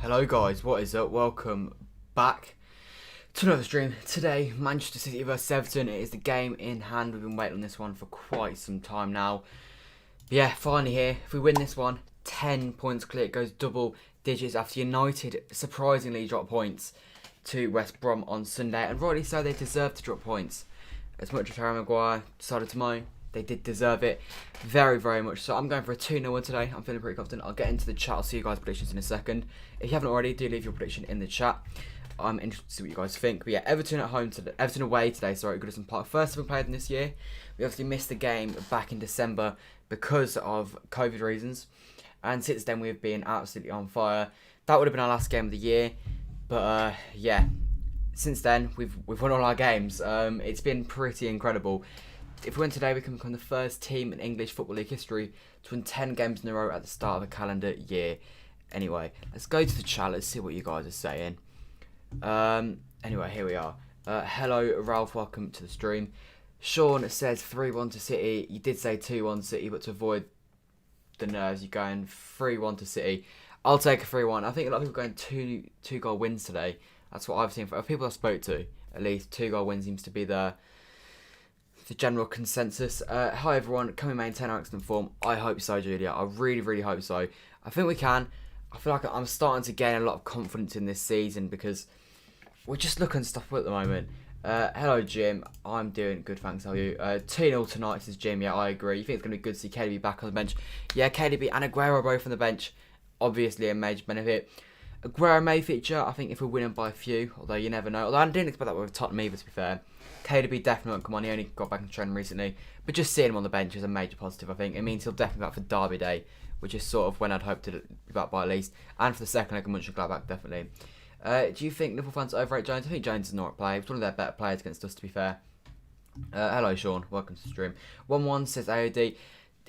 Hello guys, what is up? Welcome back to another stream. Today, Manchester City vs Everton. It is the game in hand. We've been waiting on this one for quite some time now. But yeah, finally here. If we win this one, 10 points clear. It goes double digits after United surprisingly dropped points to West Brom on Sunday. And rightly so, they deserve to drop points. As much as Harry Maguire decided to moan, they did deserve it very, very much. So I'm going for a 2-0 win today. I'm feeling pretty confident. I'll get into the chat. I'll see you guys' predictions in a second. If you haven't already, do leave your prediction in the chat. I'm interested to see what you guys think. But yeah, Everton at home today. Everton away today. Sorry, at Goodison Park. First time we played in this year. We obviously missed the game back in December because of COVID reasons. And since then we've been absolutely on fire. That would have been our last game of the year. But yeah, since then we've won all our games. It's been pretty incredible. If we win today, we can become the first team in English Football League history to win 10 games in a row at the start of a calendar year. Anyway, let's go to the chat. Let's see what you guys are saying. Anyway, here we are. Hello, Ralph. Welcome to the stream. Sean says 3-1 to City. You did say 2-1 City, but to avoid the nerves, you're going 3-1 to City. I'll take a 3-1. I think a lot of people are going two-goal wins today. That's what I've seen. For people I spoke to, at least 2-goal win seems to be the general consensus. Hi everyone, can we maintain our excellent form? I hope so, Julia. I really, really hope so. I think we can. I feel like I'm starting to gain a lot of confidence in this season because we're just looking stuff at the moment. Hello, Jim. I'm doing good, thanks. How are you? 2-0 tonight, says Jim. Yeah, I agree. You think it's going to be good to see KDB back on the bench? Yeah, KDB and Aguero both on the bench. Obviously a major benefit. Aguero may feature, I think, if we're winning by a few, although you never know. Although I didn't expect that with Tottenham either, to be fair. KDB definitely won't come on. He only got back in training recently. But just seeing him on the bench is a major positive, I think. It means he'll definitely be back for Derby Day, which is sort of when I'd hope to be back by at least. And for the second leg of Mönchengladbach, definitely. Do you think Liverpool fans overrate Jones? I think Jones is not a player. He's one of their better players against us, to be fair. Hello, Sean. Welcome to the stream. 1-1 says AOD.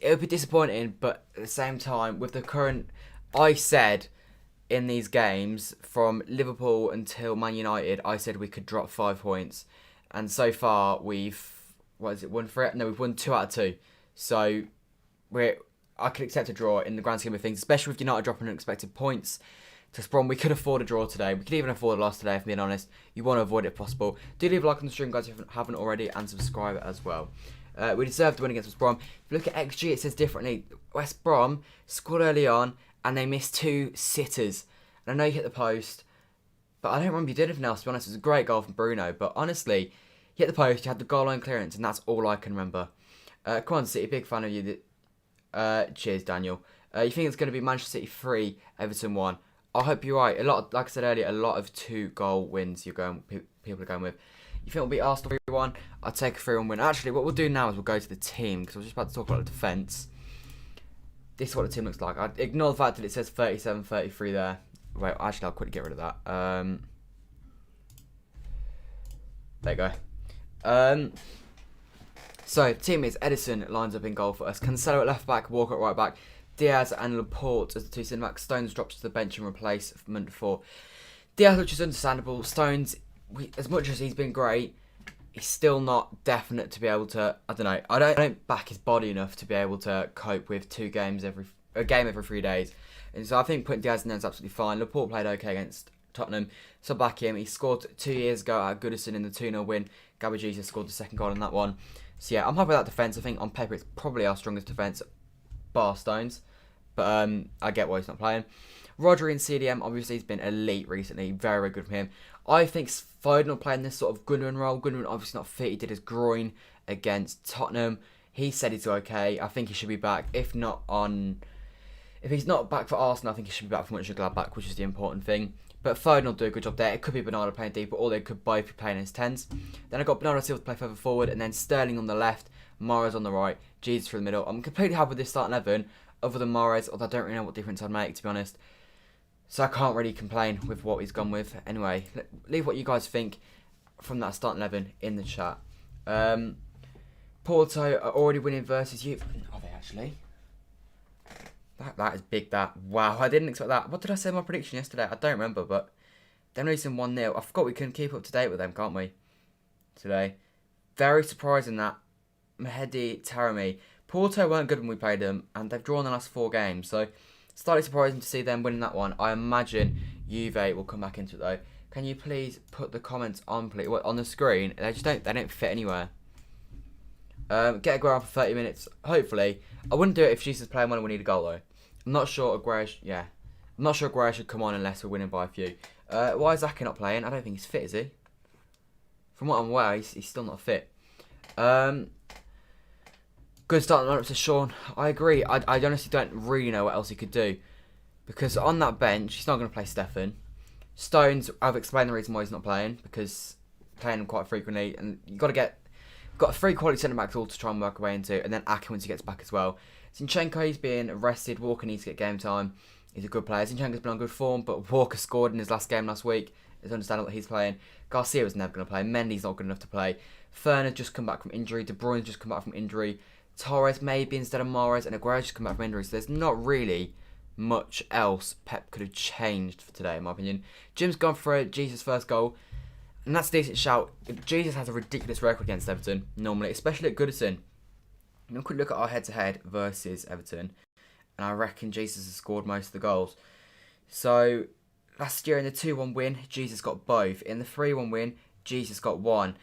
It would be disappointing, but at the same time, with the current... I said in these games, from Liverpool until Man United, I said we could drop 5 points. And so far, we've won 3? No, we've won 2 out of 2. So I could accept a draw in the grand scheme of things, especially with United dropping unexpected points to Brom. We could afford a draw today. We could even afford a loss today, if I'm being honest. You want to avoid it if possible. Do leave a like on the stream, guys, if you haven't already, and subscribe as well. We deserve to win against West Brom. If you look at XG, it says differently. West Brom scored early on, and they missed 2 sitters. And I know you hit the post, but I don't remember you did anything else, to be honest. It was a great goal from Bruno. But honestly, you hit the post, you had the goal line clearance, and that's all I can remember. Come on, City. Big fan of you. Cheers, Daniel. You think it's going to be Manchester City 3, Everton 1? I hope you're right. Like I said earlier, a lot of 2-goal wins people are going with. You think it'll be Arsenal 3-1? I'll take a 3-1 win. Actually, what we'll do now is we'll go to the team, because I was just about to talk about the defence. This is what the team looks like. I ignore the fact that it says 37-33 there. Wait, actually, I'll quickly get rid of that. There you go. So, the team is Edison lines up in goal for us. Cancelo at left back, Walker at right back, Diaz and Laporte as the 2 centre backs. Stones drops to the bench in replacement for Diaz, which is understandable. Stones, as much as he's been great, he's still not definite to be able to. I don't know. I don't back his body enough to be able to cope with a game every 3 days. And so I think putting Diaz in there is absolutely fine. Laporte played okay against Tottenham, so back him. He scored 2 years ago at Goodison in the 2-0 win. Gabby Jesus scored the second goal in that one. So yeah, I'm happy with that defence. I think on paper it's probably our strongest defence, bar Stones. But I get why he's not playing. Rodri and CDM, obviously, he's been elite recently. Very, very good from him. I think Foden will play in this sort of Gundogan role. Gundogan obviously not fit. He did his groin against Tottenham. He said he's okay. I think he should be back. If he's not back for Arsenal, I think he should be back for Mönchengladbach, which is the important thing. But Foden will do a good job there. It could be Bernardo playing deeper, or they could both be playing as 10s. Then I've got Bernardo Silva to play further forward, and then Sterling on the left, Mahrez on the right, Jesus through the middle. I'm completely happy with this starting 11, other than Mahrez, although I don't really know what difference I'd make, to be honest. So I can't really complain with what he's gone with. Anyway, leave what you guys think from that starting 11 in the chat. Porto are already winning versus you. Are they actually? That is big, that. Wow, I didn't expect that. What did I say in my prediction yesterday? I don't remember, but they're losing 1-0. I forgot we can keep up to date with them, can't we? Today. Very surprising that. Mehdi Taremi. Porto weren't good when we played them, and they've drawn the last 4 games. So Slightly surprising to see them winning that one. I imagine Juve will come back into it though. Can you please put the comments on, please? On the screen? They just don't fit anywhere. Get Aguero for 30 minutes. Hopefully, I wouldn't do it if Jesus is playing when we need a goal though. I'm not sure Aguero. I'm not sure Aguero should come on unless we're winning by a few. Why is Zaka not playing? I don't think he's fit, is he? From what I'm aware, he's still not fit. Good start lineup to Sean. I agree. I honestly don't really know what else he could do. Because on that bench, he's not going to play Stefan. Stones, I've explained the reason why he's not playing. Because playing him quite frequently. And you've got a 3 quality centre-backs all to try and work away into. And then Ake once he gets back as well. Zinchenko, he's being arrested. Walker needs to get game time. He's a good player. Zinchenko's been on good form. But Walker scored in his last game last week. It's understandable that he's playing. Garcia was never going to play. Mendy's not good enough to play. Ferner's just come back from injury. De Bruyne's just come back from injury. Torres maybe instead of Mahrez. And Aguero's just come back from injury. So there's not really much else Pep could have changed for today, in my opinion. Jim's gone for Jesus' first goal. And that's a decent shout. Jesus has a ridiculous record against Everton, normally, especially at Goodison. And a quick look at our head-to-head versus Everton. And I reckon Jesus has scored most of the goals. So, last year in the 2-1 win, Jesus got both. In the 3-1 win, Jesus got 1.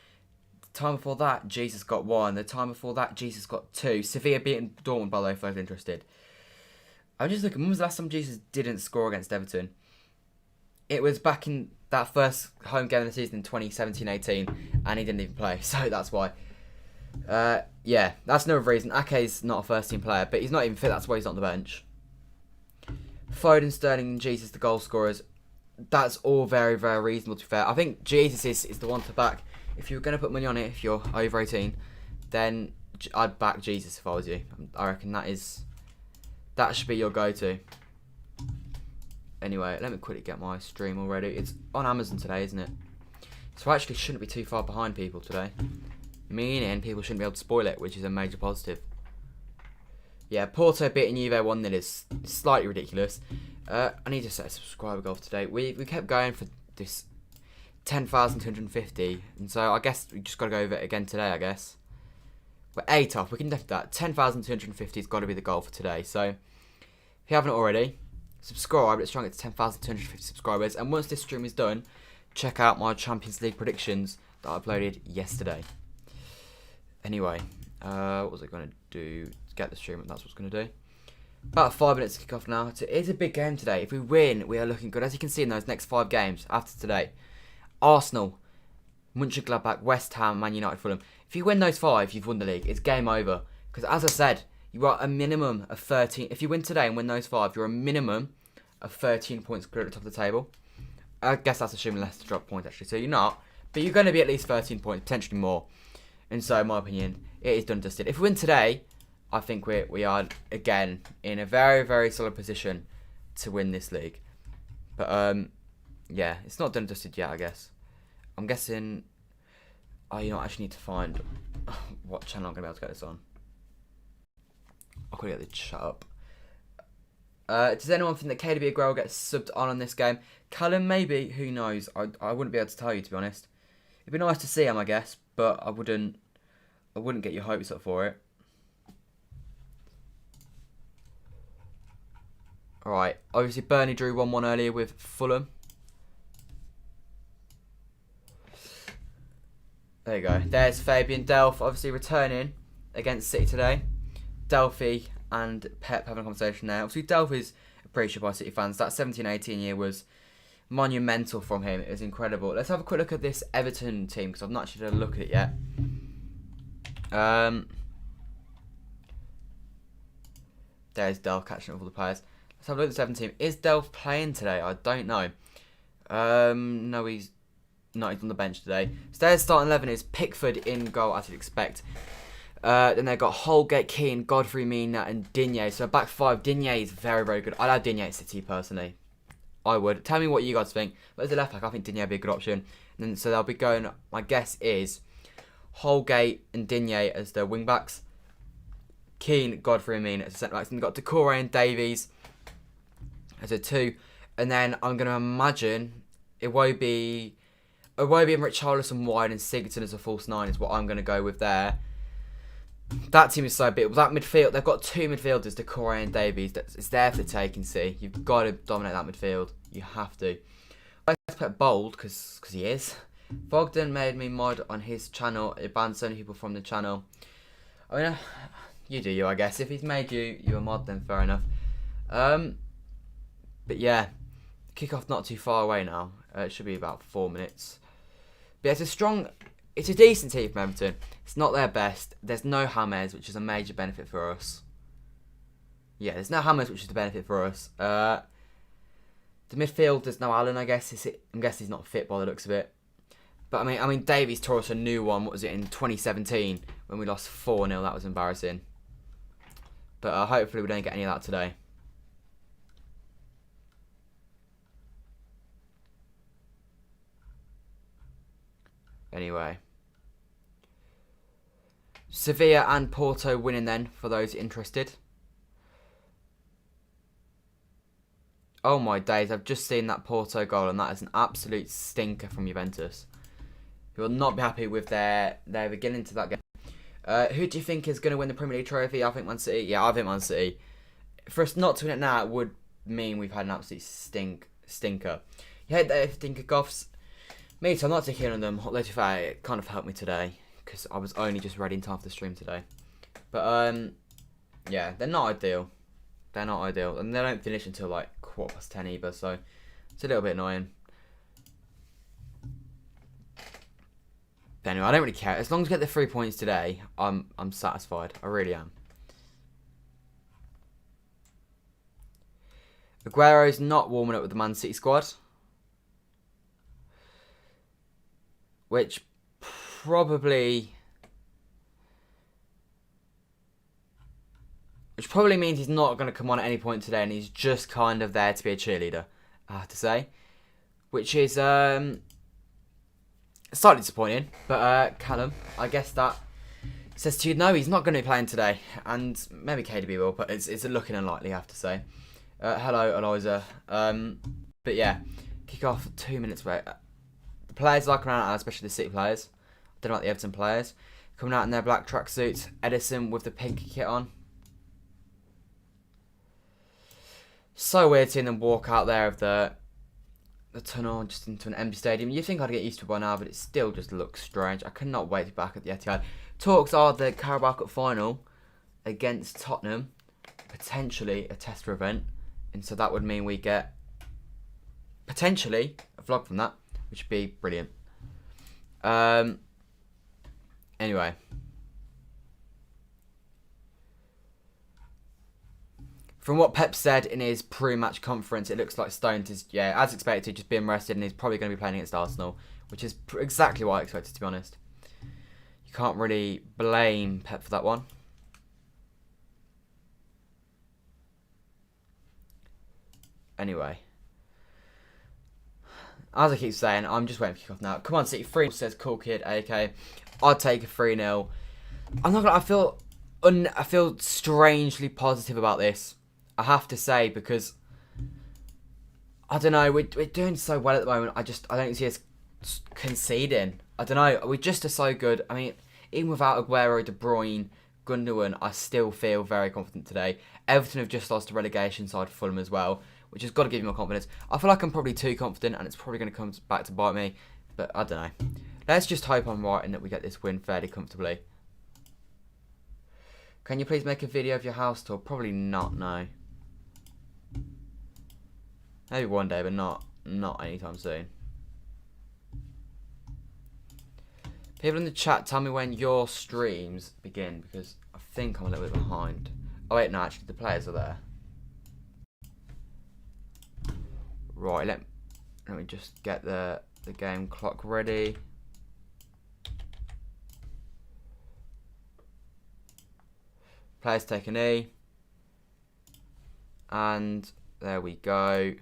The time before that, Jesus got 1. The time before that, Jesus got 2. Sevilla beating Dortmund, by the way, if I was interested. I'm just looking, when was the last time Jesus didn't score against Everton? It was back in that first home game of the season in 2017-18, and he didn't even play, so that's why. Yeah, that's another reason. Ake's not a first-team player, but he's not even fit, that's why he's not on the bench. Foden, Sterling, and Jesus, the goal scorers. That's all very, very reasonable, to be fair. I think Jesus is the one to back. If you were going to put money on it, if you're over 18, then I'd back Jesus if I was you. I reckon that should be your go-to. Anyway, let me quickly get my stream all ready. It's on Amazon today, isn't it? So I actually shouldn't be too far behind people today. Meaning people shouldn't be able to spoil it, which is a major positive. Yeah, Porto beating Juve 1-0 is slightly ridiculous. I need to set a subscriber goal for today. We kept going for this 10,250, and so I guess we just got to go over it again today, I guess. We're 8 off, we can definitely do that. 10,250 has got to be the goal for today. So, if you haven't already, subscribe. Let's try and get to 10,250 subscribers. And once this stream is done, check out my Champions League predictions that I uploaded yesterday. Anyway, what was I going to do to get the stream? That's what I was going to do. About 5 minutes to kick off now. It is a big game today. If we win, we are looking good. As you can see in those next 5 games after today. Arsenal, Mönchengladbach, West Ham, Man United, Fulham. If you win those 5, you've won the league. It's game over. Because as I said, you are a minimum of 13. If you win today and win those 5, you're a minimum of 13 points clear at the top of the table. I guess that's assuming Leicester drop points actually. So you're not. But you're going to be at least 13 points, potentially more. And so, in my opinion, it is done dusted. If we win today, I think we are, again, in a very, very solid position to win this league. But, yeah, it's not done dusted yet, I guess. I'm guessing... Oh, you know, I actually need to find what channel I'm going to be able to get this on. I'll quickly get the chat up. Does anyone think that KDB Aguero gets subbed on this game? Callum, maybe. Who knows? I wouldn't be able to tell you, to be honest. It'd be nice to see him, I guess, but I wouldn't get your hopes up for it. Alright, obviously Burnley drew 1-1 earlier with Fulham. There you go. There's Fabian Delph, obviously returning against City today. Delphi and Pep having a conversation there. Obviously Delph is appreciated by City fans. That 17-18 year was monumental from him. It was incredible. Let's have a quick look at this Everton team because I've not actually had a look at it yet. There's Delph catching up with all the players. Let's have a look at the 7 team. Is Delph playing today? I don't know. No, he's not. He's on the bench today. So their starting 11 is Pickford in goal, as you'd expect. Then they've got Holgate, Keane, Godfrey, Mina, and Digne. So back 5, Digne is very, very good. I'd have Digne at City, personally. I would. Tell me what you guys think. But as a left back, I think Digne would be a good option. And then, so they'll be going, my guess is, Holgate and Digne as their wing backs. Keane, Godfrey, and Mina as the centre backs. And they've got Decore and Davies as a 2. And then I'm going to imagine Iwobi and Richarlison wide and Sigurdsson as a false 9 is what I'm going to go with there. That team is so big. That midfield, they've got two midfielders, Decore and Davies. It's there for the taking. See, you've got to dominate that midfield. You have to. Let's put bold because he is. Bogdan made me mod on his channel. It bans so many people from the channel. I mean, you do you, I guess. If he's made you a mod, then fair enough. But yeah, kickoff not too far away now. It should be about 4 minutes. But yeah, it's a decent team from Everton. It's not their best. There's no James, which is a major benefit for us. Yeah, there's no James, which is a benefit for us. The midfield, there's no Allen, I guess. I'm guessing he's not fit by the looks of it. But I mean, Davies tore us a new one. What was it in 2017 when we lost 4-0? That was embarrassing. But hopefully we don't get any of that today. Anyway, Sevilla and Porto winning then for those interested. Oh my days! I've just seen that Porto goal, and that is an absolute stinker from Juventus. Who will not be happy with their beginning to that game. Who do you think is going to win the Premier League trophy? I think Man City. Yeah, I think Man City. For us not to win it now would mean we've had an absolute stinker. You hate the stinker goths. Me too, I'm not taking on them. Let's say it kind of helped me today because I was only just ready in time for the stream today. But yeah, they're not ideal. They're not ideal, and they don't finish until like 10:15 either. So it's a little bit annoying. But anyway, I don't really care. As long as we get the 3 points today, I'm satisfied. I really am. Aguero's not warming up with the Man City squad. Which probably means he's not going to come on at any point today, and he's just kind of there to be a cheerleader, I have to say. Which is slightly disappointing. But Callum, I guess that says to you, no, he's not going to be playing today. And maybe KDB will, but it's looking unlikely, I have to say. Hello, Eliza. But yeah, kick off 2 minutes away. Players like around, especially the City players. I don't know about the Everton players. Coming out in their black tracksuits. Edison with the pink kit on. So weird seeing them walk out there of the tunnel just into an empty stadium. You think I'd get used to it by now, but it still just looks strange. I cannot wait to be back at the Etihad. Talks are the Carabao Cup final against Tottenham. Potentially a tester event. And so that would mean we get potentially a vlog from that, which would be brilliant. Anyway. From what Pep said in his pre-match conference, it looks like Stones is, yeah, as expected, just being rested, and he's probably going to be playing against Arsenal, which is exactly what I expected, to be honest. You can't really blame Pep for that one. Anyway. As I keep saying, I'm just waiting for kick-off now. Come on, City. 3 says cool kid, AK. I'd take a 3-0. I'm not gonna. I feel strangely positive about this. I have to say, because I don't know. We're doing so well at the moment. I don't see us conceding. I don't know. We just are so good. I mean, even without Aguero, De Bruyne, Gundogan, I still feel very confident today. Everton have just lost to relegation side Fulham as well, which has got to give me more confidence. I feel like I'm probably too confident, and it's probably going to come back to bite me. But I don't know. Let's just hope I'm right and that we get this win fairly comfortably. Can you please make a video of your house tour? Probably not, no. Maybe one day, but not anytime soon. People in the chat, tell me when your streams begin, because I think I'm a little bit behind. Oh wait, no, actually the players are there. Right, let me just get the game clock ready. Players take an E. And there we go.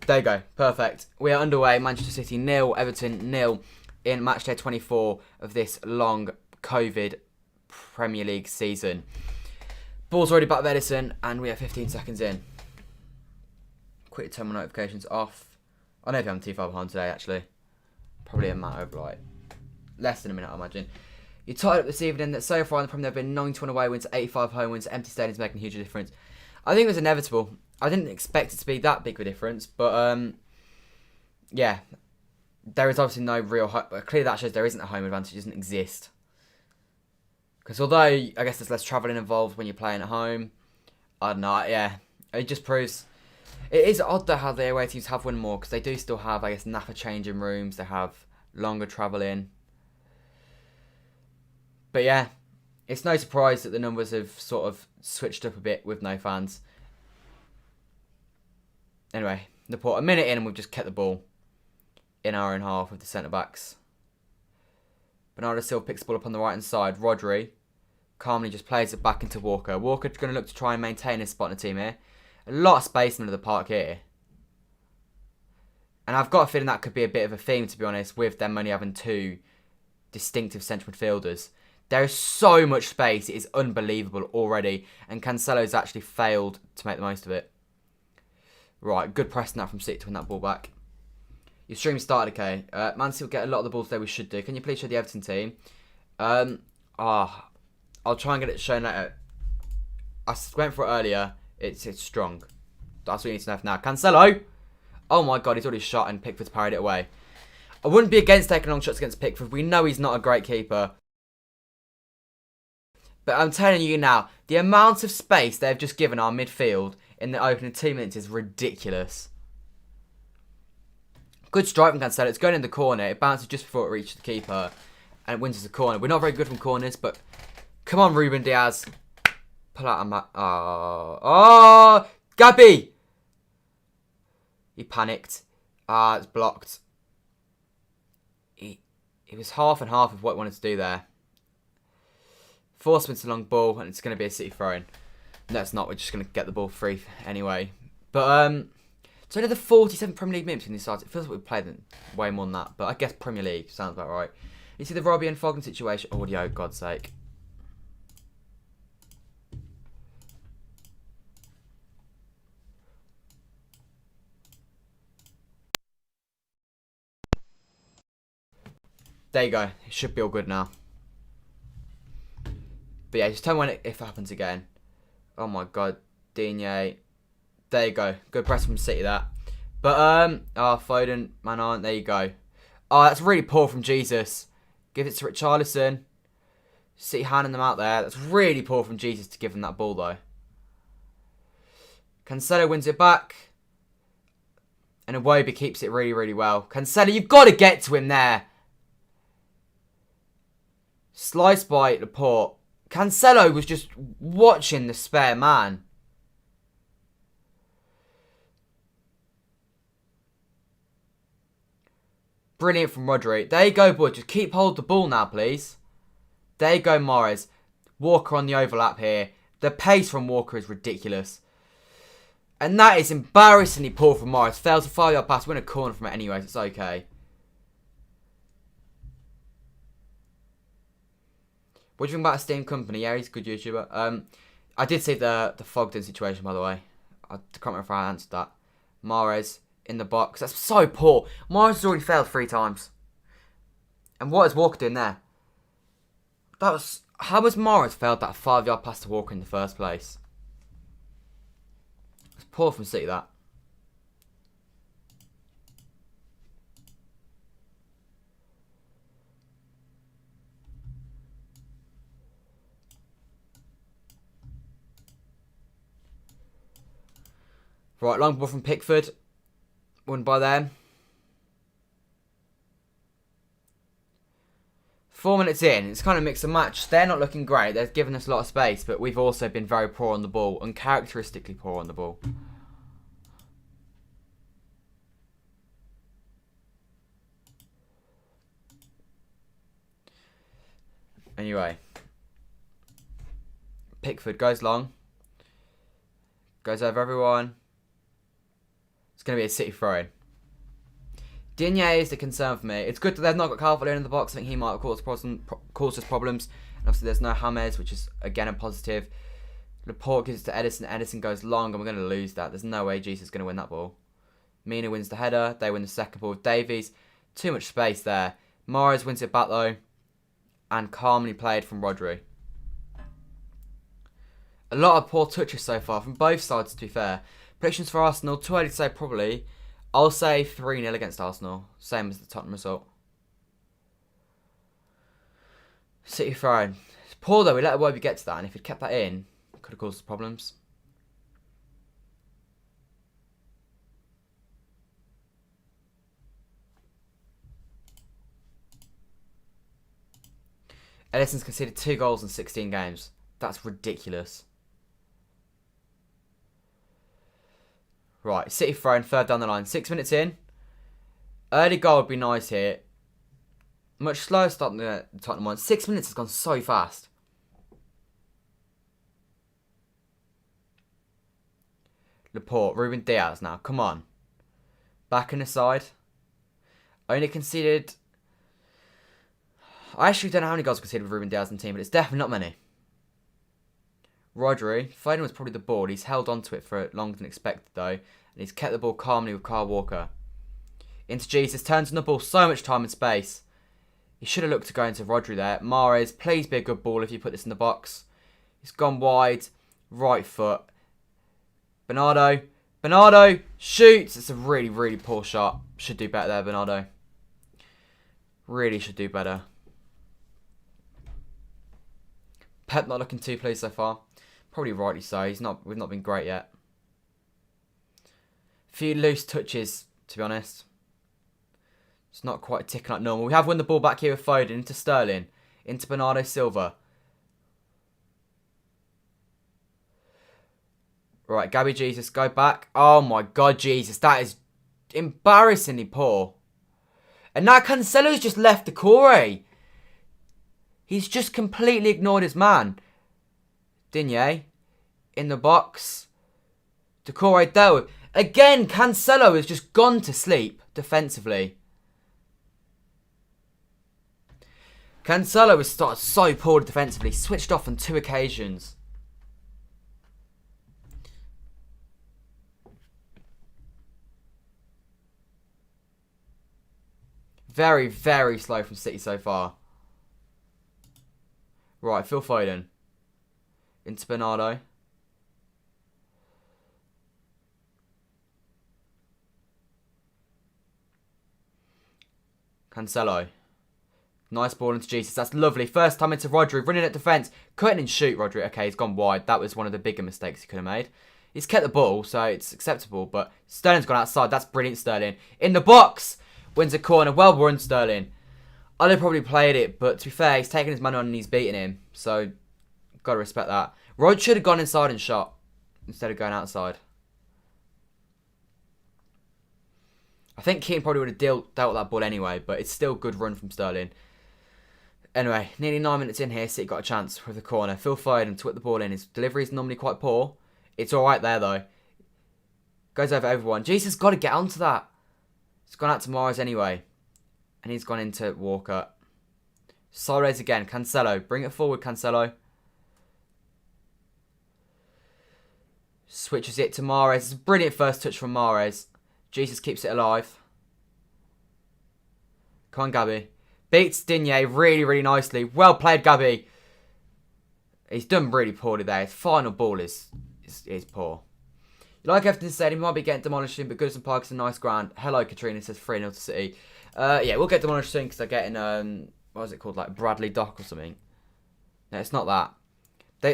There you go. Perfect. We are underway. Manchester City 0, Everton 0 in matchday 24 of this long COVID Premier League season. Ball's already back with Edison, and we are 15 seconds in. Quick turn my notifications off. I don't know if I'm too far behind today, actually. Probably a matter of like less than a minute, I imagine. You tied up this evening that so far in the Premier there have been 91 away wins, 85 home wins, empty stadiums making a huge difference. I think it was inevitable. I didn't expect it to be that big of a difference, but yeah, there is obviously no real home. Clearly that shows there isn't a home advantage, it doesn't exist. Because although I guess there's less travelling involved when you're playing at home, I don't know, yeah, it just proves... It is odd though how the away teams have won more, because they do still have, I guess, napper changing rooms, they have longer travelling. But yeah, it's no surprise that the numbers have sort of switched up a bit with no fans. Anyway, Laporte, a minute in and we've just kept the ball in our own half with the centre-backs. Bernardo Silva picks the ball up on the right-hand side. Rodri calmly just plays it back into Walker. Walker's going to look to try and maintain his spot in the team here. A lot of space in the middle of the park here. And I've got a feeling that could be a bit of a theme, to be honest, with them only having two distinctive central midfielders. There is so much space, it is unbelievable already. And Cancelo's actually failed to make the most of it. Right, good pressing that from City to win that ball back. Your stream started, okay. Man City will get a lot of the balls there we should do. Can you please show the Everton team? I'll try and get it shown later. I went for it earlier. It's strong. That's what you need to know for now. Cancelo! Oh my god, he's already shot and Pickford's parried it away. I wouldn't be against taking long shots against Pickford. We know he's not a great keeper. But I'm telling you now, the amount of space they've just given our midfield in the opening 2 minutes is ridiculous. Good strike from Cancelo. It's going in the corner. It bounces just before it reaches the keeper. And it wins us the corner. We're not very good from corners, but... Come on, Ruben Diaz. Pull out a Oh, Gabby! He panicked. It's blocked. He was half and half of what he wanted to do there. Force wins a long ball, and it's going to be a City throw-in. No, it's not. We're just going to get the ball free anyway. But, it's only the 47th Premier League minutes in these sides. It feels like we've played way more than that. But I guess Premier League sounds about right. You see the Robbie and Fogden situation? Audio, God's sake. There you go. It should be all good now. But yeah, just tell me when if it happens again. Oh my god. Digne. There you go. Good press from City, that. But, Foden, Manon, there you go. Oh, that's really poor from Jesus. Give it to Richarlison. City handing them out there. That's really poor from Jesus to give him that ball, though. Cancelo wins it back. And Iwobi keeps it really, really well. Cancelo, you've got to get to him there. Sliced by Laporte. Cancelo was just watching the spare man. Brilliant from Rodri. There you go, boy. Just keep hold of the ball now, please. There you go, Mahrez. Walker on the overlap here. The pace from Walker is ridiculous. And that is embarrassingly poor from Mahrez. Fails a 5-yard pass. Win a corner from it anyways. It's okay. What do you think about Steam Company? Yeah, he's a good YouTuber. I did see the Fogden situation, by the way. I can't remember if I answered that. Mahrez in the box. That's so poor. Mahrez has already failed 3 times. And what is Walker doing there? How has Mahrez failed that 5-yard pass to Walker in the first place? It's poor from City, that. Right, long ball from Pickford. Won by them. 4 minutes in, it's kind of mixed and match. They're not looking great. They've given us a lot of space, but we've also been very poor on the ball, uncharacteristically poor on the ball. Anyway. Pickford goes long. Goes over everyone. It's going to be a City throw-in. Digne is the concern for me. It's good that they've not got Calvert-Lewin in the box. I think he might have caused us problems. And obviously there's no James, which is, again, a positive. Laporte gives it to Edison. Edison goes long, and we're going to lose that. There's no way Jesus is going to win that ball. Mina wins the header. They win the second ball with Davies. Too much space there. Mahrez wins it back, though. and calmly played from Rodri. A lot of poor touches so far from both sides, to be fair. Predictions for Arsenal, too early to say probably. I'll say 3-0 against Arsenal. Same as the Tottenham result. City throwing. It's poor though, we let Iwobi get to that, and if he'd kept that in, it could have caused problems. Edison's conceded 2 goals in 16 games. That's ridiculous. Right, City throwing, third down the line. 6 minutes in. Early goal would be nice here. Much slower start than the Tottenham one. 6 minutes has gone so fast. Laporte, Ruben Diaz now. Come on. Back in the side. Only conceded... I actually don't know how many goals conceded with Ruben Diaz in the team, but it's definitely not many. Rodri, Foden was probably the ball. He's held on to it for longer than expected though. And he's kept the ball calmly with Kyle Walker. Into Jesus, turns on the ball, so much time and space. He should have looked to go into Rodri there. Mahrez, please be a good ball if you put this in the box. He's gone wide. Right foot. Bernardo. Bernardo shoots. It's a really, really poor shot. Should do better there, Bernardo. Really should do better. Pep not looking too pleased so far. Probably rightly so. We've not been great yet. Few loose touches, to be honest. It's not quite ticking like normal. We have won the ball back here with Foden into Sterling. Into Bernardo Silva. Right, Gabby Jesus, go back. Oh my God, Jesus. That is embarrassingly poor. And now Cancelo's just left the core. He's just completely ignored his man. Digne in the box. Decore dealt with. Again, Cancelo has just gone to sleep defensively. Cancelo has started so poor defensively. Switched off on 2 occasions. Very, very slow from City so far. Right, Phil Foden. Into Bernardo. Cancelo. Nice ball into Jesus. That's lovely. First time into Rodri. Running at defence. Cutting and shoot, Rodri. Okay, he's gone wide. That was one of the bigger mistakes he could have made. He's kept the ball, so it's acceptable. But Sterling's gone outside. That's brilliant, Sterling. In the box. Wins a corner. Well run, Sterling. I'd have probably played it, but to be fair, he's taking his man on and he's beating him. So, got to respect that. Rod should have gone inside and shot instead of going outside. I think Keane probably would have dealt with that ball anyway, but it's still a good run from Sterling. Anyway, nearly 9 minutes in here, City got a chance with the corner. Phil Foden to whip the ball in. His delivery is normally quite poor. It's alright there though. Goes over everyone. Jesus got to get onto that. It's gone out to Mahrez anyway. And he's gone into Walker. Suarez again. Cancelo. Bring it forward, Cancelo. Switches it to Mahrez. It's a brilliant first touch from Mahrez. Jesus keeps it alive. Come on, Gabby. Beats Digne really, really nicely. Well played, Gabby. He's done really poorly there. His final ball is poor. Like Everton said, he might be getting demolished soon, but Goodison Park is a nice ground. Hello, Katrina says 3-0 to City. Yeah, we'll get demolished soon because they're getting, what is it called, like Bradley Dock or something. No, it's not that.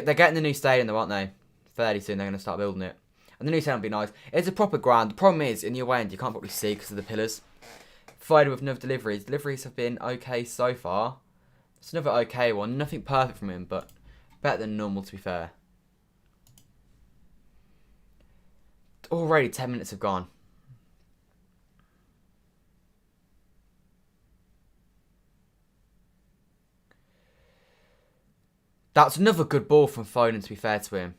They're getting the new stadium though, aren't they? Fairly soon they're going to start building it. And the new stadium will be nice. It's a proper ground. The problem is, in your way end, you can't probably see because of the pillars. Foden with another deliveries. Deliveries have been okay so far. It's another okay one. Nothing perfect from him, but better than normal to be fair. Already 10 minutes have gone. That's another good ball from Foden, to be fair to him.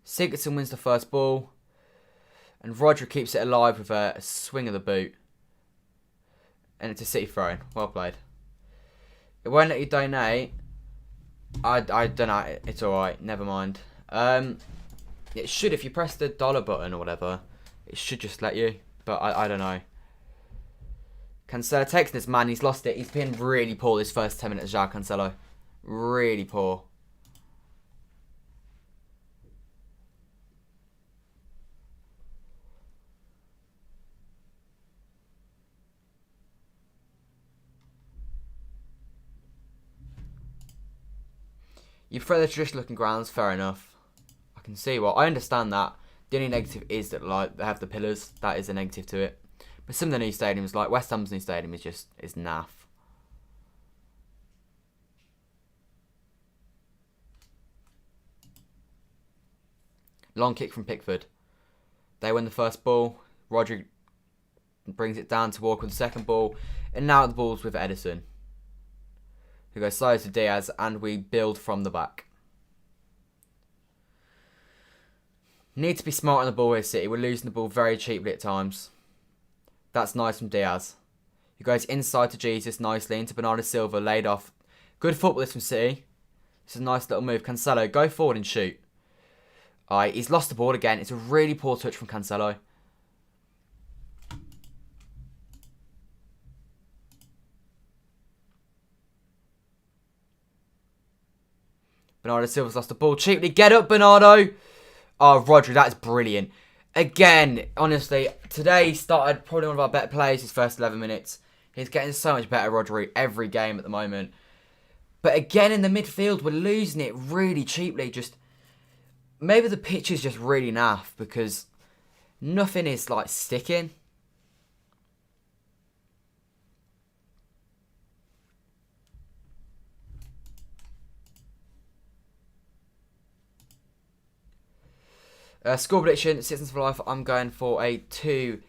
Sigurdsson wins the first ball. And Rodri keeps it alive with a swing of the boot. And it's a City throw. Well played. It won't let you donate. I don't know. It's alright. Never mind. It should, if you press the dollar button or whatever, it should just let you. But I don't know. Cancelo takes this man. He's lost it. He's been really poor this first 10 minutes, João Cancelo. Really poor. You throw the traditional looking grounds, fair enough. I can see I understand that. The only negative is that like they have the pillars. That is a negative to it. But some of the new stadiums, like West Ham's new stadium, is naff. Long kick from Pickford. They win the first ball. Rodri brings it down to Walker with the second ball. And now the ball's with Edison, who goes slow to Diaz, and we build from the back. Need to be smart on the ball here, City. We're losing the ball very cheaply at times. That's nice from Diaz. He goes inside to Jesus nicely, into Bernardo Silva, laid off. Good football this from City. It's a nice little move. Cancelo, go forward and shoot. Alright, he's lost the ball again. It's a really poor touch from Cancelo. Bernardo Silva's lost the ball cheaply. Get up, Bernardo. Oh, Rodri, that is brilliant. Again, honestly, today he started probably one of our better players his first 11 minutes. He's getting so much better, Rodri, every game at the moment. But again, in the midfield, we're losing it really cheaply. Just maybe the pitch is just really naff because nothing is like sticking. Score prediction, Citizens for Life. I'm going for a 2-0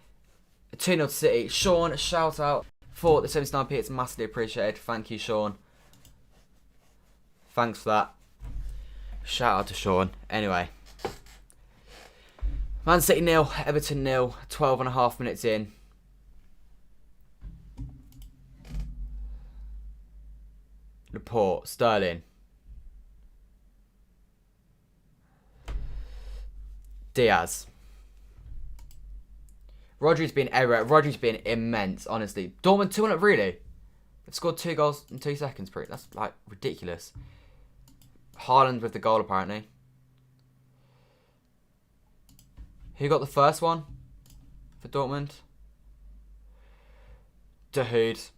to City. Sean, shout out for the 79p. It's massively appreciated. Thank you, Sean. Thanks for that. Shout out to Sean. Anyway. Man City 0, Everton 0, 12.5 minutes in. Laporte, Sterling. Diaz. Rodri's been immense, honestly. Dortmund 2-1 up, really? They've scored 2 goals in 2 seconds. That's like ridiculous. Haaland with the goal, apparently. Who got the first one for Dortmund? Dahoud.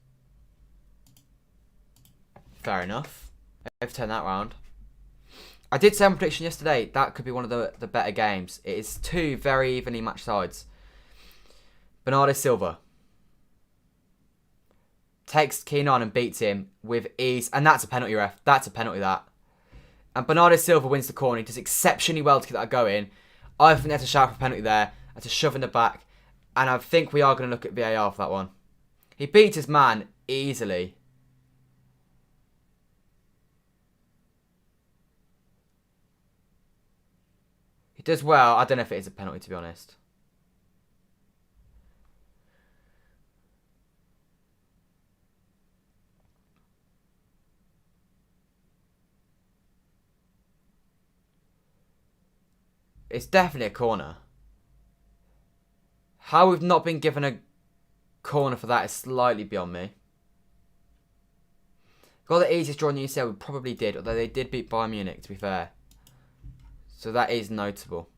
Fair enough. They've turned that round. I did say on prediction yesterday that could be one of the better games. It is 2 very evenly matched sides. Bernardo Silva takes Keane on and beats him with ease. And that's a penalty, ref. That's a penalty, that. And Bernardo Silva wins the corner. He does exceptionally well to get that going. I think there's a shout for a penalty there. That's a shove in the back. And I think we are going to look at VAR for that one. He beats his man easily. He does well. I don't know if it is a penalty, to be honest. It's definitely a corner. How we've not been given a corner for that is slightly beyond me. Got the easiest draw in the UCL, we probably did, although they did beat Bayern Munich, to be fair. So that is notable.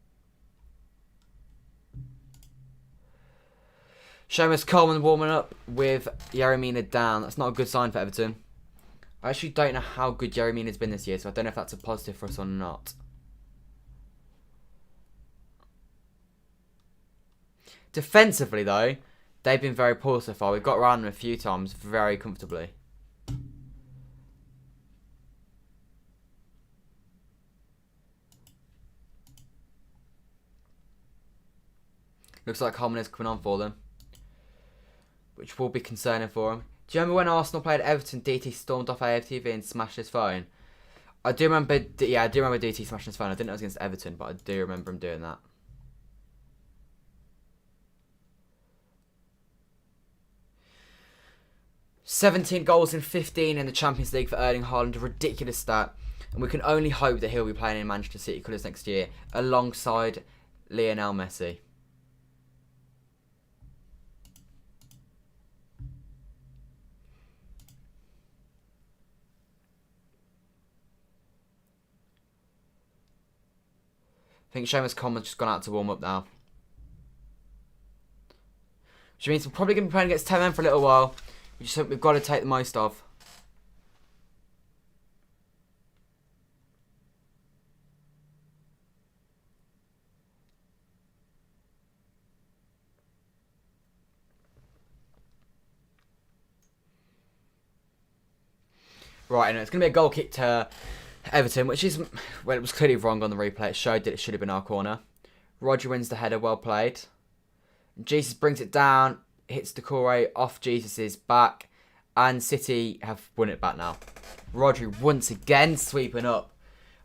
Seamus Coleman warming up with Yeremina down. That's not a good sign for Everton. I actually don't know how good Yeremina's been this year, so I don't know if that's a positive for us or not. Defensively, though, they've been very poor so far. We've got around them a few times very comfortably. Looks like Coleman is coming on for them, which will be concerning for him. Do you remember when Arsenal played Everton, DT stormed off AFTV and smashed his phone? I do remember, yeah, I do remember DT smashing his phone. I didn't know it was against Everton, but I do remember him doing that. "17 goals in 15 in the Champions League for Erling Haaland, a ridiculous stat. And we can only hope that he'll be playing in Manchester City colours next year, alongside Lionel Messi." think Seamus Coleman's just gone out to warm up now. Which means we're probably going to be playing against 10 men for a little while. Which is something we've got to take the most of. Right, and it's going to be a goal kick to Everton, which is, well, it was clearly wrong on the replay. It showed that it should have been our corner. Roger wins the header, well played. Jesus brings it down, hits Decore off Jesus' back, and City have won it back now. Rodri once again sweeping up.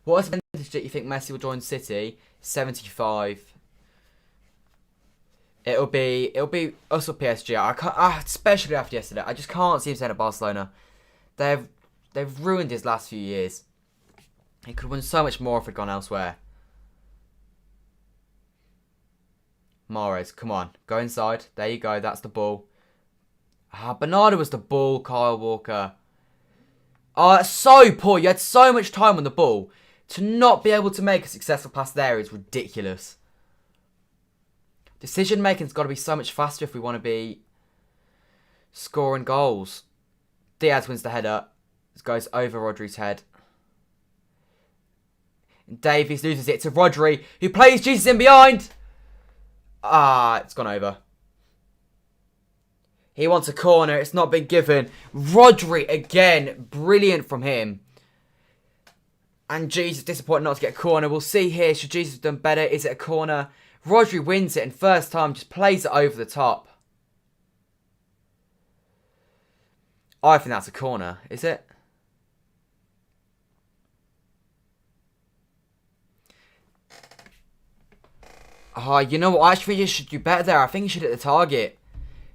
What is the percentage that you think Messi will join City? 75. It'll be us or PSG. I can't, especially after yesterday. I just can't see him staying at Barcelona. They've ruined his last few years. He could win so much more if he'd gone elsewhere. Mahrez, come on. Go inside. There you go. That's the ball. Bernardo was the ball, Kyle Walker. Oh, that's so poor. You had so much time on the ball. To not be able to make a successful pass there is ridiculous. Decision making's got to be so much faster if we want to be scoring goals. Diaz wins the header. This goes over Rodri's head. And Davies loses it to Rodri, who plays Jesus in behind. It's gone over. He wants a corner. It's not been given. Rodri again. Brilliant from him. And Jesus disappointed not to get a corner. We'll see here. Should Jesus have done better? Is it a corner? Rodri wins it and first time just plays it over the top. I think that's a corner. Is it? You know what? I actually think he should do better there. I think he should hit the target.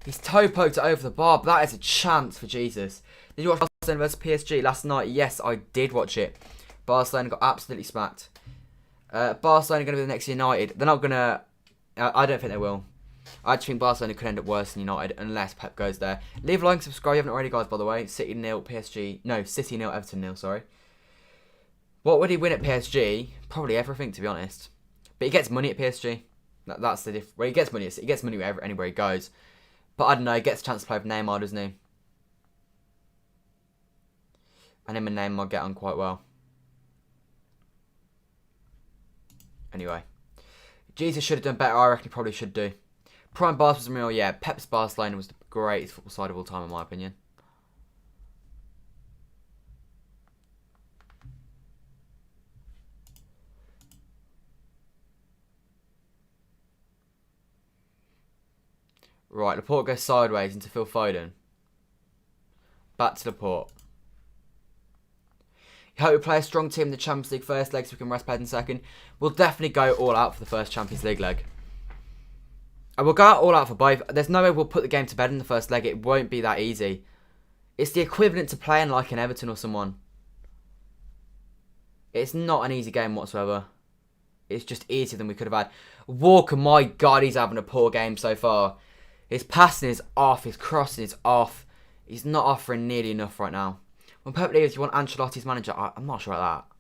He's toe poked it over the bar, but that is a chance for Jesus. Did you watch Barcelona vs PSG last night? Yes, I did watch it. Barcelona got absolutely smacked. Barcelona are going to be the next United. They're not going to... I don't think they will. I actually think Barcelona could end up worse than United unless Pep goes there. Leave a like and subscribe if you haven't already, guys, by the way. City 0, PSG... No, City 0, Everton 0, sorry. What would he win at PSG? Probably everything, to be honest. But he gets money at PSG. That's the difference. Well, he gets money. He gets money anywhere he goes. But I don't know. He gets a chance to play with Neymar, doesn't he? And him and Neymar get on quite well. Anyway. Jesus should have done better. I reckon he probably should do. Prime Barca was real. Yeah, Pep's Barcelona was the greatest football side of all time, in my opinion. Right, Laporte goes sideways into Phil Foden. Back to Laporte. You hope we play a strong team in the Champions League first leg so we can rest bed in second. We'll definitely go all out for the first Champions League leg. And we'll go all out for both. There's no way we'll put the game to bed in the first leg. It won't be that easy. It's the equivalent to playing like an Everton or someone. It's not an easy game whatsoever. It's just easier than we could have had. Walker, my God, he's having a poor game so far. His passing is off. His crossing is off. He's not offering nearly enough right now. When Pep leaves, you want Ancelotti's manager. I'm not sure about that.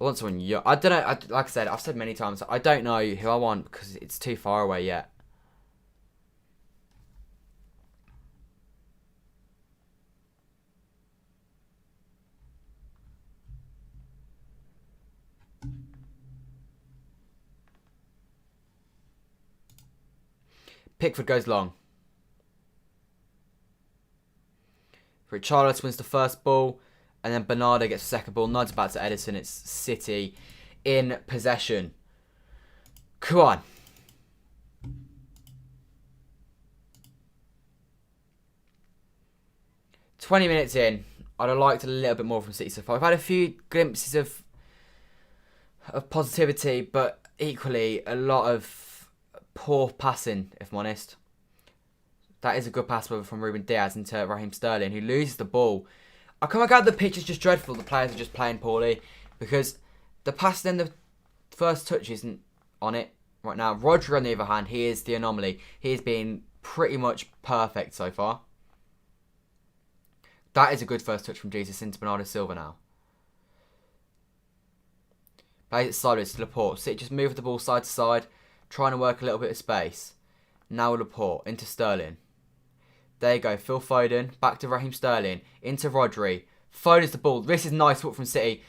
I want someone young. I don't know. Like I said, I've said many times, I don't know who I want because it's too far away yet. Pickford goes long. Richarlison wins the first ball. And then Bernardo gets the second ball. Nods back to Edison. It's City in possession. Come on. "20 minutes in. I'd have liked a little bit more from City so far. I've had a few glimpses of positivity, but equally a lot of poor passing, if I'm honest. That is a good pass from Ruben Diaz into Raheem Sterling, who loses the ball. I come out the pitch is just dreadful. The players are just playing poorly because the pass in the first touch isn't on it right now. Rodri, on the other hand, he is the anomaly. He has been pretty much perfect so far. That is a good first touch from Jesus into Bernardo Silva now. Plays it sideways to Laporte. City just move the ball side to side, trying to work a little bit of space. Now Laporte into Sterling. There you go, Phil Foden, back to Raheem Sterling, into Rodri. Foden's the ball. This is nice foot from City.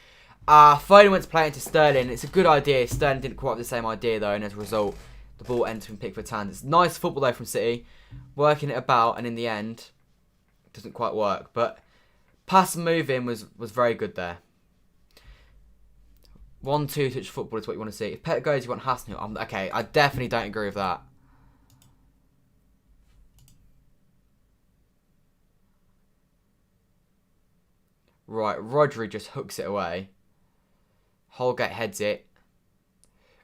Foden went to play into Sterling. It's a good idea. Sterling didn't quite have the same idea though, and as a result, the ball ends from Pickford's hands. It's nice football though from City, working it about, and in the end, it doesn't quite work. But pass and move in was very good there. 1-2 touch football is what you want to see. If Pep goes, you want Hasenhüttl. Okay, I definitely don't agree with that. Right, Rodri just hooks it away. Holgate heads it.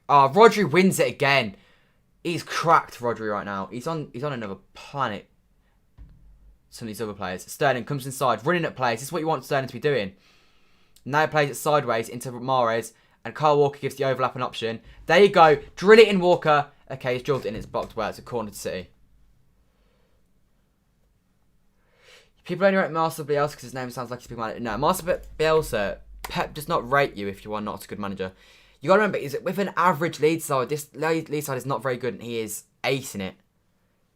Rodri wins it again. He's cracked, Rodri, right now. He's on another planet. Some of these other players. Sterling comes inside, running at plays. This is what you want Sterling to be doing. Now he plays it sideways into Mahrez, and Kyle Walker gives the overlap an option. There you go. Drill it in, Walker. Okay, he's drilled it in. It's blocked well. It's a corner to City. People only rate Marcel Bielsa because his name sounds like he's big manager. No, Marcel Bielsa, Pep does not rate you if you are not a good manager. You got to remember, with an average Leeds side, this Leeds side is not very good, and he is acing it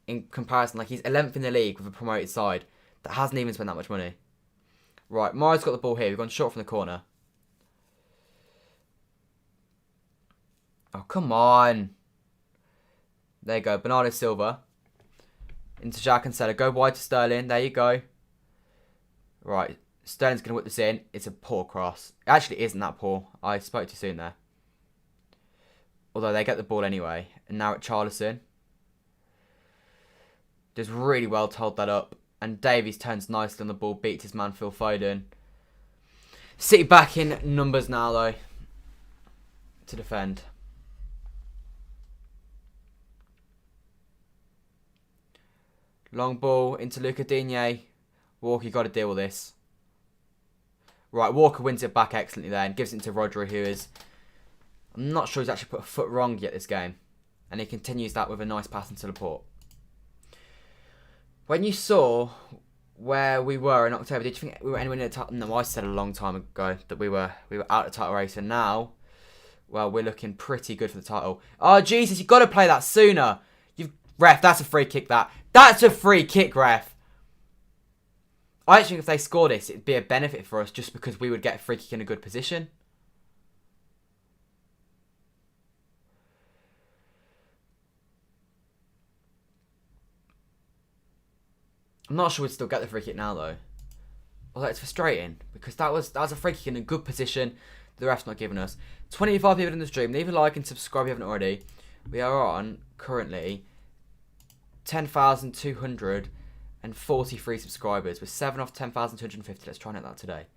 in comparison. Like, he's 11th in the league with a promoted side that hasn't even spent that much money. Right, Mahrez got the ball here. We've gone short from the corner. Oh, come on. There you go. Bernardo Silva. Into Jacques Cancelo. Go wide to Sterling. There you go. Right. Sterling's going to whip this in. It's a poor cross. It actually isn't that poor. I spoke too soon there. Although they get the ball anyway. And now at Charlison. Just really well told that up. And Davies turns nicely on the ball. Beats his man Phil Foden. City back in numbers now though. To defend. Long ball into Luca Digne. Walker, you got to deal with this. Right, Walker wins it back excellently there and gives it to Rodri, who is... I'm not sure he's actually put a foot wrong yet this game. And he continues that with a nice pass into Laporte. When you saw where we were in October, did you think we were anywhere near the title? No, I said a long time ago that we were out of the title race, and now, well, we're looking pretty good for the title. Oh, Jesus, you've got to play that sooner. Ref, that's a free kick, that. That's a free kick, ref. I actually think if they score this, it'd be a benefit for us just because we would get a free kick in a good position. I'm not sure we'd still get the free kick now, though. Although it's frustrating because that was a free kick in a good position. The ref's not giving us. 25 people in the stream. Leave a like and subscribe if you haven't already. We are on, currently, 10,243 subscribers. We're 7 off 10,250. Let's try and hit that today.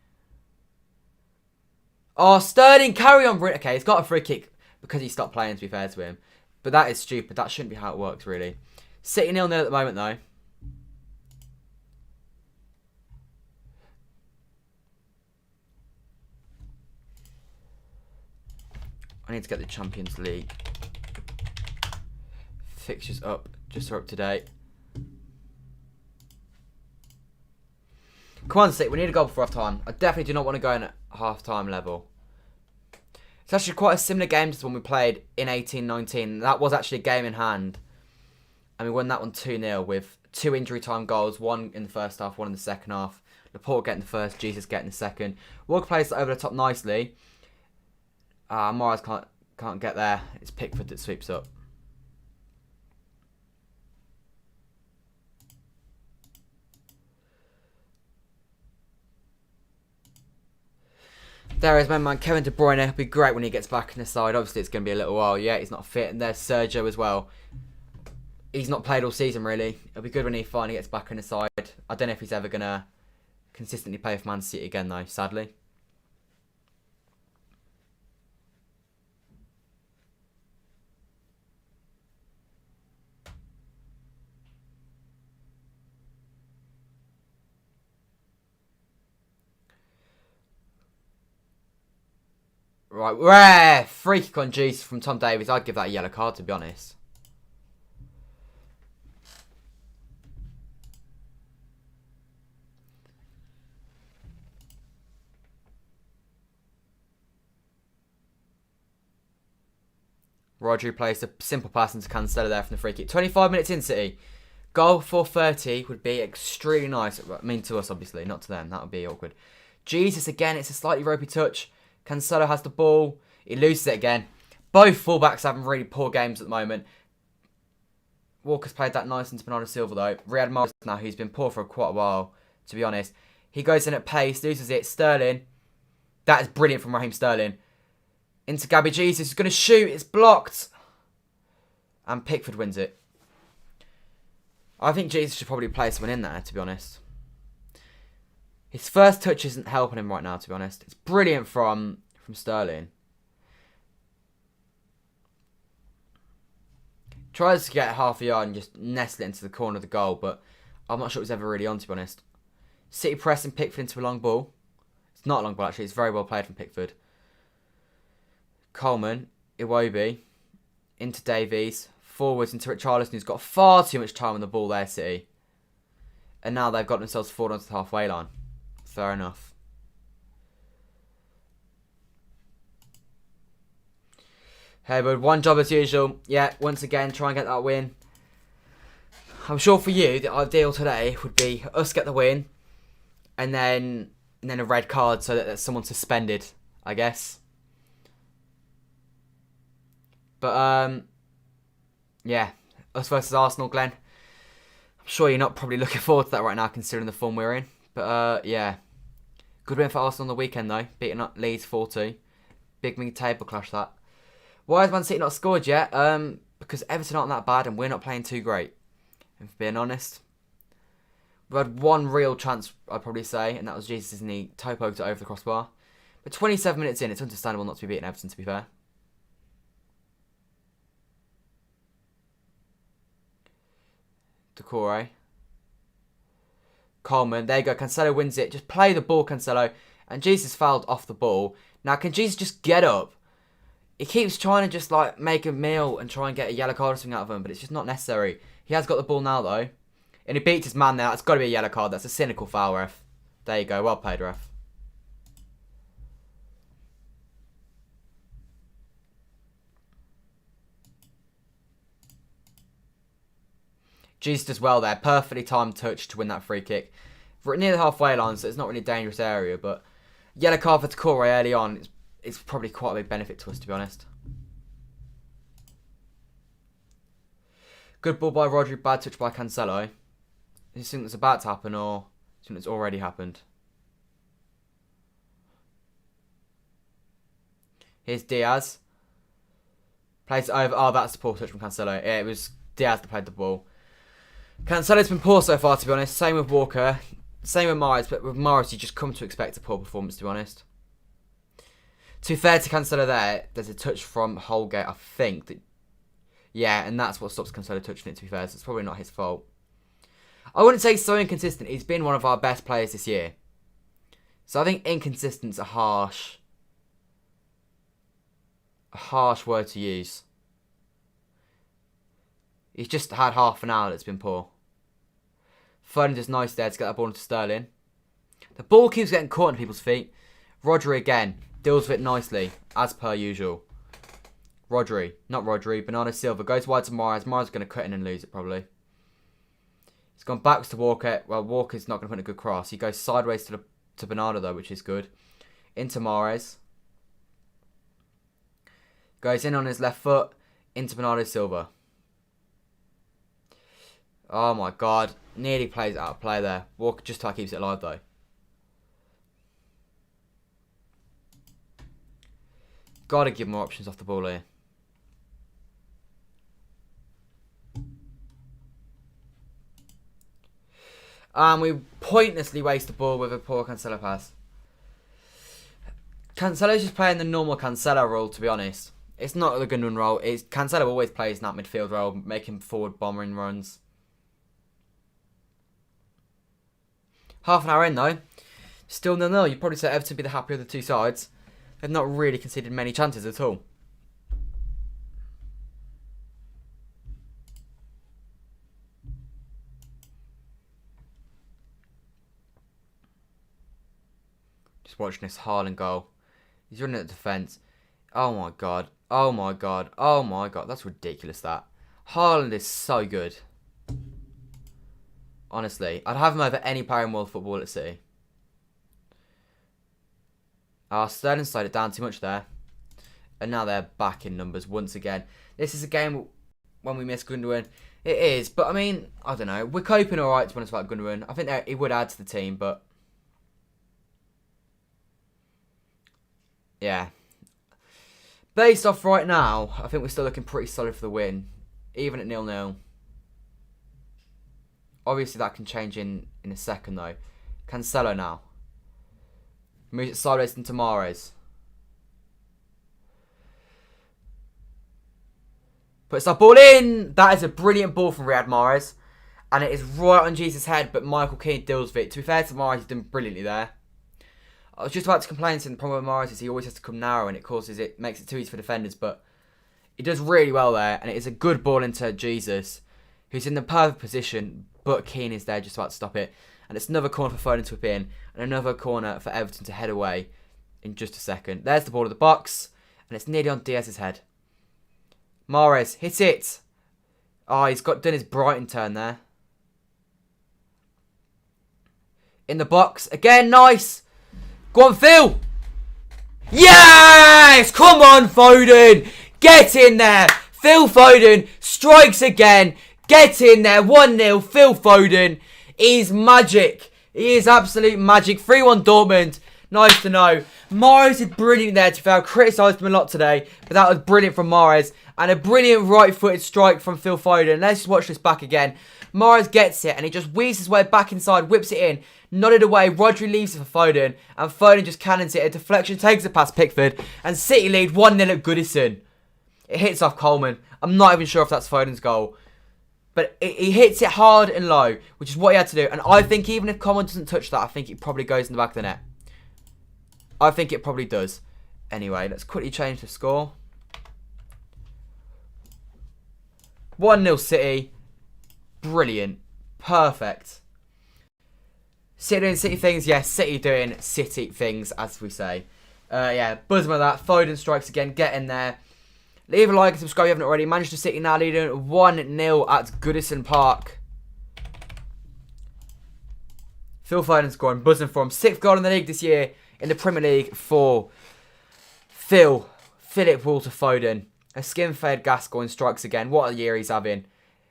Oh, Sterling, carry on. Okay, he's got a free kick because he stopped playing, to be fair to him. But that is stupid. That shouldn't be how it works, really. City 0-0 at the moment, though. I need to get the Champions League fixtures up, just so up to date. Come on, City, we need a goal before half time. I definitely do not want to go in at half time level. It's actually quite a similar game to the one we played in 18-19. That was actually a game in hand. And we won that one 2-0 with 2 injury time goals. 1 in the first half, 1 in the second half. Laporte getting the first, Jesus getting the second. Walker plays it over the top nicely. Mahrez can't get there. It's Pickford that sweeps up. There is my man Kevin De Bruyne. It'll be great when he gets back in the side. Obviously, it's going to be a little while. Yeah, he's not fit. And there's Sergio as well. He's not played all season, really. It'll be good when he finally gets back in the side. I don't know if he's ever going to consistently play for Man City again, though, sadly. Right, rare free kick on Jesus from Tom Davies. I'd give that a yellow card, to be honest. Rodri plays a simple pass into Cancelo there from the free kick. 25 minutes in, City. Goal for 30 would be extremely nice. I mean, to us, obviously, not to them. That would be awkward. Jesus, again, it's a slightly ropey touch. Cancelo has the ball. He loses it again. Both fullbacks having really poor games at the moment. Walker's played that nice into Bernardo Silva, though. Riyad Mahrez now, who's been poor for quite a while, to be honest. He goes in at pace, loses it. Sterling. That is brilliant from Raheem Sterling. Into Gabby Jesus, who's going to shoot. It's blocked. And Pickford wins it. I think Jesus should probably play someone in there, to be honest. His first touch isn't helping him right now, to be honest. It's brilliant from Sterling. Tries to get half a yard and just nestle it into the corner of the goal, but I'm not sure it was ever really on, to be honest. City pressing Pickford into a long ball. It's not a long ball, actually. It's very well played from Pickford. Coleman, Iwobi, into Davies, forwards into Richarlison, who's got far too much time on the ball there, City. And now they've got themselves forward onto the halfway line. Fair enough. Hey, but one job as usual. Yeah, once again, try and get that win. I'm sure for you, the ideal today would be us get the win, and then a red card so that someone's suspended, I guess. But, yeah, us versus Arsenal, Glenn. I'm sure you're not probably looking forward to that right now, considering the form we're in. But, yeah. Good win for Arsenal on the weekend, though. Beating up Leeds 4-2. Big mid-table clash, that. Why has Man City not scored yet? Because Everton aren't that bad and we're not playing too great. And for being honest, we've had one real chance, I'd probably say, and that was Jesus' knee. Topoed it over the crossbar. But 27 minutes in, it's understandable not to be beating Everton, to be fair. Decore. Coleman, there you go. Cancelo wins it. Just play the ball, Cancelo. And Jesus fouled off the ball. Now, can Jesus just get up? He keeps trying to just like make a meal and try and get a yellow card or something out of him, but it's just not necessary. He has got the ball now though. And he beats his man there. That's got to be a yellow card. That's a cynical foul, ref. There you go. Well played, ref. Jesus does well there. Perfectly timed touch to win that free kick. We're near the halfway line, so it's not really a dangerous area, but yellow card for Decore early on. It's probably quite a big benefit to us, to be honest. Good ball by Rodri, bad touch by Cancelo. Is this something that's about to happen or something that's already happened? Here's Diaz. Plays it over. Oh, that's the poor touch from Cancelo. Yeah, it was Diaz that played the ball. Cancelo's been poor so far, to be honest. Same with Walker. Same with Mahrez, but with Mahrez, you just come to expect a poor performance, to be honest. To be fair to Cancelo there, there's a touch from Holgate, I think. Yeah, and that's what stops Cancelo touching it, to be fair, so it's probably not his fault. I wouldn't say he's so inconsistent. He's been one of our best players this year. So I think inconsistent's a harsh word to use. He's just had half an hour that's been poor. Foden does nice there to get that ball into Sterling. The ball keeps getting caught on people's feet. Rodri again. Deals with it nicely, as per usual. Bernardo Silva goes wide to Mahrez. Mahrez is going to cut in and lose it, probably. He's gone backwards to Walker. Well, Walker's not going to put in a good cross. He goes sideways to Bernardo, though, which is good. Into Mahrez. Goes in on his left foot. Into Bernardo Silva. Oh, my God. Nearly plays out of play there. Walker just keeps it alive, though. Got to give more options off the ball here. And we pointlessly waste the ball with a poor Cancelo pass. Cancelo's just playing the normal Cancelo role, to be honest. It's not the Gundogan role. Cancelo always plays in that midfield role, making forward bombering runs. Half an hour in, though. Still 0-0. You'd probably say Everton would be the happier of the two sides. They've not really conceded many chances at all. Just watching this Haaland goal. He's running at the defence. Oh my God. Oh my god. Oh my god. That's ridiculous, that. Haaland is so good. Honestly. I'd have him over any player in world football at City. Sterling slowed it down too much there. And now they're back in numbers once again. This is a game when we miss Gundogan. It is. But, I mean, I don't know. We're coping alright, to be honest, about Gundogan. I think that it would add to the team, but... yeah. Based off right now, I think we're still looking pretty solid for the win. Even at 0-0. Obviously, that can change in a second, though. Cancelo now. Moves it sideways into Mahrez. Puts that ball in. That is a brilliant ball from Riyad Mahrez. And it is right on Jesus' head, but Michael Keane deals with it. To be fair to Mahrez, he's done brilliantly there. I was just about to complain, saying the problem with Mahrez is he always has to come narrow and it makes it too easy for defenders, but he does really well there, and it is a good ball into Jesus, who's in the perfect position, but Keane is there just about to stop it. And it's another corner for Foden to whip in, and another corner for Everton to head away in just a second. There's the ball of the box, and it's nearly on Diaz's head. Mahrez, hit it! Oh, he's done his Brighton turn there. In the box, again, nice! Go on, Phil! Yes! Come on, Foden! Get in there! Phil Foden strikes again. Get in there. 1-0. Phil Foden. He's magic. He is absolute magic. 3-1 Dortmund. Nice to know. Mahrez is brilliant there. To be fair, I criticised him a lot today, but that was brilliant from Mahrez. And a brilliant right-footed strike from Phil Foden. Let's just watch this back again. Mahrez gets it, and he just weaves his way back inside, whips it in, nodded away. Rodri leaves it for Foden, and Foden just cannons it. A deflection takes it past Pickford, and City lead 1-0 at Goodison. It hits off Coleman. I'm not even sure if that's Foden's goal. But he hits it hard and low, which is what he had to do. And I think even if Coleman doesn't touch that, I think it probably goes in the back of the net. I think it probably does. Anyway, let's quickly change the score. 1-0 City. Brilliant. Perfect. City doing City things? Yes, City doing City things, as we say. Yeah, buzzing with that. Foden strikes again. Get in there. Leave a like and subscribe if you haven't already. Manchester City now leading 1-0 at Goodison Park. Phil Foden scoring. Buzzing for him. 6th goal in the league this year. In the Premier League for Philip Walter Foden. A skin-fade Gascoigne strikes again. What a year he's having.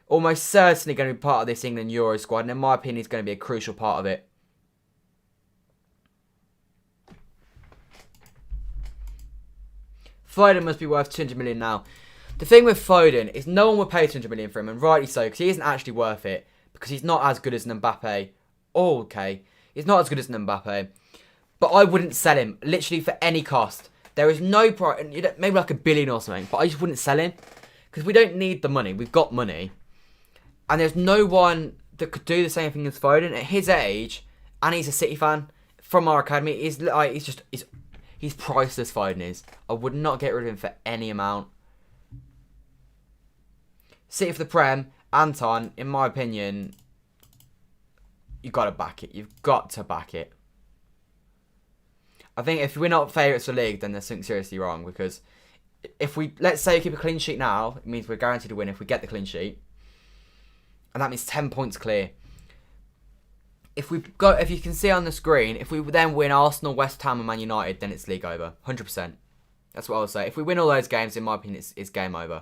Almost certainly going to be part of this England Euro squad. And in my opinion, he's going to be a crucial part of it. Foden must be worth 200 million now. The thing with Foden is no one would pay 200 million for him, and rightly so, because he isn't actually worth it. Because he's not as good as an Mbappe. Oh, okay. He's not as good as an Mbappe. But I wouldn't sell him, literally for any cost. There is no price, maybe like $1 billion or something, but I just wouldn't sell him. Because we don't need the money. We've got money. And there's no one that could do the same thing as Foden at his age, and he's a City fan from our academy. He's priceless, Foden is. I would not get rid of him for any amount. City for the Prem, Anton, in my opinion, you've got to back it. You've got to back it. I think if we're not favourites for the league, then there's something seriously wrong. Because if let's say we keep a clean sheet now, it means we're guaranteed to win if we get the clean sheet. And that means 10 points clear. If you can see on the screen, if we then win Arsenal, West Ham and Man United, then it's league over. 100%. That's what I would say. If we win all those games, in my opinion, it's game over.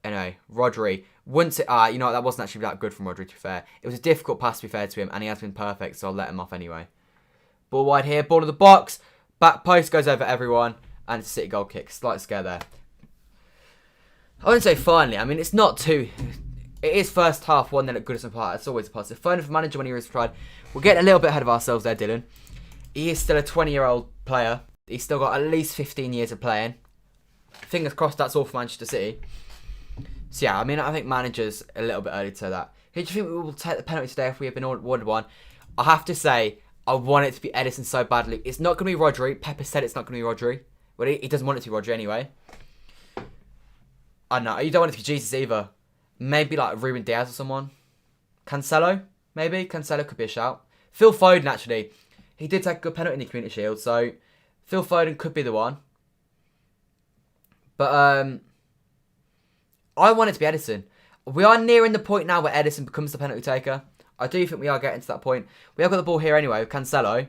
Anyway, Rodri. Once you know what, that wasn't actually that good from Rodri, to be fair. It was a difficult pass, to be fair to him, and he has been perfect, so I'll let him off anyway. Ball wide here, ball of the box. Back post goes over everyone, and it's a City goal kick. Slight scare there. I wouldn't say finally. I mean, it's not too... It is first half 1-0 at Goodison Park. It's always a positive. Foden for manager when he was tried. We're getting a little bit ahead of ourselves there, Dylan. He is still a 20-year-old player. He's still got at least 15 years of playing. Fingers crossed that's all for Manchester City. So yeah, I mean, I think manager's a little bit early to say that. Who do you think we will take the penalty today if we have been awarded one? I have to say, I want it to be Edison so badly. It's not going to be Rodri. Pepper said it's not going to be Rodri. Well, he doesn't want it to be Rodri anyway. I don't know. You don't want it to be Jesus either. Maybe like Ruben Diaz or someone. Cancelo, maybe. Cancelo could be a shout. Phil Foden, actually. He did take a good penalty in the Community Shield, so Phil Foden could be the one. But I want it to be Edison. We are nearing the point now where Edison becomes the penalty taker. I do think we are getting to that point. We have got the ball here anyway with Cancelo.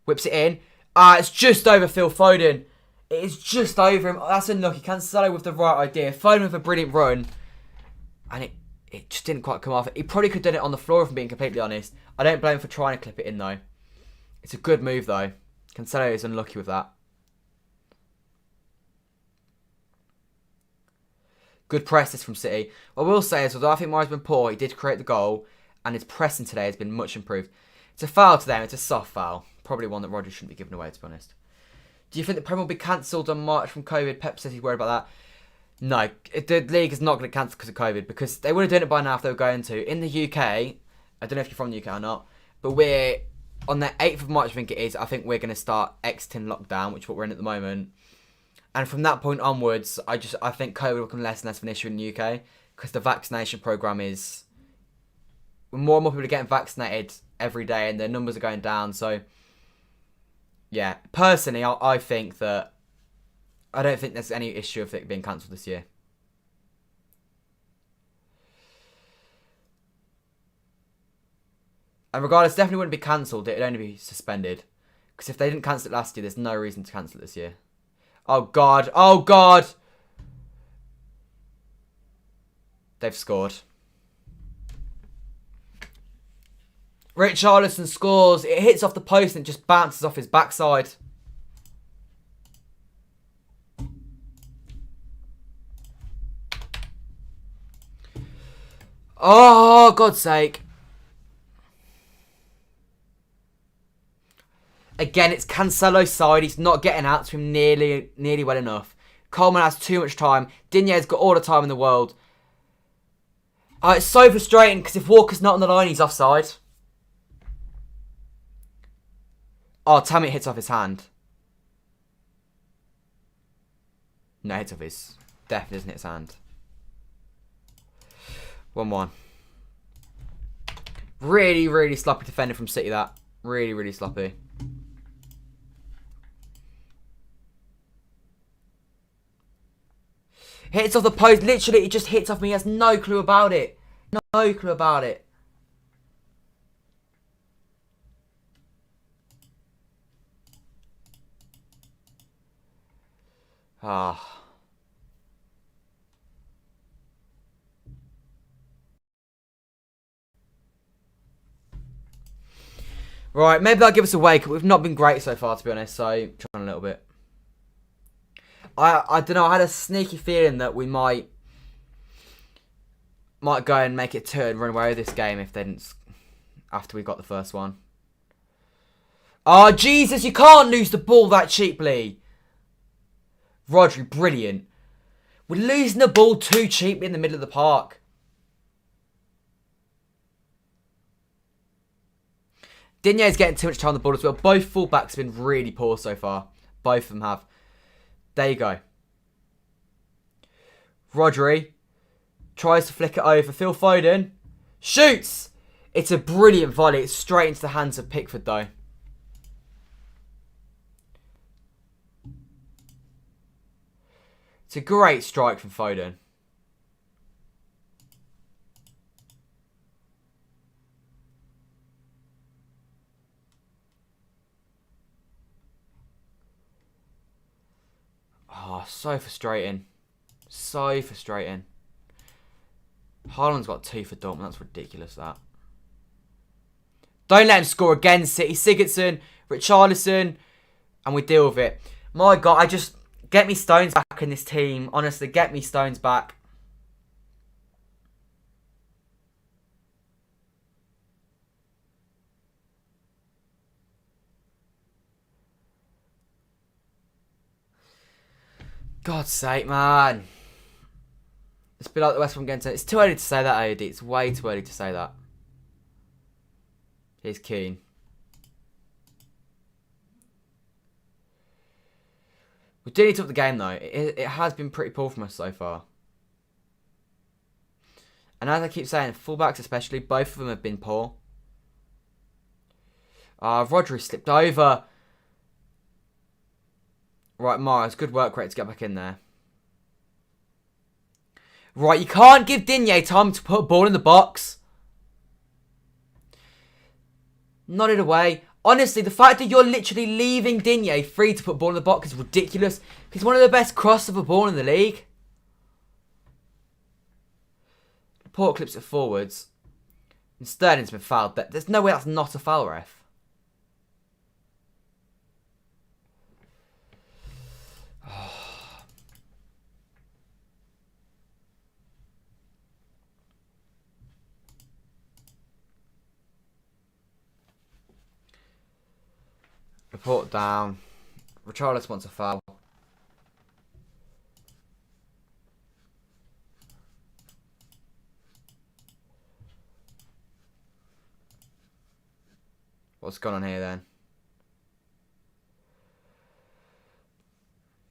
Whips it in. It's just over Phil Foden. It is just over him. That's unlucky. Cancelo with the right idea. Foden with a brilliant run. And it just didn't quite come off. He probably could have done it on the floor if I'm being completely honest. I don't blame him for trying to clip it in though. It's a good move though. Cancelo is unlucky with that. Good press this from City. What I will say is, although I think Murray's been poor, he did create the goal. And his pressing today has been much improved. It's a foul to them. It's a soft foul. Probably one that Rodgers shouldn't be given away, to be honest. Do you think the Premier will be cancelled on March from COVID? Pep says he's worried about that. No, the league is not going to cancel because of COVID. Because they would have done it by now if they were going to. In the UK, I don't know if you're from the UK or not. But we're, on the 8th of March, I think it is. I think we're going to start exiting lockdown, which is what we're in at the moment. And from that point onwards, I think COVID will become less and less of an issue in the UK. Because the vaccination programme is... More and more people are getting vaccinated every day and their numbers are going down. So, yeah. Personally, I think that... I don't think there's any issue of it being cancelled this year. And regardless, definitely wouldn't be cancelled. It would only be suspended. Because if they didn't cancel it last year, there's no reason to cancel it this year. Oh, God. Oh, God. They've scored. Richarlison scores. It hits off the post and it just bounces off his backside. Oh, God's sake. Again, it's Cancelo's side. He's not getting out to him nearly well enough. Coleman has too much time. Digne's got all the time in the world. It's so frustrating because if Walker's not on the line, he's offside. Oh, tell me it hits off his hand. No, it hits off his... Definitely doesn't hit his hand. 1-1. Really, really sloppy defender from City, that. Really, really sloppy. Hits off the post. Literally, it just hits off me. He has no clue about it. No clue about it. Ah. Right, maybe that'll give us a wake. We've not been great so far, to be honest, so trying a little bit. I don't know, I had a sneaky feeling that we might go and make it 2 and run away with this game if they didn't, after we got the first one. Oh, Jesus, you can't lose the ball that cheaply. Rodri, brilliant. We're losing the ball too cheaply in the middle of the park. Digne's getting too much time on the ball as well. Both fullbacks have been really poor so far. Both of them have. There you go. Rodri tries to flick it over. Phil Foden shoots. It's a brilliant volley. It's straight into the hands of Pickford though. It's a great strike from Foden. Oh, so frustrating. So frustrating. Haaland's got 2 for Dortmund. That's ridiculous, that. Don't let him score again, City. Sigurdsson, Richarlison, and we deal with it. My God, get me Stones back in this team. Honestly, get me Stones back. God's sake, man. It's a bit like the West Brom game. It's too early to say that, AD. It's way too early to say that. He's keen. We do need to up the game, though. It has been pretty poor from us so far. And as I keep saying, fullbacks especially, both of them have been poor. Rodri slipped over. Right, Mars, good work rate to get back in there. Right, you can't give Digne time to put a ball in the box. Nodded away. Honestly, the fact that you're literally leaving Digne free to put a ball in the box is ridiculous. He's one of the best crossover ball in the league. Laporte clips it forwards. And Sterling's been fouled. There's no way that's not a foul, ref. Laporte down. Richarlison wants a foul. What's going on here then?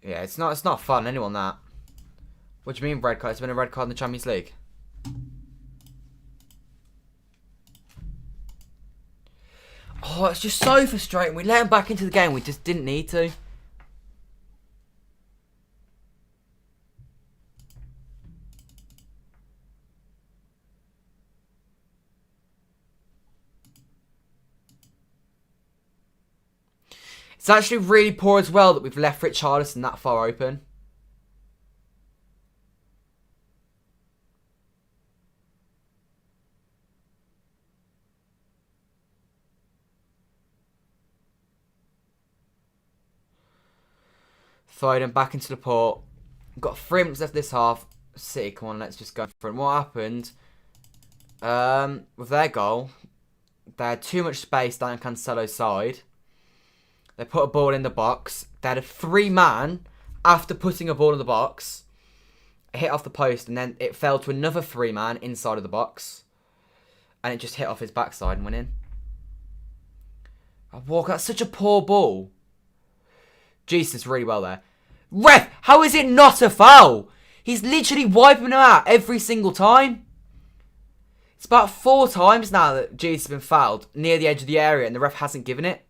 Yeah, it's not fun. Anyone that. What do you mean red card? It's been a red card in the Champions League. Oh, it's just so frustrating. We let him back into the game. We just didn't need to. It's actually really poor as well that we've left Richarlison that far open. Foden back into the port. Got 3 minutes left this half. City, come on, let's just go for it. What happened? With their goal, they had too much space down Cancelo's side. They put a ball in the box. They had a 3-man after putting a ball in the box. It hit off the post and then it fell to another 3-man inside of the box. And it just hit off his backside and went in. Walker, that's such a poor ball. Jesus, really well there. Ref, how is it not a foul? He's literally wiping him out every single time. It's about 4 times now that Jesus has been fouled near the edge of the area and the ref hasn't given it.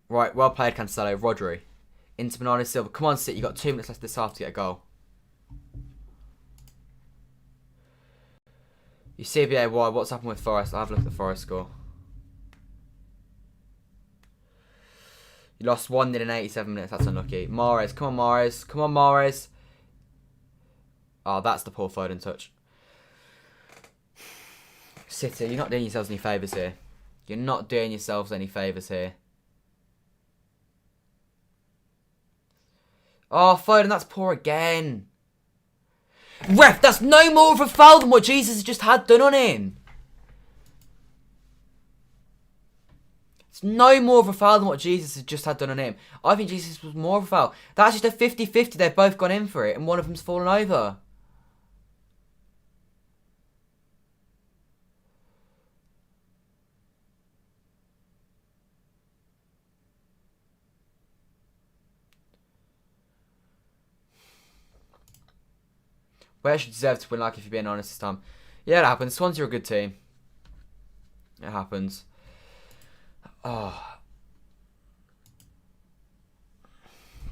Right, well played, Cancelo. Rodri. Into Bernardo Silva. Come on, City. You've got 2 minutes left this half to get a goal. You see, yeah, what's happened with Forest? I'll have a look at the Forest score. You lost 1-0 in 87 minutes. That's unlucky. Mahrez. Come on, Mahrez. Come on, Mahrez. Oh, that's the poor Foden touch. City, you're not doing yourselves any favours here. You're not doing yourselves any favours here. Oh, Foden, that's poor again. Ref, that's no more of a foul than what Jesus has just had done on him. It's no more of a foul than what Jesus has just had done on him. I think Jesus was more of a foul. That's just a 50-50. They've both gone in for it, and one of them's fallen over. Where should deserve to win, like, if you're being honest this time. Yeah, it happens. Swansea are a good team. It happens. Oh.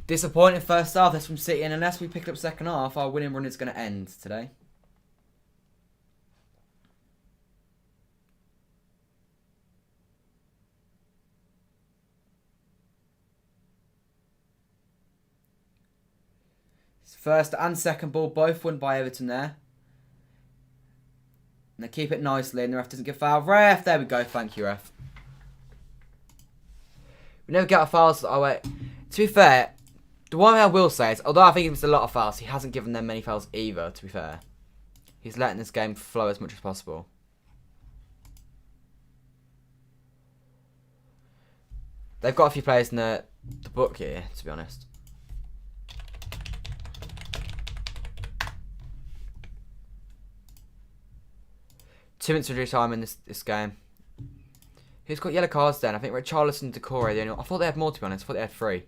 Disappointing first half. That's from City. And unless we pick up second half, our winning run is going to end today. First and second ball, both won by Everton there. And they keep it nicely, and the ref doesn't give foul. Ref, there we go. Thank you, ref. We never get our fouls. Oh, wait. To be fair, the one thing I will say is, although I think it was a lot of fouls, he hasn't given them many fouls either, to be fair. He's letting this game flow as much as possible. They've got a few players in the book here, to be honest. Two minutes of time in this game. Who's got yellow cards then? I think Richarlison and Decore. I thought they had more, to be honest. I thought they had 3.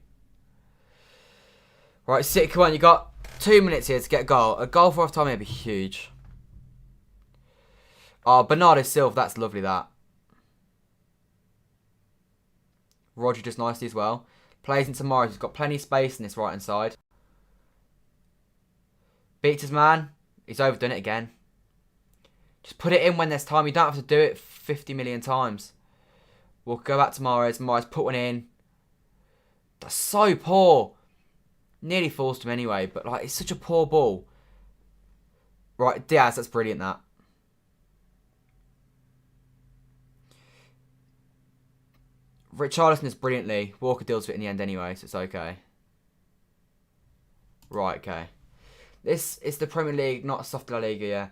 Right, City, come on. You got 2 minutes here to get a goal. A goal for off time would be huge. Oh, Bernardo Silva. That's lovely, that. Rodri just nicely as well. Plays into Morris. He's got plenty of space in this right-hand side. Beats his man. He's overdone it again. Just put it in when there's time. You don't have to do it 50 million times. We'll go back to Morris. Morris put one in. That's so poor. Nearly forced him anyway, but like it's such a poor ball. Right, Diaz, that's brilliant that. Richarlison is brilliantly. Walker deals with it in the end anyway, so it's okay. Right, okay. This is the Premier League, not Soft La Liga, yeah.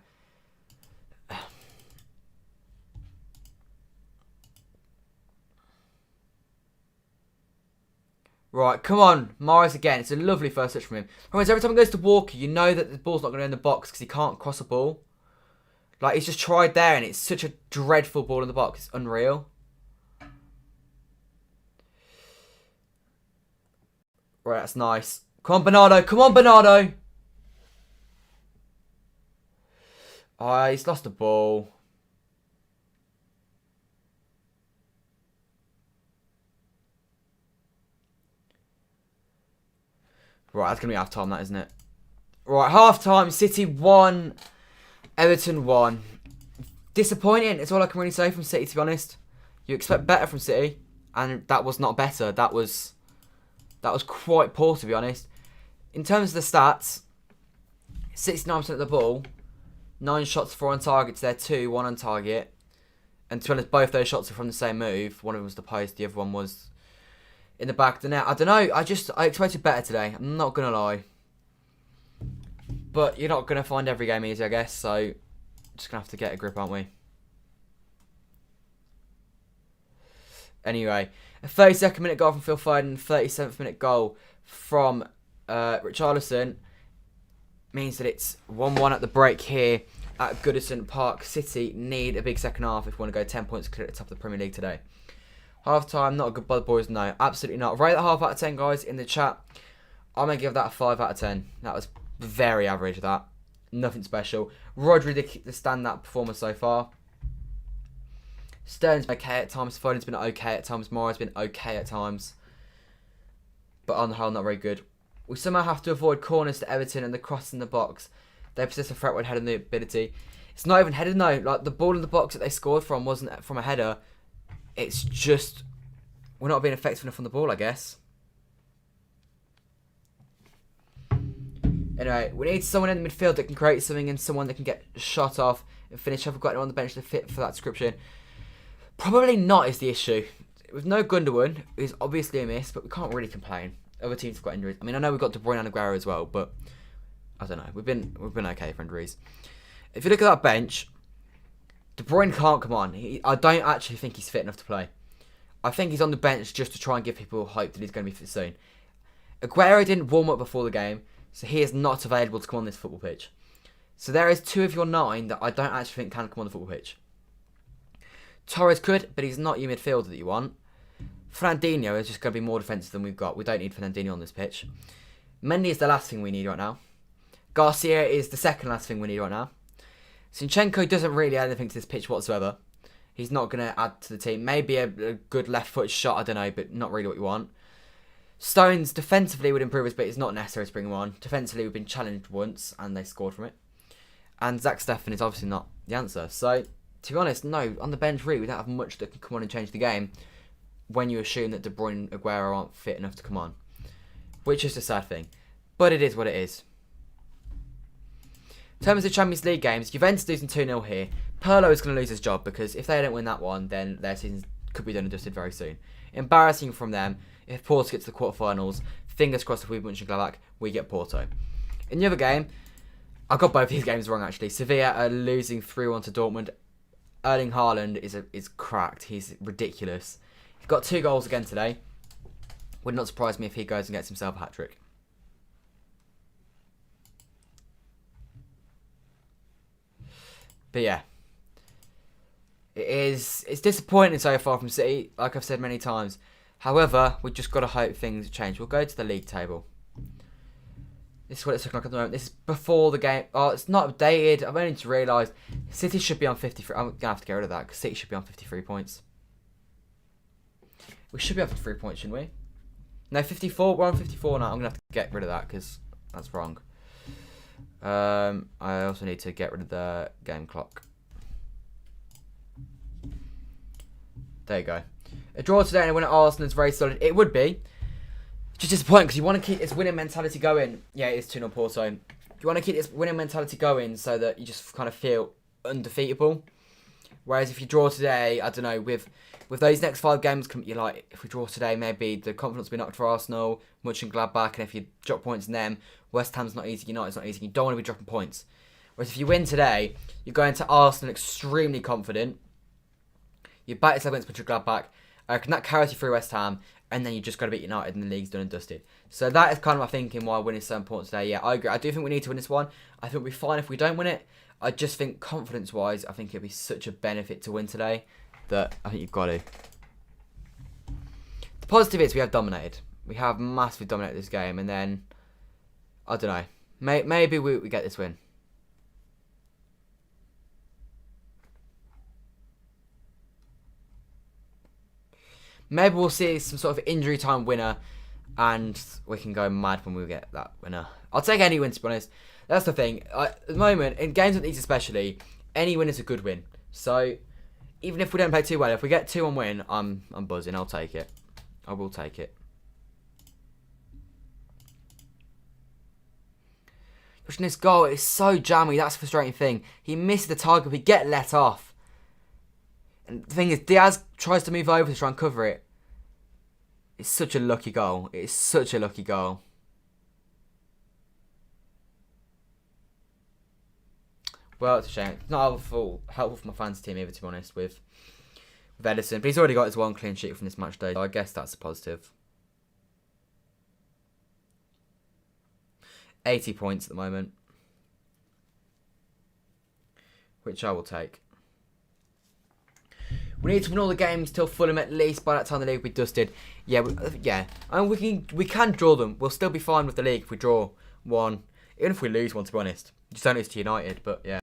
Right, come on. Morris again. It's a lovely first touch from him. Every time he goes to Walker, you know that the ball's not going to go in the box because he can't cross a ball. Like, he's just tried there and it's such a dreadful ball in the box. It's unreal. Right, that's nice. Come on, Bernardo. Come on, Bernardo. Oh, he's lost the ball. Right, that's going to be half-time, that, isn't it? Right, half-time. City 1. Everton 1. Disappointing. It's all I can really say from City, to be honest. You expect better from City. And that was not better. That was quite poor, to be honest. In terms of the stats, 69% of the ball. 9 shots, 4 on target. So they're 2, 1 on target. And to be honest, both those shots are from the same move. One of them was the post. The other one was in the back of the net. I don't know. I expected better today. I'm not going to lie. But you're not going to find every game easy, I guess. So, just going to have to get a grip, aren't we? Anyway, a 32nd minute goal from Phil Foden, 37th minute goal from Richarlison means that it's 1-1 at the break here at Goodison Park. City need a big second half if we want to go 10 points clear at the top of the Premier League today. Half time, not a good by the boys, no, absolutely not. Rate that half out of 10, guys, in the chat. I'm going to give that a 5 out of 10. That was very average, that. Nothing special. Rodri, the stand-up performer so far. Sterling's been okay at times. Foden's been okay at times. Morris has been okay at times. But on the whole, not very good. We somehow have to avoid corners to Everton and the cross in the box. They possess a threat when heading the ability. It's not even headed, no. Like, the ball in the box that they scored from wasn't from a header. It's just, we're not being effective enough on the ball, I guess. Anyway, we need someone in the midfield that can create something and someone that can get shot off and finish. Have we got anyone on the bench to fit for that description? Probably not is the issue. With no Gundogan, who's obviously a miss, but we can't really complain. Other teams have got injuries. I mean, I know we've got De Bruyne and Aguero as well, but I don't know. We've been okay for injuries. If you look at that bench, De Bruyne can't come on. I don't actually think he's fit enough to play. I think he's on the bench just to try and give people hope that he's going to be fit soon. Aguero didn't warm up before the game, so he is not available to come on this football pitch. So there is 2 of your 9 that I don't actually think can come on the football pitch. Torres could, but he's not your midfielder that you want. Fernandinho is just going to be more defensive than we've got. We don't need Fernandinho on this pitch. Mendy is the last thing we need right now. Garcia is the second last thing we need right now. Zinchenko doesn't really add anything to this pitch whatsoever. He's not going to add to the team. Maybe a good left foot shot, I don't know, but not really what you want. Stones defensively would improve us, but it's not necessary to bring him on. Defensively, we've been challenged once, and they scored from it. And Zach Steffen is obviously not the answer. So, to be honest, no, on the bench, really, we don't have much that can come on and change the game when you assume that De Bruyne and Aguero aren't fit enough to come on. Which is a sad thing. But it is what it is. In terms of Champions League games, Juventus losing 2-0 here. Pirlo is going to lose his job because if they don't win that one, then their season could be done and dusted very soon. Embarrassing from them. If Porto gets to the quarterfinals, fingers crossed if we win Mönchengladbach, we get Porto. In the other game, I got both these games wrong actually. Sevilla are losing 3-1 to Dortmund. Erling Haaland is cracked. He's ridiculous. He's got 2 goals again today. Would not surprise me if he goes and gets himself a hat-trick. But yeah. It's disappointing so far from City, like I've said many times. However, we've just got to hope things change. We'll go to the league table. This is what it's looking like at the moment. This is before the game. Oh, it's not updated. I've only just realised City should be on 53. I'm going to have to get rid of that because City should be on 53 points. We should be on 53 points, shouldn't we? No, 54. We're on 54 now. I'm going to have to get rid of that because that's wrong. I also need to get rid of the game clock. There you go. A draw today and a win at Arsenal is very solid. It would be. Just disappointing because you want to keep this winning mentality going. Yeah, it is 2-0 Porto. You want to keep this winning mentality going so that you just kind of feel undefeatable. Whereas if you draw today, I don't know, with those next 5 games, you're like, if we draw today, maybe the confidence will be knocked for Arsenal, Mönchengladbach, and if you drop points in them, West Ham's not easy, United's not easy, you don't want to be dropping points. Whereas if you win today, you're going to Arsenal extremely confident, you back yourself against Mönchengladbach, can that carries you through West Ham, and then you just got to beat United and the league's done and dusted. So that is kind of my thinking why winning is so important today. Yeah, I agree. I do think we need to win this one. I think we'll be fine if we don't win it. I just think confidence-wise, I think it'll be such a benefit to win today that I think you've got to. The positive is we have dominated. We have massively dominated this game, and then, I don't know, maybe we get this win. Maybe we'll see some sort of injury time winner, and we can go mad when we get that winner. I'll take any win, to be honest. That's the thing. At the moment, in games like these especially, any win is a good win. So, even if we don't play too well, if we get 2-1 win, I'm buzzing. I'll take it. I will take it. Pushing this goal, it's so jammy. That's the frustrating thing. He misses the target, we get let off. And the thing is, Diaz tries to move over to try and cover it. It's such a lucky goal. It's such a lucky goal. Well, it's a shame. It's not helpful for my fantasy team either, to be honest, with Edison. But he's already got his 1 clean sheet from this match day, so I guess that's a positive. 80 points at the moment, which I will take. We need to win all the games till Fulham at least. By that time the league will be dusted. Yeah, and we can draw them. We'll still be fine with the league if we draw one. Even if we lose one, to be honest. Just don't lose to United, but yeah.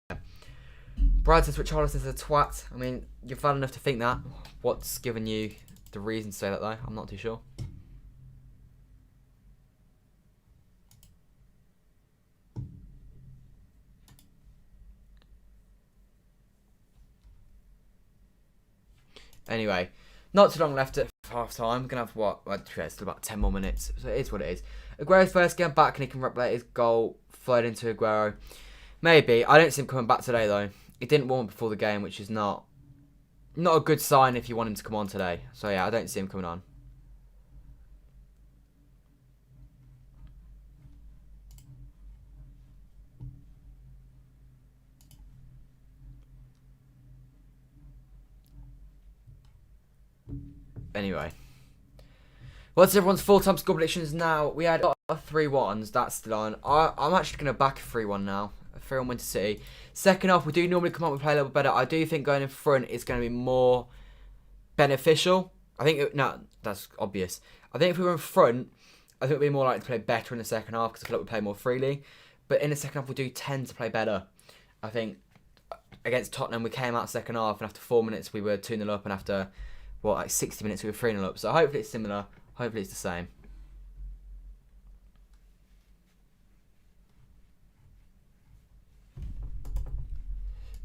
Brad says Watchalong is a twat. I mean, you're valid enough to think that. What's given you the reason to say that, though? I'm not too sure. Anyway, not too long left at half time. We're going to have what? Well, it's still about 10 more minutes. So it is what it is. Aguero's first game back and he can replicate his goal. Flowed into Aguero. Maybe. I don't see him coming back today, though. He didn't warm up before the game, which is not a good sign if you want him to come on today. So yeah, I don't see him coming on. Anyway. What's everyone's full-time score predictions now? We had 3-1s. That's still on. I'm actually going to back a 3-1 now. A 3-1 win to City. Second half, we do normally come up and play a little better. I do think going in front is going to be more beneficial. I think, no, that's obvious. I think if we were in front, I think we'd be more likely to play better in the second half because I feel like we play more freely. But in the second half, we do tend to play better. I think against Tottenham, we came out second half and after 4 minutes, we were 2-0 up and after, what, like 60 minutes, we were 3-0 up. So hopefully it's similar. Hopefully it's the same.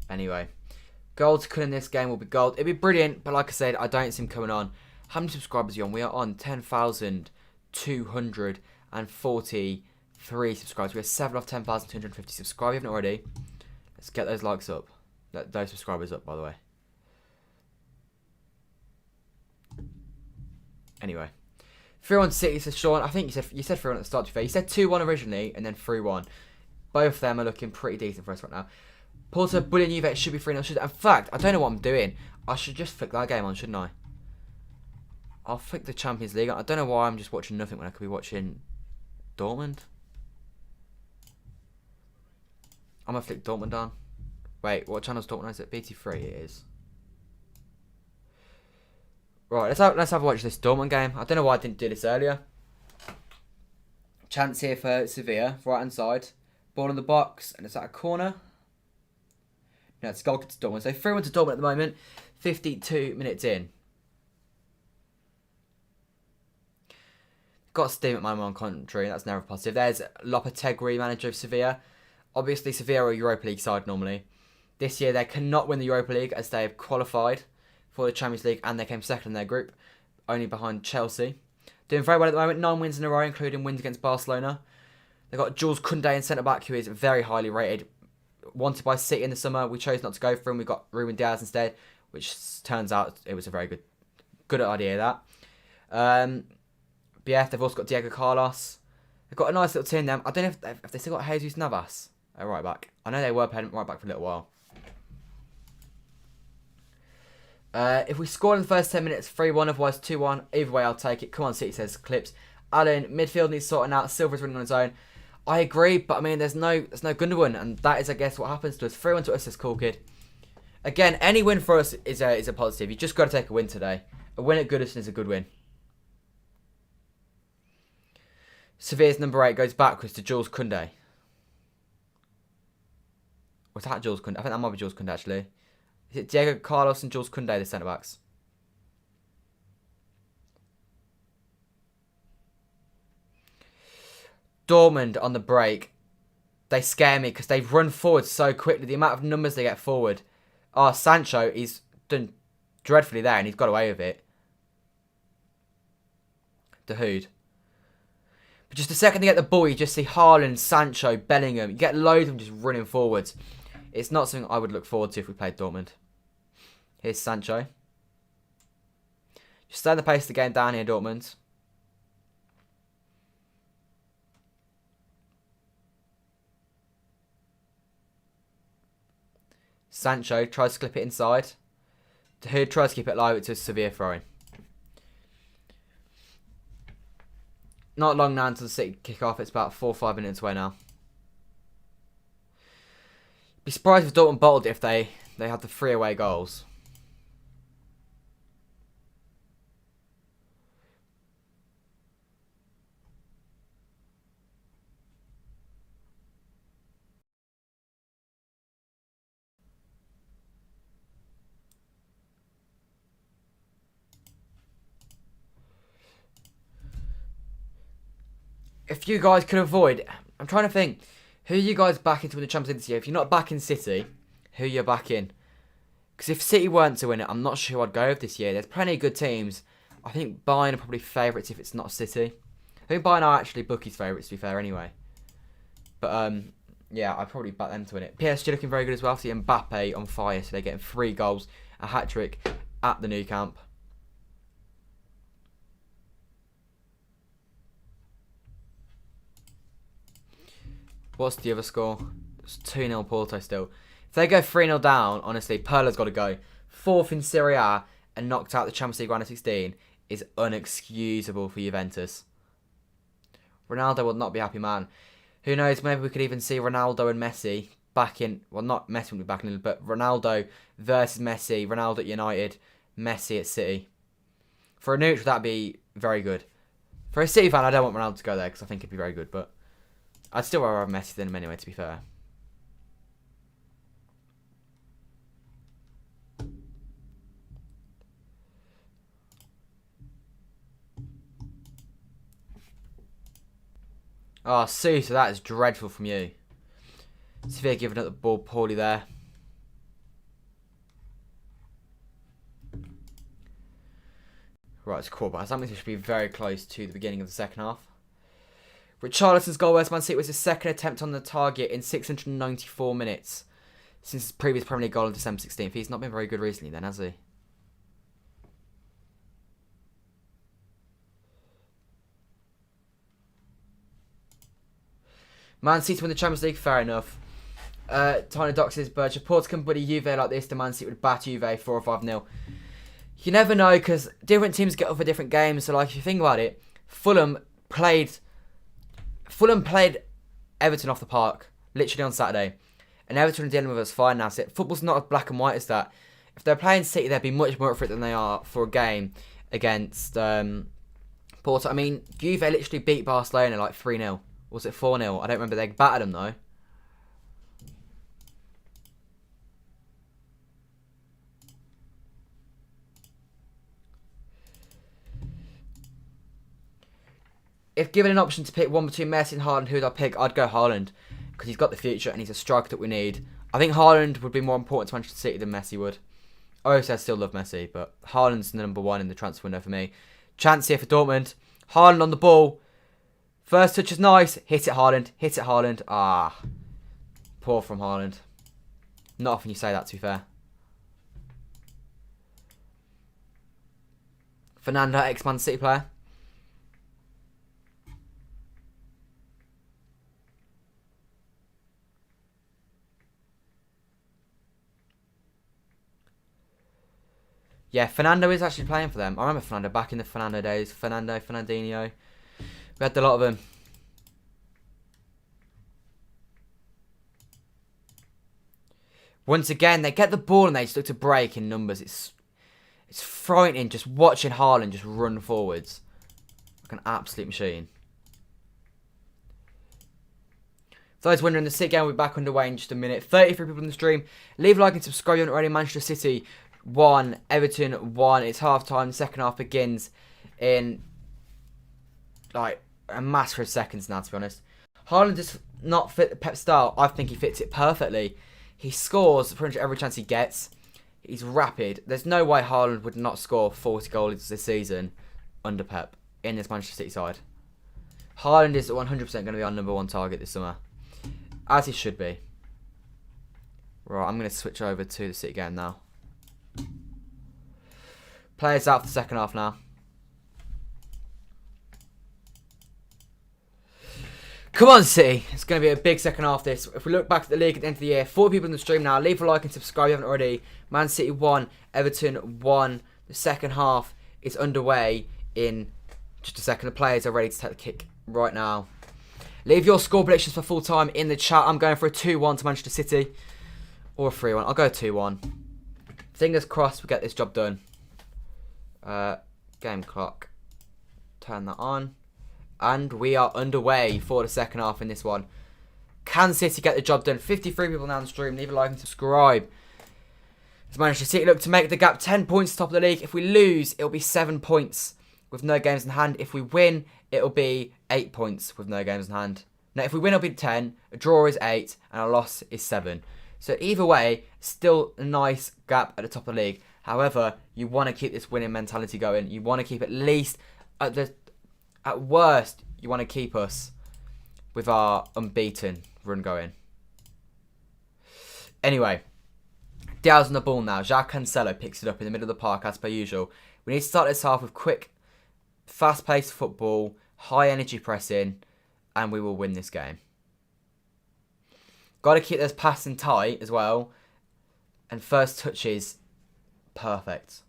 Anyway, goal to in this game will be gold. It'd be brilliant, but like I said, I don't see him coming on. How many subscribers are you on? We are on 10,243 subscribers. We are 7 off 10,250 subscribers. If you haven't already, let's get those likes up. Those subscribers up, by the way. Anyway, 3-1 City, says Sean. I think you said 3-1 at the start, to be fair. You said 2-1 originally, and then 3-1. Both of them are looking pretty decent for us right now. Porto, bullying Juve, it should be 3-0. In fact, I don't know what I'm doing. I should just flick that game on, shouldn't I? I'll flick the Champions League. I don't know why I'm just watching nothing when I could be watching Dortmund. I'm going to flick Dortmund on. Wait, what channel's Dortmund on? Is it BT3? It is. Right, let's have a watch this Dortmund game. I don't know why I didn't do this earlier. Chance here for Sevilla, right hand side. Ball in the box, and it's at a corner. No, it's goal to Dortmund. So 3-1 to Dortmund at the moment. 52 minutes in. Got Steve McManaman on commentary, that's never positive. There's Lopetegui, manager of Sevilla. Obviously, Sevilla are a Europa League side normally. This year, they cannot win the Europa League as they have qualified for the Champions League and they came second in their group, only behind Chelsea. Doing very well at the moment, 9 wins in a row, including wins against Barcelona. They've got Jules Koundé in centre-back, who is very highly rated. Wanted by City in the summer. We chose not to go for him. We got Ruben Diaz instead, which turns out it was a very good idea, that. But yeah, they've also got Diego Carlos. They've got a nice little team there. I don't know if they still got Jesus Navas at right back. I know they were playing right back for a little while. If we score in the first 10 minutes, 3-1, otherwise 2-1. Either way, I'll take it. Come on, City, says Clips. Alan, midfield needs sorting out. Silver's running on his own. I agree, but I mean, there's no Gundogan, and that is, I guess, what happens to us. 3-1 to us, says Cool Kid. Again, any win for us is a positive. You just got to take a win today. A win at Goodison is a good win. Sevilla's number 8 goes backwards to Jules Koundé. Was that Jules Koundé? I think that might be Jules Koundé, actually. Is it Diego Carlos and Jules Koundé, the centre-backs? Dortmund on the break. They scare me because they run forward so quickly. The amount of numbers they get forward. Oh, Sancho, he's done dreadfully there and he's got away with it. Dahoud. But just the second they get the ball, you just see Haaland, Sancho, Bellingham. You get loads of them just running forwards. It's not something I would look forward to if we played Dortmund. Here's Sancho. Just slowing the pace of the game down here, Dortmund. Sancho tries to clip it inside. Dahoud tries to keep it live. It's a severe throw-in. Not long now until the City kick off. It's about 4 or 5 minutes away now. Be surprised if Dortmund bottled it if they had the 3 away goals. If you guys could avoid... I'm trying to think. Who are you guys backing to win the Champions League this year? If you're not backing City, who are you backing? Because if City weren't to win it, I'm not sure who I'd go with this year. There's plenty of good teams. I think Bayern are probably favourites if it's not City. I think Bayern are actually bookies' favourites, to be fair, anyway. But, yeah, I'd probably back them to win it. PSG looking very good as well. See Mbappe on fire. So they're getting 3 goals, a hat-trick at the new camp. What's the other score? It's 2-0 Porto still. If they go 3-0 down, honestly, Perla's got to go. 4th in Serie A and knocked out the Champions League round of 16 is unexcusable for Juventus. Ronaldo will not be happy, man. Who knows, maybe we could even see Ronaldo and Messi back in... Well, not Messi will be back in, but Ronaldo versus Messi. Ronaldo at United, Messi at City. For a neutral, that'd be very good. For a City fan, I don't want Ronaldo to go there because I think it'd be very good, but... I'd still rather have Messi than him anyway, to be fair. Oh, Sousa, that is dreadful from you. Sevilla giving up the ball poorly there. Right, it's quarterback. That means we should be very close to the beginning of the second half. Richarlison's goal versus Man City was his second attempt on the target in 694 minutes since his previous Premier League goal on December 16th. He's not been very good recently then, has he? Man City win the Champions League, fair enough. Tiny Doc says, Birch, if Porto can bully Juve like this, the Man City would bat Juve 4 or 5-0. You never know, because different teams get up for different games. So, like, if you think about it, Fulham played Everton off the park, literally on Saturday. And Everton are dealing with us fine now. So football's not as black and white as that. If they're playing City, they'd be much more up for it than they are for a game against Porto. I mean, Juve literally beat Barcelona like 3-0. Was it 4-0? I don't remember. They battered them, though. if given an option to pick one between Messi and Haaland, who would I pick? I'd go Haaland because he's got the future and he's a striker that we need. I think Haaland would be more important to Manchester City than Messi would. Obviously, I still love Messi, but Haaland's the number one in the transfer window for me. Chance here for Dortmund. Haaland on the ball. First touch is nice. Hit it, Haaland. Hit it, Haaland. Ah. Poor from Haaland. Not often you say that, to be fair. Fernando, ex-Man City player. Yeah, Fernando is actually playing for them. I remember Fernando back in the Fernando days. Fernandinho. We had a lot of them. Once again, they get the ball and they just look to break in numbers. It's frightening just watching Haaland just run forwards. Like an absolute machine. For those wondering, the City game will be back underway in just a minute. 33 people in the stream. Leave a like and subscribe if you haven't already. Manchester City 1, Everton 1. It's half time. The second half begins in like a matter of seconds now, to be honest. Haaland does not fit the Pep style. I think he fits it perfectly. He scores pretty much every chance he gets. He's rapid. There's no way Haaland would not score 40 goals this season under Pep in this Manchester City side. Haaland is 100% going to be our number one target this summer. As he should be. Right, I'm going to switch over to the City game now. Players out for the second half now. Come on, City. It's going to be a big second half this. If we look back at the league at the end of the year, 4 people in the stream now. Leave a like and subscribe if you haven't already. Man City 1, Everton 1. The second half is underway in just a second. The players are ready to take the kick right now. Leave your score predictions for full time in the chat. I'm going for a 2-1 to Manchester City. Or a 3-1. I'll go 2-1. Fingers crossed we get this job done. Game clock. Turn that on. And we are underway for the second half in this one. Can City get the job done? 53 people now on the stream. Leave a like and subscribe. As Manchester City look to make the gap 10 points to top of the league. If we lose, it'll be 7 points with no games in hand. If we win, it'll be 8 points with no games in hand. Now, if we win, it'll be 10. A draw is 8. And a loss is 7. So either way, still a nice gap at the top of the league. However, you want to keep this winning mentality going. You want to keep at least at worst, you want to keep us with our unbeaten run going. Anyway, Diaz on the ball now. João Cancelo picks it up in the middle of the park as per usual. We need to start this half with quick, fast-paced football, high-energy pressing, and we will win this game. Got to keep this passing tight as well. And first touches, perfect.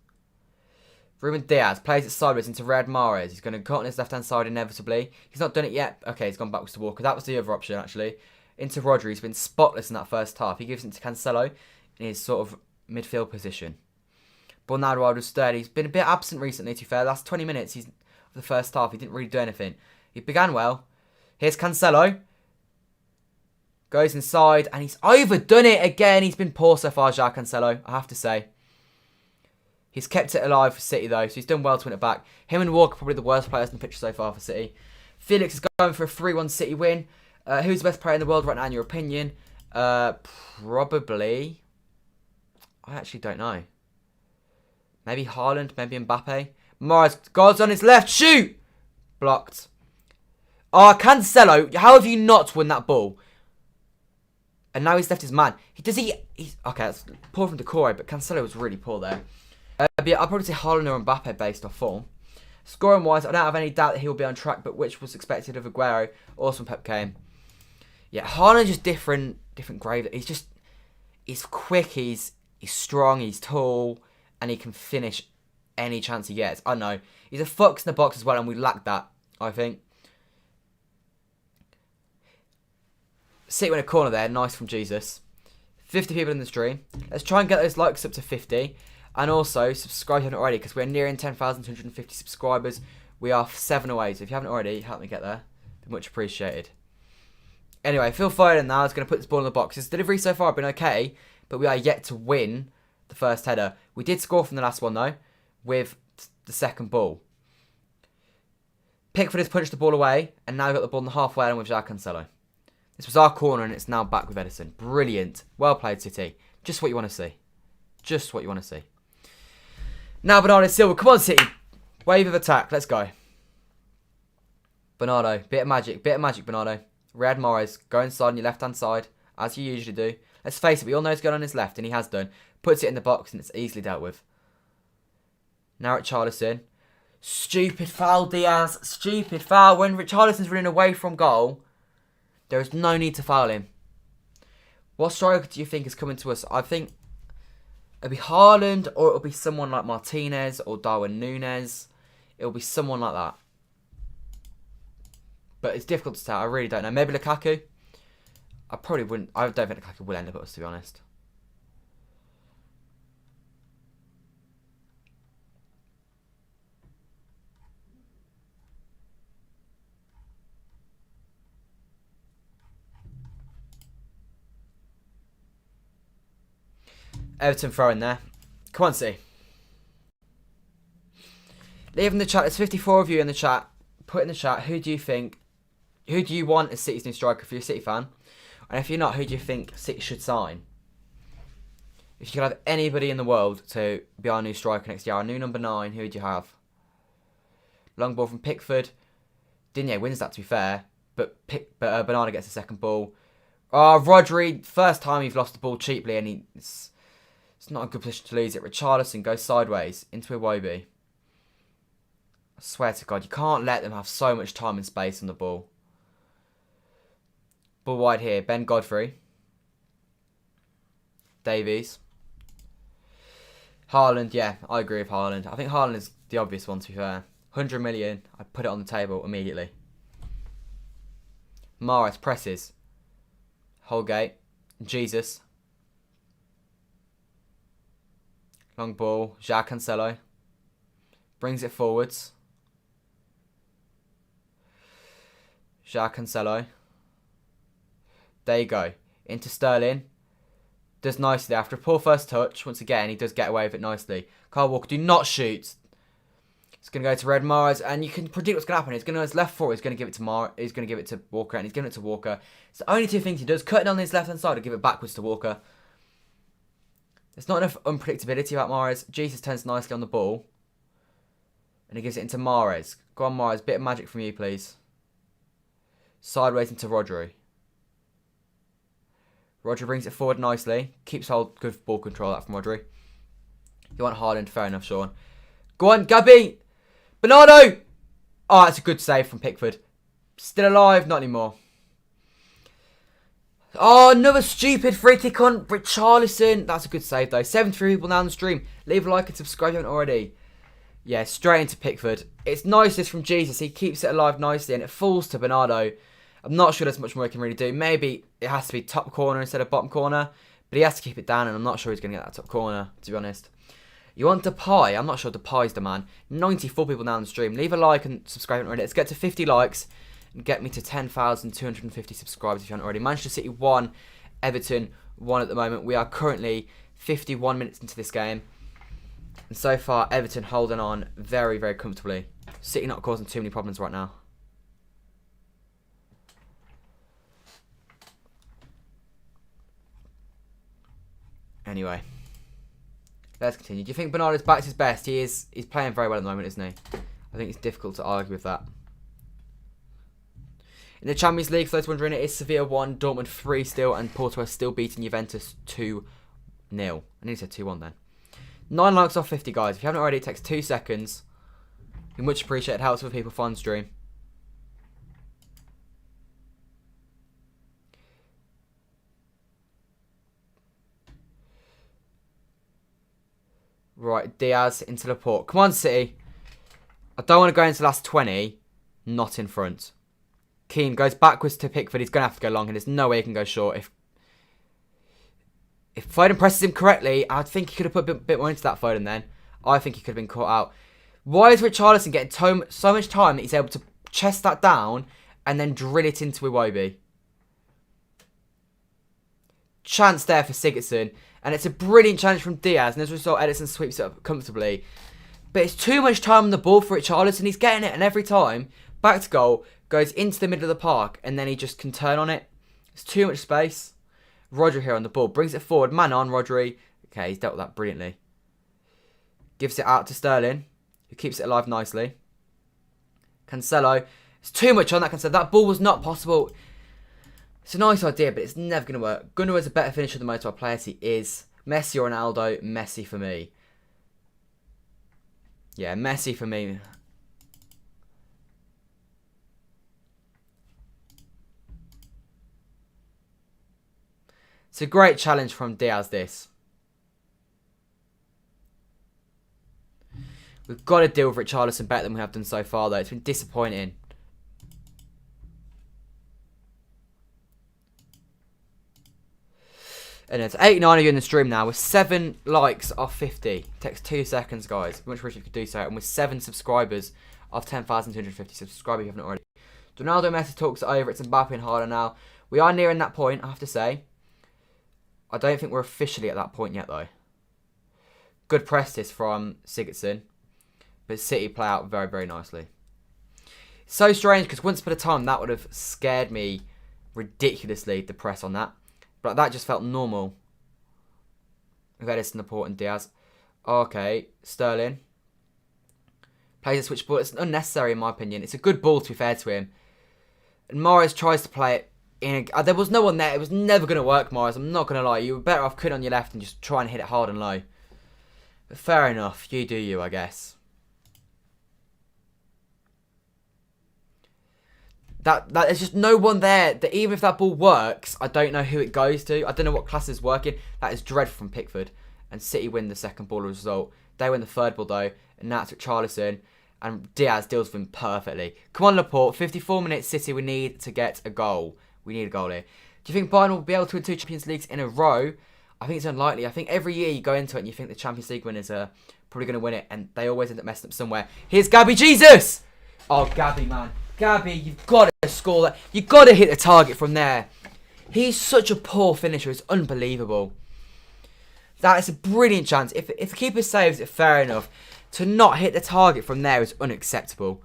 Ruben Diaz plays it sideways into Riyad Mahrez. He's going to cut on his left-hand side inevitably. He's not done it yet. Okay, he's gone backwards to Walker. That was the other option, actually. Into Rodri. He's been spotless in that first half. He gives it to Cancelo in his sort of midfield position. Bernardo was sturdy. He's been a bit absent recently, to be fair. Last 20 minutes of the first half, he didn't really do anything. He began well. Here's Cancelo. Goes inside, and he's overdone it again. He's been poor so far, João Cancelo, I have to say. He's kept it alive for City, though, so he's done well to win it back. Him and Walker are probably the worst players in the picture so far for City. Felix is going for a 3-1 City win. Who's the best player in the world right now, in your opinion? Probably... I actually don't know. Maybe Haaland, maybe Mbappe. Mahrez goes on his left, shoot! Blocked. Oh, Cancelo, how have you not won that ball? And now he's left his man. He's okay, that's poor from Decore, but Cancelo was really poor there. But yeah, I'll probably say Haaland or Mbappe based off form. Scoring wise, I don't have any doubt that he will be on track, but which was expected of Aguero. Also when Pep came. Yeah, Haaland just different grade. He's quick, he's strong, he's tall, and he can finish any chance he gets. I don't know. He's a fox in the box as well, and we lack that, I think. City in a corner there, nice from Jesus. 50 people in the stream. Let's try and get those likes up to 50. And also, subscribe if you haven't already, because we're nearing 10,250 subscribers. We are 7 away, so if you haven't already, help me get there. Be much appreciated. Anyway, Phil Foden now is going to put this ball in the box. His delivery so far has been okay, but we are yet to win the first header. We did score from the last one, though, with the second ball. Pickford has punched the ball away, and now we've got the ball in the halfway line with João Cancelo. This was our corner, and it's now back with Edison. Brilliant. Well played, City. Just what you want to see. Just what you want to see. Now Bernardo Silva. Come on, City. Wave of attack. Let's go. Bernardo. Bit of magic, Bernardo. Riyad Mahrez. Go inside on your left-hand side, as you usually do. Let's face it, we all know he's going on his left, and he has done. Puts it in the box, and it's easily dealt with. Now Richarlison. Stupid foul, Diaz. Stupid foul. When Richarlison's running away from goal, there is no need to foul him. What striker do you think is coming to us? I think it'll be Haaland, or it'll be someone like Martinez or Darwin Núñez. It'll be someone like that. But it's difficult to tell. I really don't know. Maybe Lukaku. I probably wouldn't. I don't think Lukaku will end up at us, to be honest. Everton throw in there. Come on, see. Leave in the chat. There's 54 of you in the chat. Put in the chat, who do you think, who do you want as City's new striker if you're a City fan? And if you're not, who do you think City should sign? If you could have anybody in the world to be our new striker next year, our new number 9, who would you have? Long ball from Pickford. Digne wins that, to be fair. But Bernardo gets the second ball. Oh, Rodri, first time he's lost the ball cheaply, and it's not a good position to lose it. Richarlison goes sideways into Iwobi. I swear to God, you can't let them have so much time and space on the ball. Ball wide here. Ben Godfrey. Davies. Haaland, yeah, I agree with Haaland. I think Haaland is the obvious one, to be fair. 100 million, I'd put it on the table immediately. Mahrez presses. Holgate. Jesus. Long ball. João Cancelo. Brings it forwards. João Cancelo. There you go. Into Sterling. Does nicely there. After a poor first touch, once again, he does get away with it nicely. Kyle Walker, do not shoot. It's going to go to Riyad Mahrez, and you can predict what's going to happen. He's going to his left foot. He's going to give it to He's going to give it to Walker, and he's giving it to Walker. It's the only two things he does: cutting on his left-hand side or give it backwards to Walker. There's not enough unpredictability about Mahrez. Jesus turns nicely on the ball, and he gives it into Mahrez. Go on, Mahrez. Bit of magic from you, please. Sideways into Rodri. Rodri brings it forward nicely. Keeps hold, good ball control that from Rodri. You want Haaland? Fair enough, Sean. Go on, Gabby! Bernardo! Oh, that's a good save from Pickford. Still alive? Not anymore. Oh, another stupid free kick on Richarlison. That's a good save, though. 73 people now on the stream. Leave a like and subscribe if you haven't already. Yeah, straight into Pickford. It's nice this from Jesus. He keeps it alive nicely, and it falls to Bernardo. I'm not sure there's much more he can really do. Maybe it has to be top corner instead of bottom corner. But he has to keep it down, and I'm not sure he's going to get that top corner, to be honest. You want Depay? I'm not sure Depay's the man. 94 people now on the stream. Leave a like and subscribe if you haven't already. Let's get to 50 likes and get me to 10,250 subscribers if you haven't already. Manchester City 1, Everton 1 at the moment. We are currently 51 minutes into this game. And so far, Everton holding on very, very comfortably. City not causing too many problems right now. Anyway, let's continue. Do you think Bernardo's back to his best? He's playing very well at the moment, isn't he? I think it's difficult to argue with that. In the Champions League, for those wondering, it is Sevilla 1, Dortmund 3 still, and Porto are still beating Juventus 2-0. I need to say 2-1 then. 9 likes off 50, guys. If you haven't already, it takes 2 seconds. We much appreciate it. It helps with people find the stream. Right, Diaz into Laporte. Come on, City. I don't want to go into the last 20. Not in front. Keane goes backwards to Pickford. He's going to have to go long, and there's no way he can go short. If Foden presses him correctly, I think he could have put a bit more into that Foden then. I think he could have been caught out. Why is Richarlison getting so much time that he's able to chest that down and then drill it into Iwobi? Chance there for Sigurdsson. And it's a brilliant challenge from Diaz. And as a result, Edison sweeps it up comfortably. But it's too much time on the ball for Richarlison. He's getting it, and every time Back to goal, goes into the middle of the park, and then he just can turn on it. It's too much space. Rodri here on the ball, brings it forward, man on Rodri. Okay, he's dealt with that brilliantly. Gives it out to Sterling, who keeps it alive nicely. Cancelo, it's too much on that Cancelo. That ball was not possible. It's a nice idea, but it's never going to work. Gunnar is a better finisher than most of our players. He is. Messi or Ronaldo, Messi for me. Yeah, Messi for me. It's a great challenge from Diaz, this. We've got to deal with Richarlison better than we have done so far, though. It's been disappointing. And it's 89 of you in the stream now. With 7 likes off 50. It takes 2 seconds, guys. Much appreciate if you could do so. And with 7 subscribers off 10,250. Subscribe if you haven't already. Ronaldo Messi talks it over. It's Mbappe and harder now. We are nearing that point, I have to say. I don't think we're officially at that point yet, though. Good press this from Sigurdsson. But City play out very, very nicely. So strange, because once upon a time, that would have scared me ridiculously, the press on that. But that just felt normal. Goodison, Laporte and Diaz. Okay, Sterling. Plays a switch ball. It's unnecessary in my opinion. It's a good ball to be fair to him. And Morris tries to play it in there was no one there. It was never going to work, Morris. I'm not going to lie. You were better off cutting on your left and just try and hit it hard and low. But fair enough. You do you, I guess. There's just no one there. That even if that ball works, I don't know who it goes to. I don't know what class is working. That is dreadful from Pickford. And City win the second ball result. They win the third ball though. And now it's Richarlison. And Diaz deals with him perfectly. Come on, Laporte. 54 minutes City. We need to get a goal. We need a goal here. Do you think Bayern will be able to win 2 Champions Leagues in a row? I think it's unlikely. I think every year you go into it and you think the Champions League winners are probably going to win it. And they always end up messing up somewhere. Here's Gabby Jesus! Oh, Gabby, man. Gabby, you've got to score that. You've got to hit the target from there. He's such a poor finisher. It's unbelievable. That is a brilliant chance. If the keeper saves it, fair enough. To not hit the target from there is unacceptable.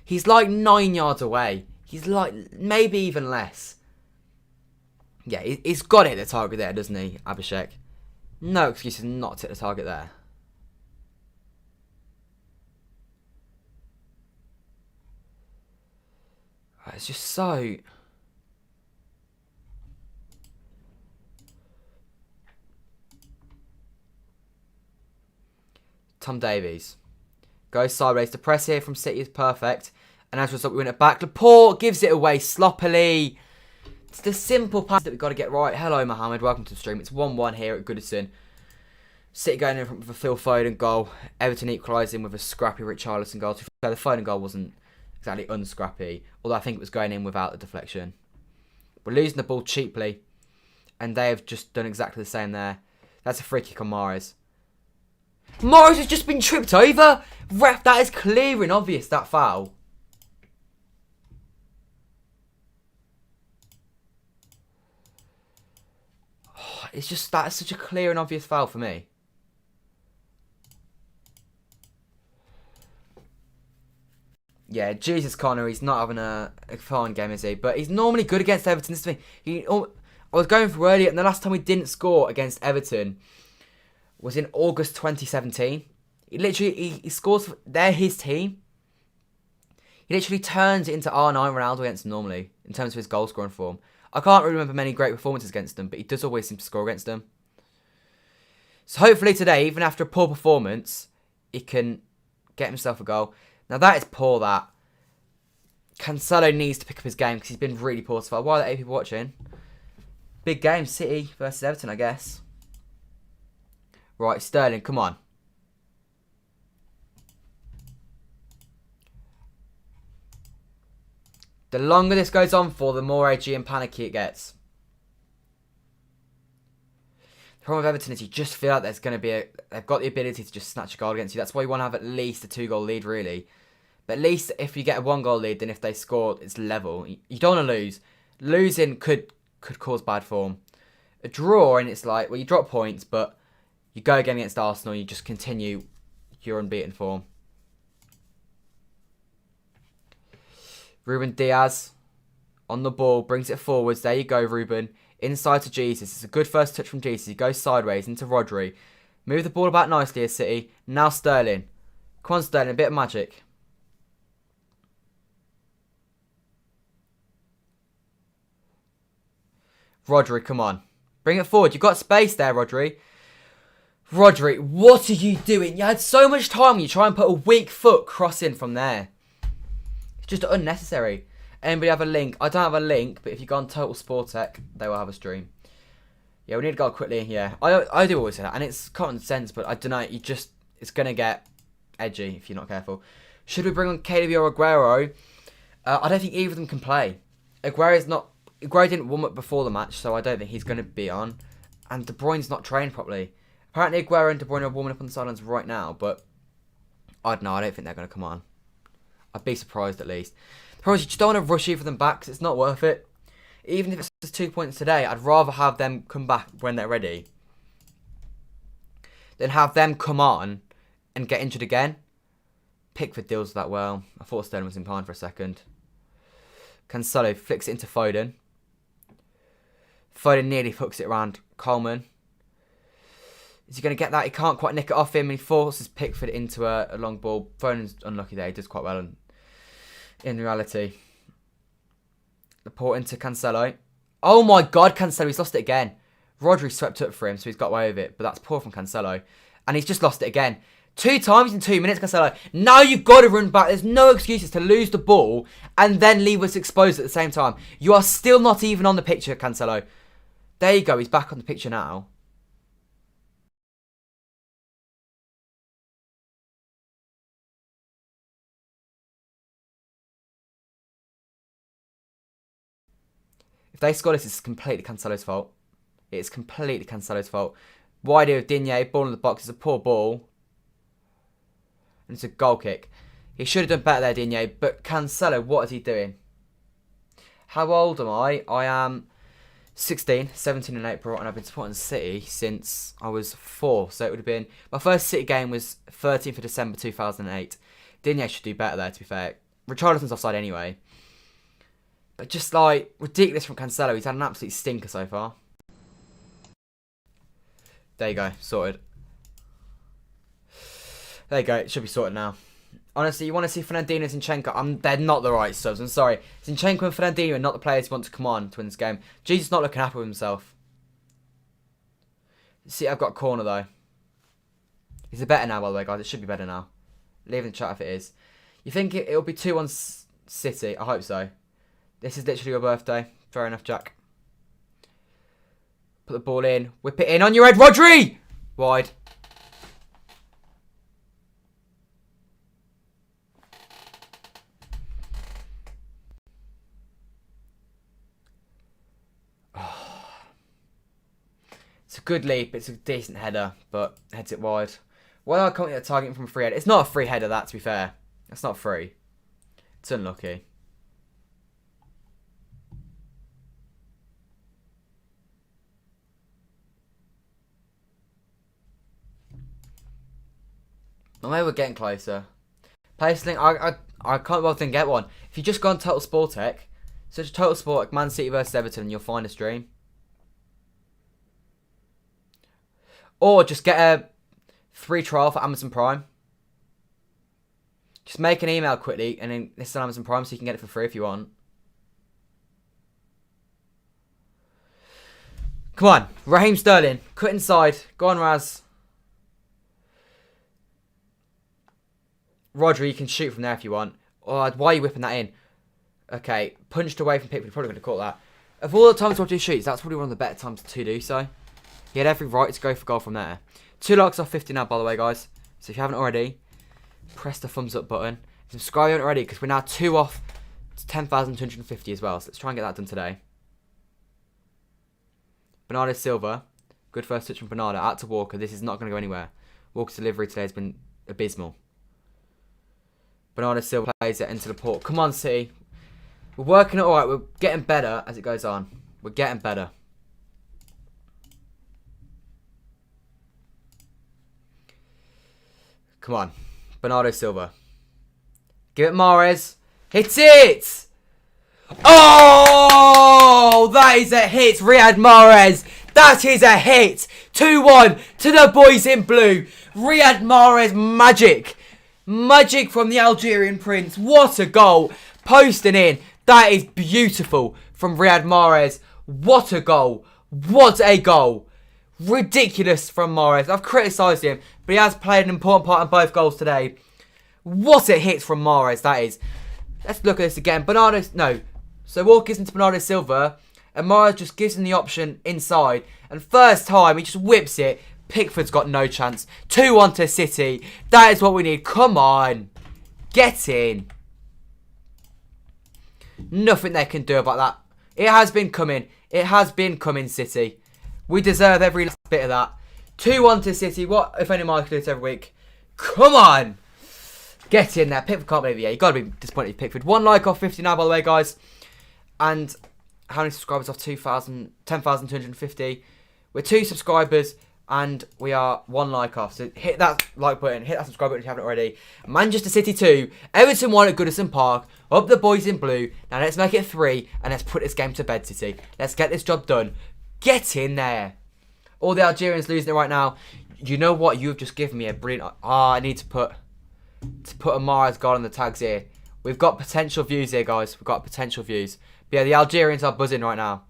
He's like 9 yards away. He's like maybe even less. Yeah, he's got to hit the target there, doesn't he, Abhishek? No excuses not to hit the target there. It's just so... Tom Davies. Goes sideways. The press here from City is perfect. And as a result, we win it back. Laporte gives it away sloppily. It's the simple pass that we've got to get right. Hello, Mohammed. Welcome to the stream. It's 1-1 here at Goodison. City going in front with a Phil Foden goal. Everton equalising with a scrappy Richarlison goal. So the Foden goal wasn't exactly unscrappy, although I think it was going in without the deflection. We're losing the ball cheaply, and they have just done exactly the same there. That's a free kick on Mahrez. Mahrez has just been tripped over. Ref, that is clear and obvious, that foul. Oh, it's just, that's such a clear and obvious foul for me. Yeah, Jesus Connor, he's not having a fine game, is he? But he's normally good against Everton. This thing, I was going through earlier, and the last time we didn't score against Everton was in August 2017. He literally, he scores, they're his team. He literally turns it into R9 Ronaldo against them normally, in terms of his goal scoring form. I can't really remember many great performances against them, but he does always seem to score against them. So hopefully today, even after a poor performance, he can get himself a goal. Now that is poor, that. Cancelo needs to pick up his game because he's been really poor so far. Why are there 8 people watching? Big game, City versus Everton, I guess. Right, Sterling, come on. The longer this goes on for, the more edgy and panicky it gets. The problem with Everton is you just feel like there's going to be they've got the ability to just snatch a goal against you. That's why you want to have at least a 2-goal lead, really. But at least if you get a 1-goal lead, then if they score, it's level. You don't want to lose. Losing could cause bad form. A draw, and it's like, well, you drop points, but you go again against Arsenal, you just continue your unbeaten form. Ruben Diaz on the ball, brings it forwards. There you go, Ruben. Inside to Jesus. It's a good first touch from Jesus. He goes sideways into Rodri. Move the ball about nicely here, City. Now Sterling. Come on, Sterling. A bit of magic. Rodri, come on. Bring it forward. You've got space there, Rodri. Rodri, what are you doing? You had so much time when you try and put a weak foot cross in from there. It's just unnecessary. Anybody have a link? I don't have a link, but if you go on Total Sport Tech, they will have a stream. Yeah, we need to go quickly. Yeah, I do always say that, and it's common sense, but I don't know. It's gonna get edgy if you're not careful. Should we bring on KDB or Aguero? I don't think either of them can play. Aguero didn't warm up before the match, so I don't think he's gonna be on. And De Bruyne's not trained properly. Apparently, Aguero and De Bruyne are warming up on the sidelines right now, but I don't know. I don't think they're gonna come on. I'd be surprised at least. The problem is you just don't want to rush either of them back because it's not worth it. Even if it's just 2 points today, I'd rather have them come back when they're ready than have them come on and get injured again. Pickford deals with that well. I thought Sterling was in behind for a second. Cancelo flicks it into Foden. Foden nearly hooks it around Coleman. Is he going to get that? He can't quite nick it off him. He forces Pickford into a long ball. Foden's unlucky there. He does quite well in reality. Laporte into Cancelo. Oh my God, Cancelo. He's lost it again. Rodri swept up for him, so he's got away with it. But that's poor from Cancelo. And he's just lost it again. 2 times in 2 minutes, Cancelo. Now you've got to run back. There's no excuses to lose the ball and then leave us exposed at the same time. You are still not even on the picture, Cancelo. There you go. He's back on the picture now. If they score this, it's completely Cancelo's fault. It's completely Cancelo's fault. Wide of Digne, ball in the box. It's a poor ball. And it's a goal kick. He should have done better there, Digne. But Cancelo, what is he doing? How old am I? I am 16, 17 in April. And I've been supporting City since I was 4. So it would have been... My first City game was 13th of December 2008. Digne should do better there, to be fair. Richarlison's offside anyway. But just like, ridiculous from Cancelo. He's had an absolute stinker so far. There you go, sorted. There you go, it should be sorted now. Honestly, you want to see Fernandinho and Zinchenko? They're not the right subs, I'm sorry. Zinchenko and Fernandinho are not the players who want to come on to win this game. Jesus not looking happy with himself. See, I've got a corner though. Is it better now, by the way, guys? It should be better now. Leave in the chat if it is. You think it'll be 2-1 City? I hope so. This is literally your birthday. Fair enough, Jack. Put the ball in. Whip it in on your head, Rodri! Wide. Oh. It's a good leap. It's a decent header, but heads it wide. Why are I coming at targeting from a free header? It's not a free header, that, to be fair. It's not free. It's unlucky. Maybe we're getting closer. Personally, I can't bother to get one. If you just go on Total Sport Tech, search Total Sport Man City versus Everton, and you'll find a stream. Or just get a free trial for Amazon Prime. Just make an email quickly, and then this is on Amazon Prime, so you can get it for free if you want. Come on, Raheem Sterling, cut inside. Go on, Raz. Rodri, you can shoot from there if you want. Oh, why are you whipping that in? Okay, punched away from Pickford. Probably going to call that. Of all the times Rodri shoots, that's probably one of the better times to do so. He had every right to go for goal from there. 2 likes off 50 now, by the way, guys. So if you haven't already, press the thumbs up button. Subscribe if you haven't already, because we're now 2 off to 10,250 as well. So let's try and get that done today. Bernardo Silva. Good first touch from Bernardo. Out to Walker. This is not going to go anywhere. Walker's delivery today has been abysmal. Bernardo Silva plays it into the port. Come on, City. We're working it alright. We're getting better as it goes on. We're getting better. Come on. Bernardo Silva. Give it Mahrez. Hit it! Oh, that is a hit, Riyad Mahrez. That is a hit. 2-1 to the boys in blue. Riyad Mahrez magic. Magic from the Algerian prince. What a goal. Posting in. That is beautiful from Riyad Mahrez. What a goal. What a goal. Ridiculous from Mahrez. I've criticised him, but he has played an important part in both goals today. What a hit from Mahrez, that is. Let's look at this again. Bernardo, no. So Walker gives into Bernardo Silva, and Mahrez just gives him the option inside. And first time, he just whips it. Pickford's got no chance. 2-1 to City. That is what we need. Come on. Get in. Nothing they can do about that. It has been coming. It has been coming, City. We deserve every last bit of that. 2-1 to City. What if any Mark do this every week? Come on. Get in there. Pickford can't believe it. Yeah, you got to be disappointed with Pickford. 1 like off 50 now, by the way, guys. And how many subscribers off 10,250? We're 2 subscribers and we are 1 like off. So hit that like button. Hit that subscribe button if you haven't already. Manchester City 2. Everton 1 at Goodison Park. Up the boys in blue. Now let's make it 3 and let's put this game to bed, City. Let's get this job done. Get in there. All the Algerians losing it right now. You know what? You've just given me a brilliant... I need to put a Mahrez goal on the tags here. We've got potential views here, guys. We've got potential views. But yeah, the Algerians are buzzing right now.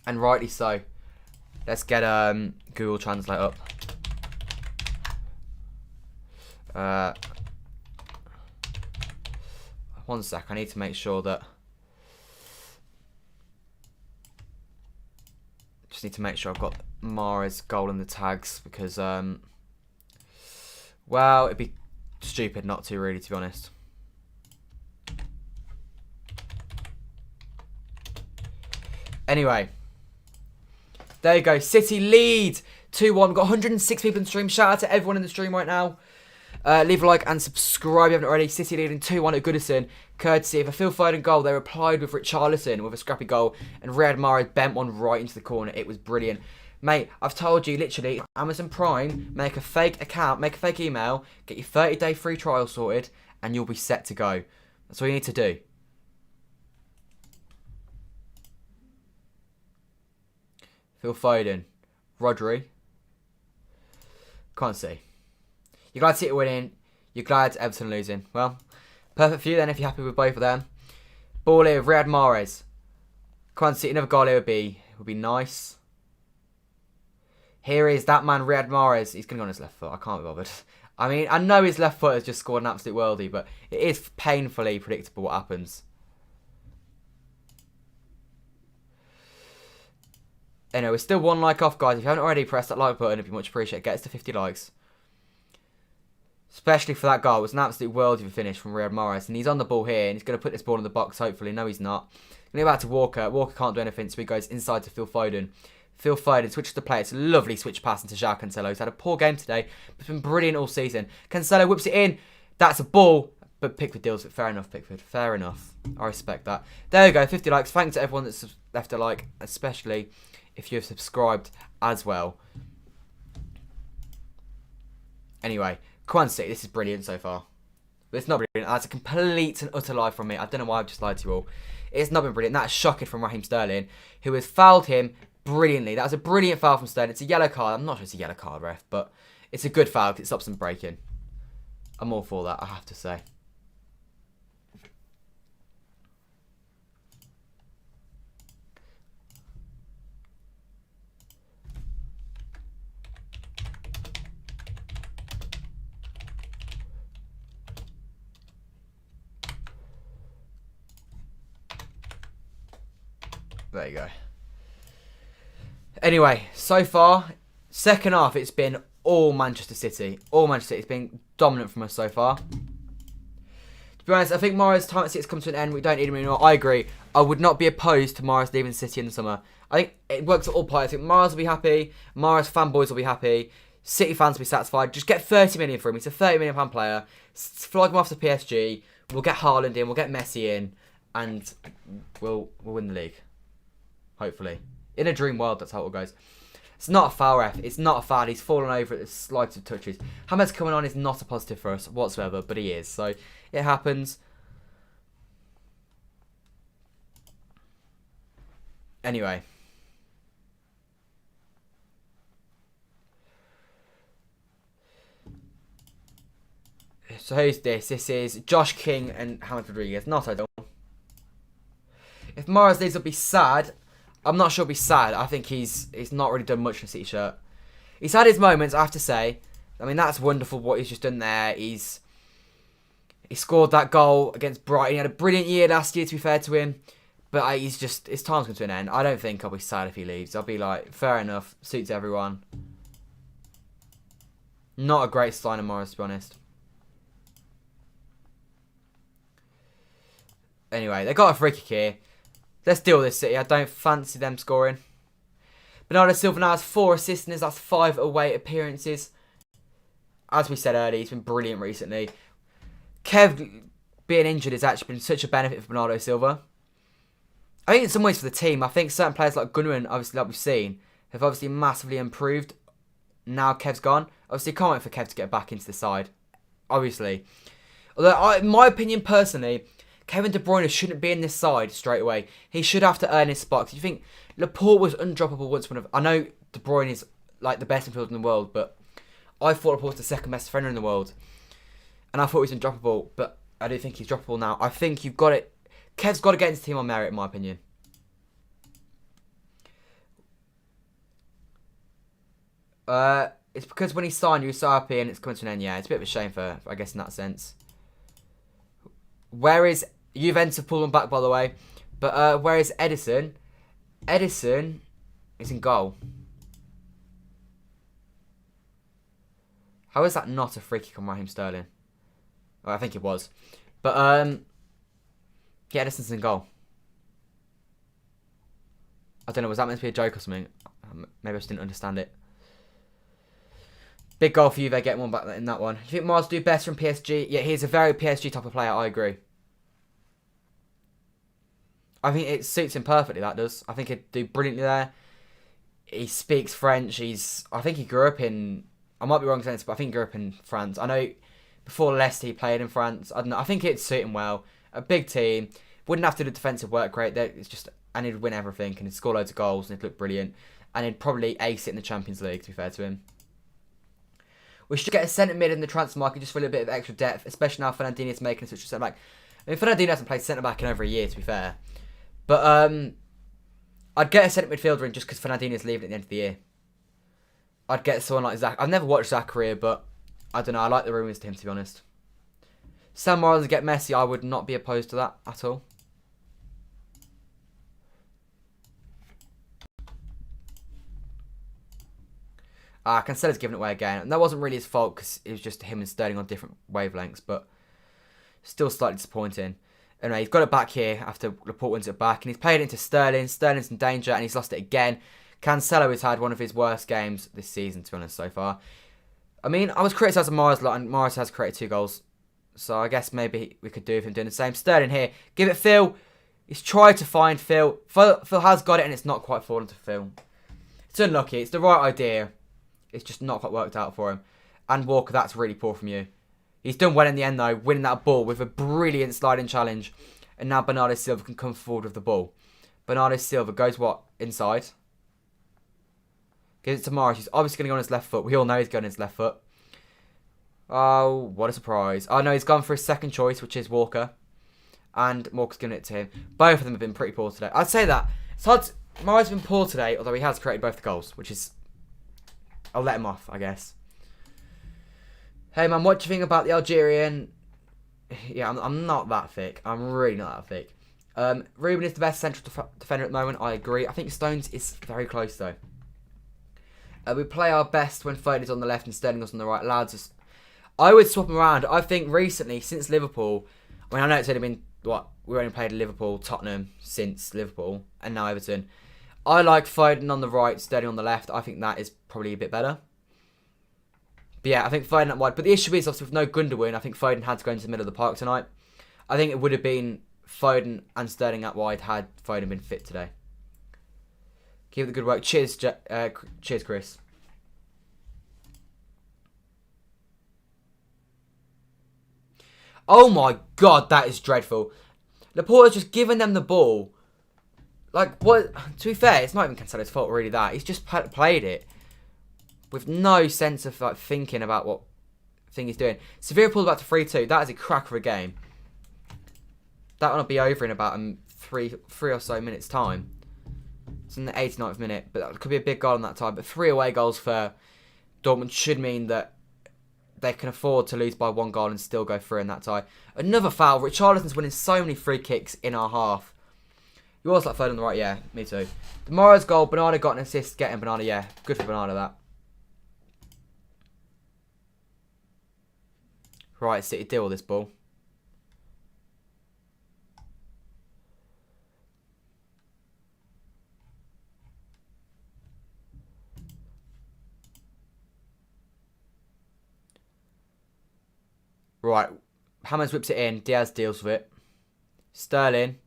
And rightly so. Let's get Google Translate up. One sec. I need to make sure that... Just need to make sure I've got Mahrez goal in the tags. Because, well, it'd be stupid not to, really, to be honest. Anyway, there you go. City lead 2-1. We've got 106 people in the stream. Shout out to everyone in the stream right now. Leave a like and subscribe if you haven't already. City leading 2-1 at Goodison. Courtesy of a Phil Foden goal. They replied with Richarlison with a scrappy goal. And Riyad Mahrez bent one right into the corner. It was brilliant. Mate, I've told you, literally, Amazon Prime, make a fake account, make a fake email, get your 30-day free trial sorted, and you'll be set to go. That's all you need to do. Phil Foden. Rodri. Can't see. You're glad City winning. You're glad Everton losing. Well, perfect for you then if you're happy with both of them. Ball here with Riyad Mahrez. Can't see another goal here would be nice. Here is that man, Riyad Mahrez. He's going to go on his left foot. I can't be bothered. I mean, I know his left foot has just scored an absolute worldie, but it is painfully predictable what happens. Anyway, we're still 1 like off, guys. If you haven't already, press that like button. It'd be much appreciated. Get us to 50 likes. Especially for that goal. It was an absolute worldie of a finish from Riyad Mahrez. And he's on the ball here, and he's going to put this ball in the box, hopefully. No, he's not. Going to go back to Walker. Walker can't do anything, so he goes inside to Phil Foden. Phil Foden switches to play. It's a lovely switch pass into João Cancelo. He's had a poor game today, but it's been brilliant all season. Cancelo whips it in. That's a ball, but Pickford deals with it. Fair enough, Pickford. Fair enough. I respect that. There we go, 50 likes. Thanks to everyone that's left a like, especially if you've subscribed as well. Anyway, Quan City, this is brilliant so far. But it's not brilliant. That's a complete and utter lie from me. I don't know why I've just lied to you all. It's not been brilliant. That's shocking from Raheem Sterling, who has fouled him brilliantly. That was a brilliant foul from Sterling. It's a yellow card. I'm not sure it's a yellow card, ref, but it's a good foul because it stops them breaking. I'm all for that, I have to say. There you go. Anyway, so far, second half, it's been all Manchester City. All Manchester City. It's been dominant from us so far. To be honest, I think Mahrez' time at City has come to an end. We don't need him anymore. I agree. I would not be opposed to Mahrez leaving City in the summer. I think it works at all parties. I think Mahrez will be happy. Mahrez fanboys will be happy. City fans will be satisfied. Just get 30 million for him. He's a £30 million player. Flog him off to PSG. We'll get Haaland in. We'll get Messi in. And we'll win the league. Hopefully. In a dream world, that's how it all goes. It's not a foul, ref. It's not a foul. He's fallen over at the slightest of touches. Hammers coming on is not a positive for us whatsoever, but he is. So, it happens. Anyway. So who's this? This is Josh King and James Rodriguez. Not ideal. If Morris leaves, I'll be sad. I'm not sure he'll be sad. I think he's not really done much in a City shirt. He's had his moments, I have to say. I mean, that's wonderful what he's just done there. He scored that goal against Brighton. He had a brilliant year last year, to be fair to him. But his time's come to an end. I don't think I'll be sad if he leaves. I'll be like, fair enough. Suits everyone. Not a great sign of Morris, to be honest. Anyway, they got a free kick here. Let's deal with this City. I don't fancy them scoring. Bernardo Silva now has 4 assists in his last 5 away appearances. As we said earlier, he's been brilliant recently. Kev being injured has actually been such a benefit for Bernardo Silva. I think in some ways for the team, I think certain players like Goodison, obviously like we've seen, have obviously massively improved. Now Kev's gone. Obviously can't wait for Kev to get back into the side. Obviously. Although, in my opinion personally, Kevin De Bruyne shouldn't be in this side straight away. He should have to earn his spot. You think Laporte was undroppable once upon a... I know De Bruyne is like the best midfielder in the world, but I thought Laporte was the second best defender in the world. And I thought he was undroppable, but I do think he's droppable now. I think you've got it. Kev's got to get into the team on merit, in my opinion. It's because when he signed, he was so happy and it's coming to an end. Yeah, it's a bit of a shame for I guess, in that sense. Where is... Juventus have pulled him back, by the way. But where is Edison? Edison is in goal. How is that not a free kick on Raheem Sterling? Oh, I think it was. But, yeah, Edison's in goal. I don't know, was that meant to be a joke or something? Maybe I just didn't understand it. Big goal for you, they get one back in that one. You think Mars do better from PSG? Yeah, he's a very PSG type of player, I agree. I think it suits him perfectly, that does. I think he'd do brilliantly there. He speaks French. I think he grew up in... I might be wrong saying this, but I think he grew up in France. I know before Leicester he played in France. I don't know. I think it'd suit him well. A big team. Wouldn't have to do defensive work rate. It's just... And he'd win everything. And he'd score loads of goals. And he'd look brilliant. And he'd probably ace it in the Champions League, to be fair to him. We should get a centre mid in the transfer market just for a little bit of extra depth. Especially now Fernandinho's making a switch to centre back. I mean, Fernandinho hasn't played centre back in over a year, to be fair. But I'd get a centre midfielder in just because Fernandinho's leaving at the end of the year. I'd get someone like Zach. I've never watched Zachary, but I don't know. I like the rumours to him, to be honest. Sam Morales to get Messi, I would not be opposed to that at all. Cancelo's given it away again. And that wasn't really his fault because it was just him and Sterling on different wavelengths, but still slightly disappointing. Anyway, he's got it back here after Laporte wins it back. And he's played it into Sterling. Sterling's in danger and he's lost it again. Cancelo has had one of his worst games this season, to be honest, so far. I mean, I was criticising Morris a lot and Morris has created 2 goals. So I guess maybe we could do with him doing the same. Sterling here. Give it Phil. He's tried to find Phil. Phil has got it and it's not quite fallen to Phil. It's unlucky. It's the right idea. It's just not quite worked out for him. And Walker, that's really poor from you. He's done well in the end, though, winning that ball with a brilliant sliding challenge. And now Bernardo Silva can come forward with the ball. Bernardo Silva goes what? Inside. Gives it to Morris. He's obviously going to go on his left foot. We all know he's going on his left foot. Oh, what a surprise. Oh, no, he's gone for his second choice, which is Walker. And Walker's giving it to him. Both of them have been pretty poor today. I'd say that. It's hard. Morris has been poor today, although he has created both the goals, which is... I'll let him off, I guess. Hey man, what do you think about the Algerian? Yeah, I'm not that thick. I'm really not that thick. Ruben is the best central defender at the moment. I agree. I think Stones is very close though. We play our best when Foden's on the left and Sterling is on the right. Lads, I would swap them around. I think recently, since Liverpool, I mean, I know it's only been, we only played Liverpool, Tottenham since Liverpool, and now Everton. I like Foden on the right, Sterling on the left. I think that is probably a bit better. But yeah, I think Foden at wide. But the issue is, obviously, with no Gundogan, I think Foden had to go into the middle of the park tonight. I think it would have been Foden and Sterling at wide had Foden been fit today. Keep up the good work. Cheers, cheers, Chris. Oh my God, that is dreadful. Laporte's just given them the ball. Like, what? To be fair, it's not even Cancelo's fault, really, that. He's just played it with no sense of, like, thinking about what thing he's doing. Sevilla pulled back to 3-2. That is a crack of a game. That will be over in about three or so minutes' time. It's in the 89th minute, but that could be a big goal in that time. But 3 away goals for Dortmund should mean that they can afford to lose by 1 goal and still go through in that tie. Another foul. Richarlison's winning so many free kicks in our half. You always like third on the right, yeah, me too. Tomorrow's goal, Bernardo got an assist, getting Bernardo, yeah. Good for Bernardo, that. Right, City deal with this ball. Right, Hammers whips it in, Diaz deals with it. Sterling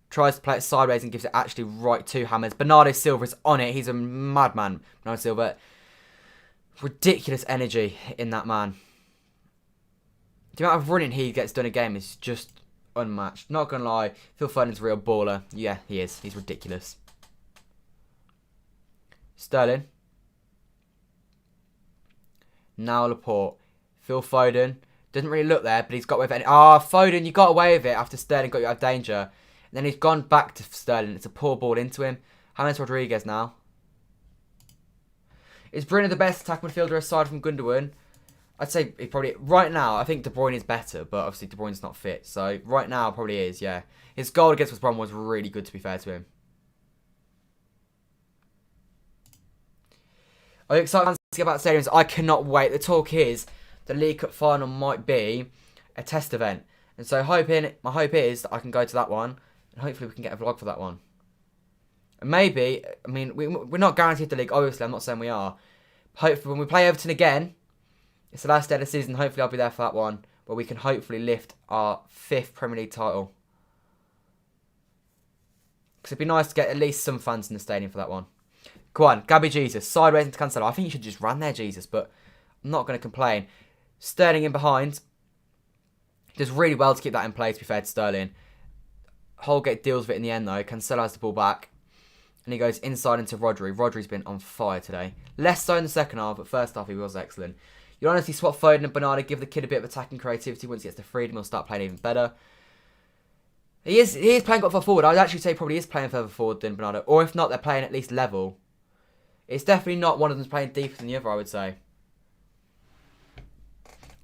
tries to play it sideways and gives it actually right to Hammers. Bernardo Silva is on it. He's a madman, Bernardo Silva. Ridiculous energy in that man. The amount of running he gets done a game is just unmatched. Not going to lie, Phil Foden's a real baller. Yeah, he is. He's ridiculous. Sterling. Now Laporte. Phil Foden. Doesn't really look there, but he's got away with it. Foden, you got away with it after Sterling got you out of danger. And then he's gone back to Sterling. It's a poor ball into him. James Rodriguez now. Is Bruno the best attack midfielder aside from Gundogan? I'd say he probably... Right now, I think De Bruyne is better, but obviously De Bruyne's not fit. So right now, probably is, yeah. His goal against West Brom was really good, to be fair to him. Are you excited about stadiums? I cannot wait. The talk is the League Cup final might be a test event. And so my hope is that I can go to that one. And hopefully we can get a vlog for that one. And maybe, I mean, we're not guaranteed the league, obviously. I'm not saying we are. Hopefully when we play Everton again, it's the last day of the season. Hopefully I'll be there for that one. Where we can hopefully lift our 5th Premier League title. Because it'd be nice to get at least some fans in the stadium for that one. Go on, Gabby Jesus. Sideways into Cancelo. I think you should just run there, Jesus. But I'm not going to complain. Sterling in behind. Does really well to keep that in play, to be fair to Sterling. Holgate deals with it in the end, though. Cancelo has the ball back. And he goes inside into Rodri. Rodri's been on fire today. Less so in the second half, but first half he was excellent. You honestly swap Foden and Bernardo, give the kid a bit of attacking creativity. Once he gets the freedom, he'll start playing even better. He is playing further forward. I'd actually say probably is playing further forward than Bernardo. Or if not, they're playing at least level. It's definitely not one of them's playing deeper than the other, I would say.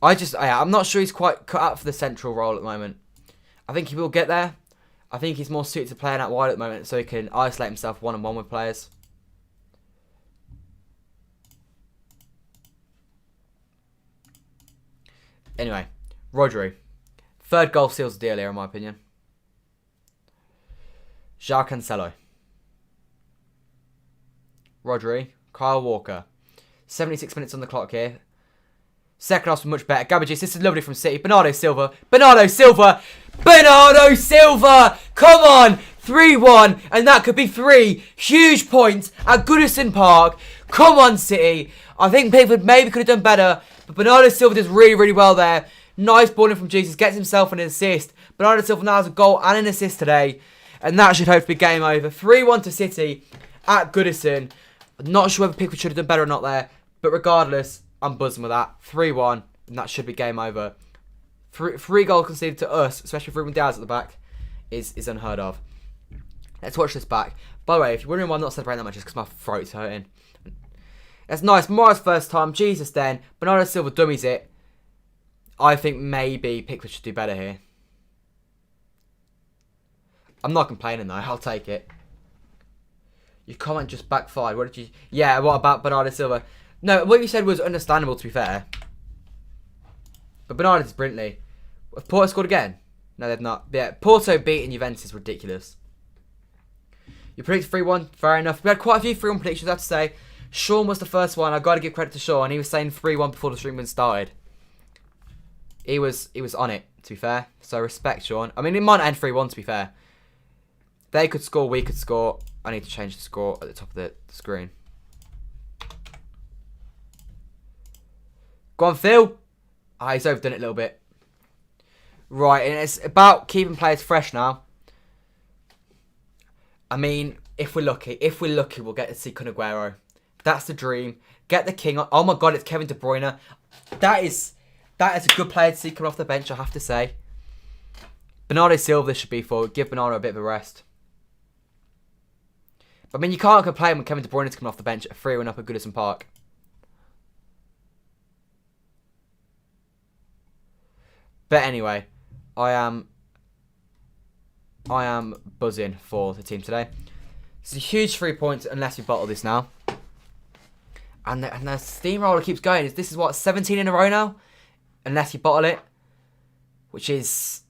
I'm not sure he's quite cut out for the central role at the moment. I think he will get there. I think he's more suited to playing out wide at the moment so he can isolate himself one-on-one with players. Anyway, Rodri. 3rd goal seals the deal here, in my opinion. João Cancelo. Rodri. Kyle Walker. 76 minutes on the clock here. Second half's much better. Gabbage, this is lovely from City. Bernardo Silva. Bernardo Silva. Bernardo Silva. Come on. 3-1. And that could be 3 huge points at Goodison Park. Come on, City. I think Pickford maybe could have done better. But Bernardo Silva does really, really well there. Nice balling from Jesus. Gets himself an assist. Bernardo Silva now has a goal and an assist today. And that should hopefully be game over. 3-1 to City at Goodison. Not sure whether Pickford should have done better or not there. But regardless, I'm buzzing with that. 3-1. And that should be game over. 3 goals conceded to us, especially with Ruben Diaz at the back, is unheard of. Let's watch this back. By the way, if you're wondering why I'm not celebrating that much, it's because my throat's hurting. That's nice. Morris first time. Jesus then. Bernardo Silva dummies it. I think maybe Pickford should do better here. I'm not complaining though. I'll take it. Your comment just backfired. What did you... Yeah, what about Bernardo Silva? No, what you said was understandable, to be fair. But Bernardo did brilliantly. Have Porto scored again? No, they've not. Yeah, Porto beating Juventus is ridiculous. You predict 3-1. Fair enough. We had quite a few 3-1 predictions, I have to say. Sean was the first one. I've got to give credit to Sean. He was saying 3-1 before the stream even started. He was on it, to be fair. So respect, Sean. I mean, it might end 3-1, to be fair. They could score, we could score. I need to change the score at the top of the screen. Go on, Phil. He's overdone it a little bit. Right, and it's about keeping players fresh now. I mean, if we're lucky, we'll get to see Kun Aguero. That's the dream. Get the king on. Oh my God, it's Kevin De Bruyne. That is a good player to see coming off the bench, I have to say. Bernardo Silva should be for. Give Bernardo a bit of a rest. But I mean, you can't complain when Kevin De Bruyne is coming off the bench at 3-1 up at Goodison Park. But anyway, I am buzzing for the team today. It's a huge 3 points unless we bottle this now. And the steamroller keeps going. This is what, 17 in a row now? Unless you bottle it. Which is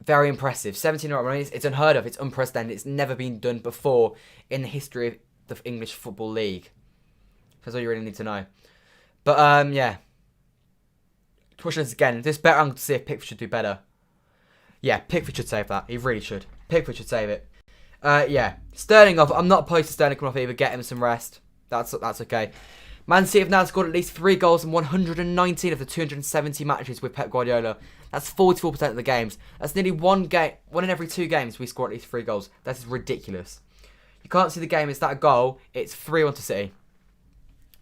very impressive. 17 in a row. It's unheard of. It's unprecedented. It's never been done before in the history of the English Football League. That's all you really need to know. But, yeah. Pushing this again. This better angle to see if Pickford should do better. Yeah, Pickford should save that. He really should. Pickford should save it. Yeah. Sterling off. I'm not opposed to Sterling coming off either. Get him some rest. That's okay. Man City have now scored at least 3 goals in 119 of the 270 matches with Pep Guardiola. That's 44% of the games. That's nearly one in every 2 games we score at least 3 goals. That is ridiculous. You can't see the game. It's that a goal. It's 3-1 to City.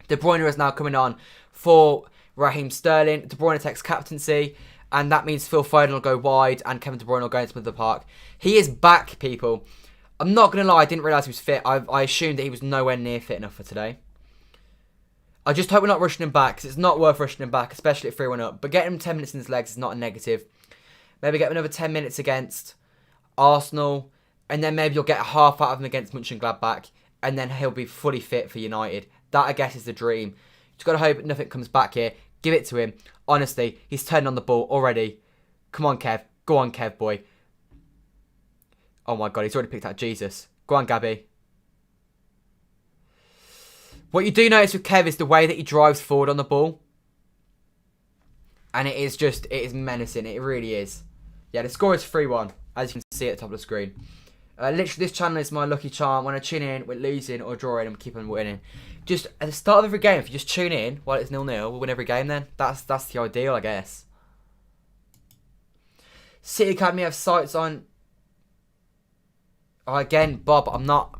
De Bruyne is now coming on for Raheem Sterling. De Bruyne takes captaincy. And that means Phil Foden will go wide and Kevin De Bruyne will go into the park. He is back, people. I'm not going to lie, I didn't realise he was fit. I assumed that he was nowhere near fit enough for today. I just hope we're not rushing him back, because it's not worth rushing him back, especially at 3-1 up. But getting him 10 minutes in his legs is not a negative. Maybe get him another 10 minutes against Arsenal, and then maybe you'll get a half out of him against Mönchengladbach, and then he'll be fully fit for United. That, I guess, is the dream. Just got to hope nothing comes back here. Give it to him. Honestly, he's turned on the ball already. Come on, Kev. Go on, Kev, boy. Oh my God, he's already picked out Jesus. Go on, Gabby. What you do notice with Kev is the way that he drives forward on the ball. And it is menacing. It really is. Yeah, the score is 3-1, as you can see at the top of the screen. Literally, this channel is my lucky charm. When I tune in, we're losing or drawing and we keep on winning. Just at the start of every game, if you just tune in while it's 0-0, we'll win every game then. That's the ideal, I guess. City Academy have sights on... Oh, again, Bob, I'm not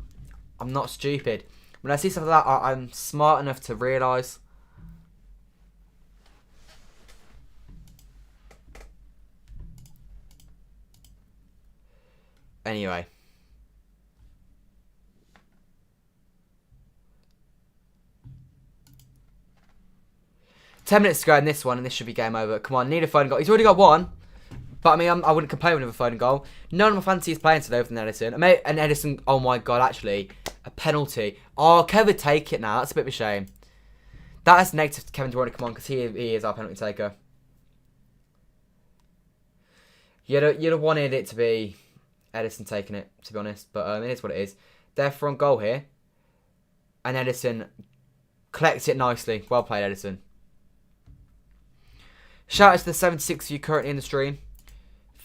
stupid. When I see stuff like that, I'm smart enough to realise. Anyway. Ten minutes to go in this one, and this should be game over. Come on, need a Foden goal. He's already got one. But, I mean, I wouldn't complain with a Foden goal. None of my fantasy is playing today with an Edison. And Edison, oh my God, actually, a penalty. Oh, Kev would take it now. That's a bit of a shame. That is negative to Kevin De Bruyne, come on, because he is our penalty taker. You'd have wanted it to be Edison taking it, to be honest. But it is what it is. Therefore, on goal here. And Edison collects it nicely. Well played, Edison. Shout out to the 76 of you currently in the stream.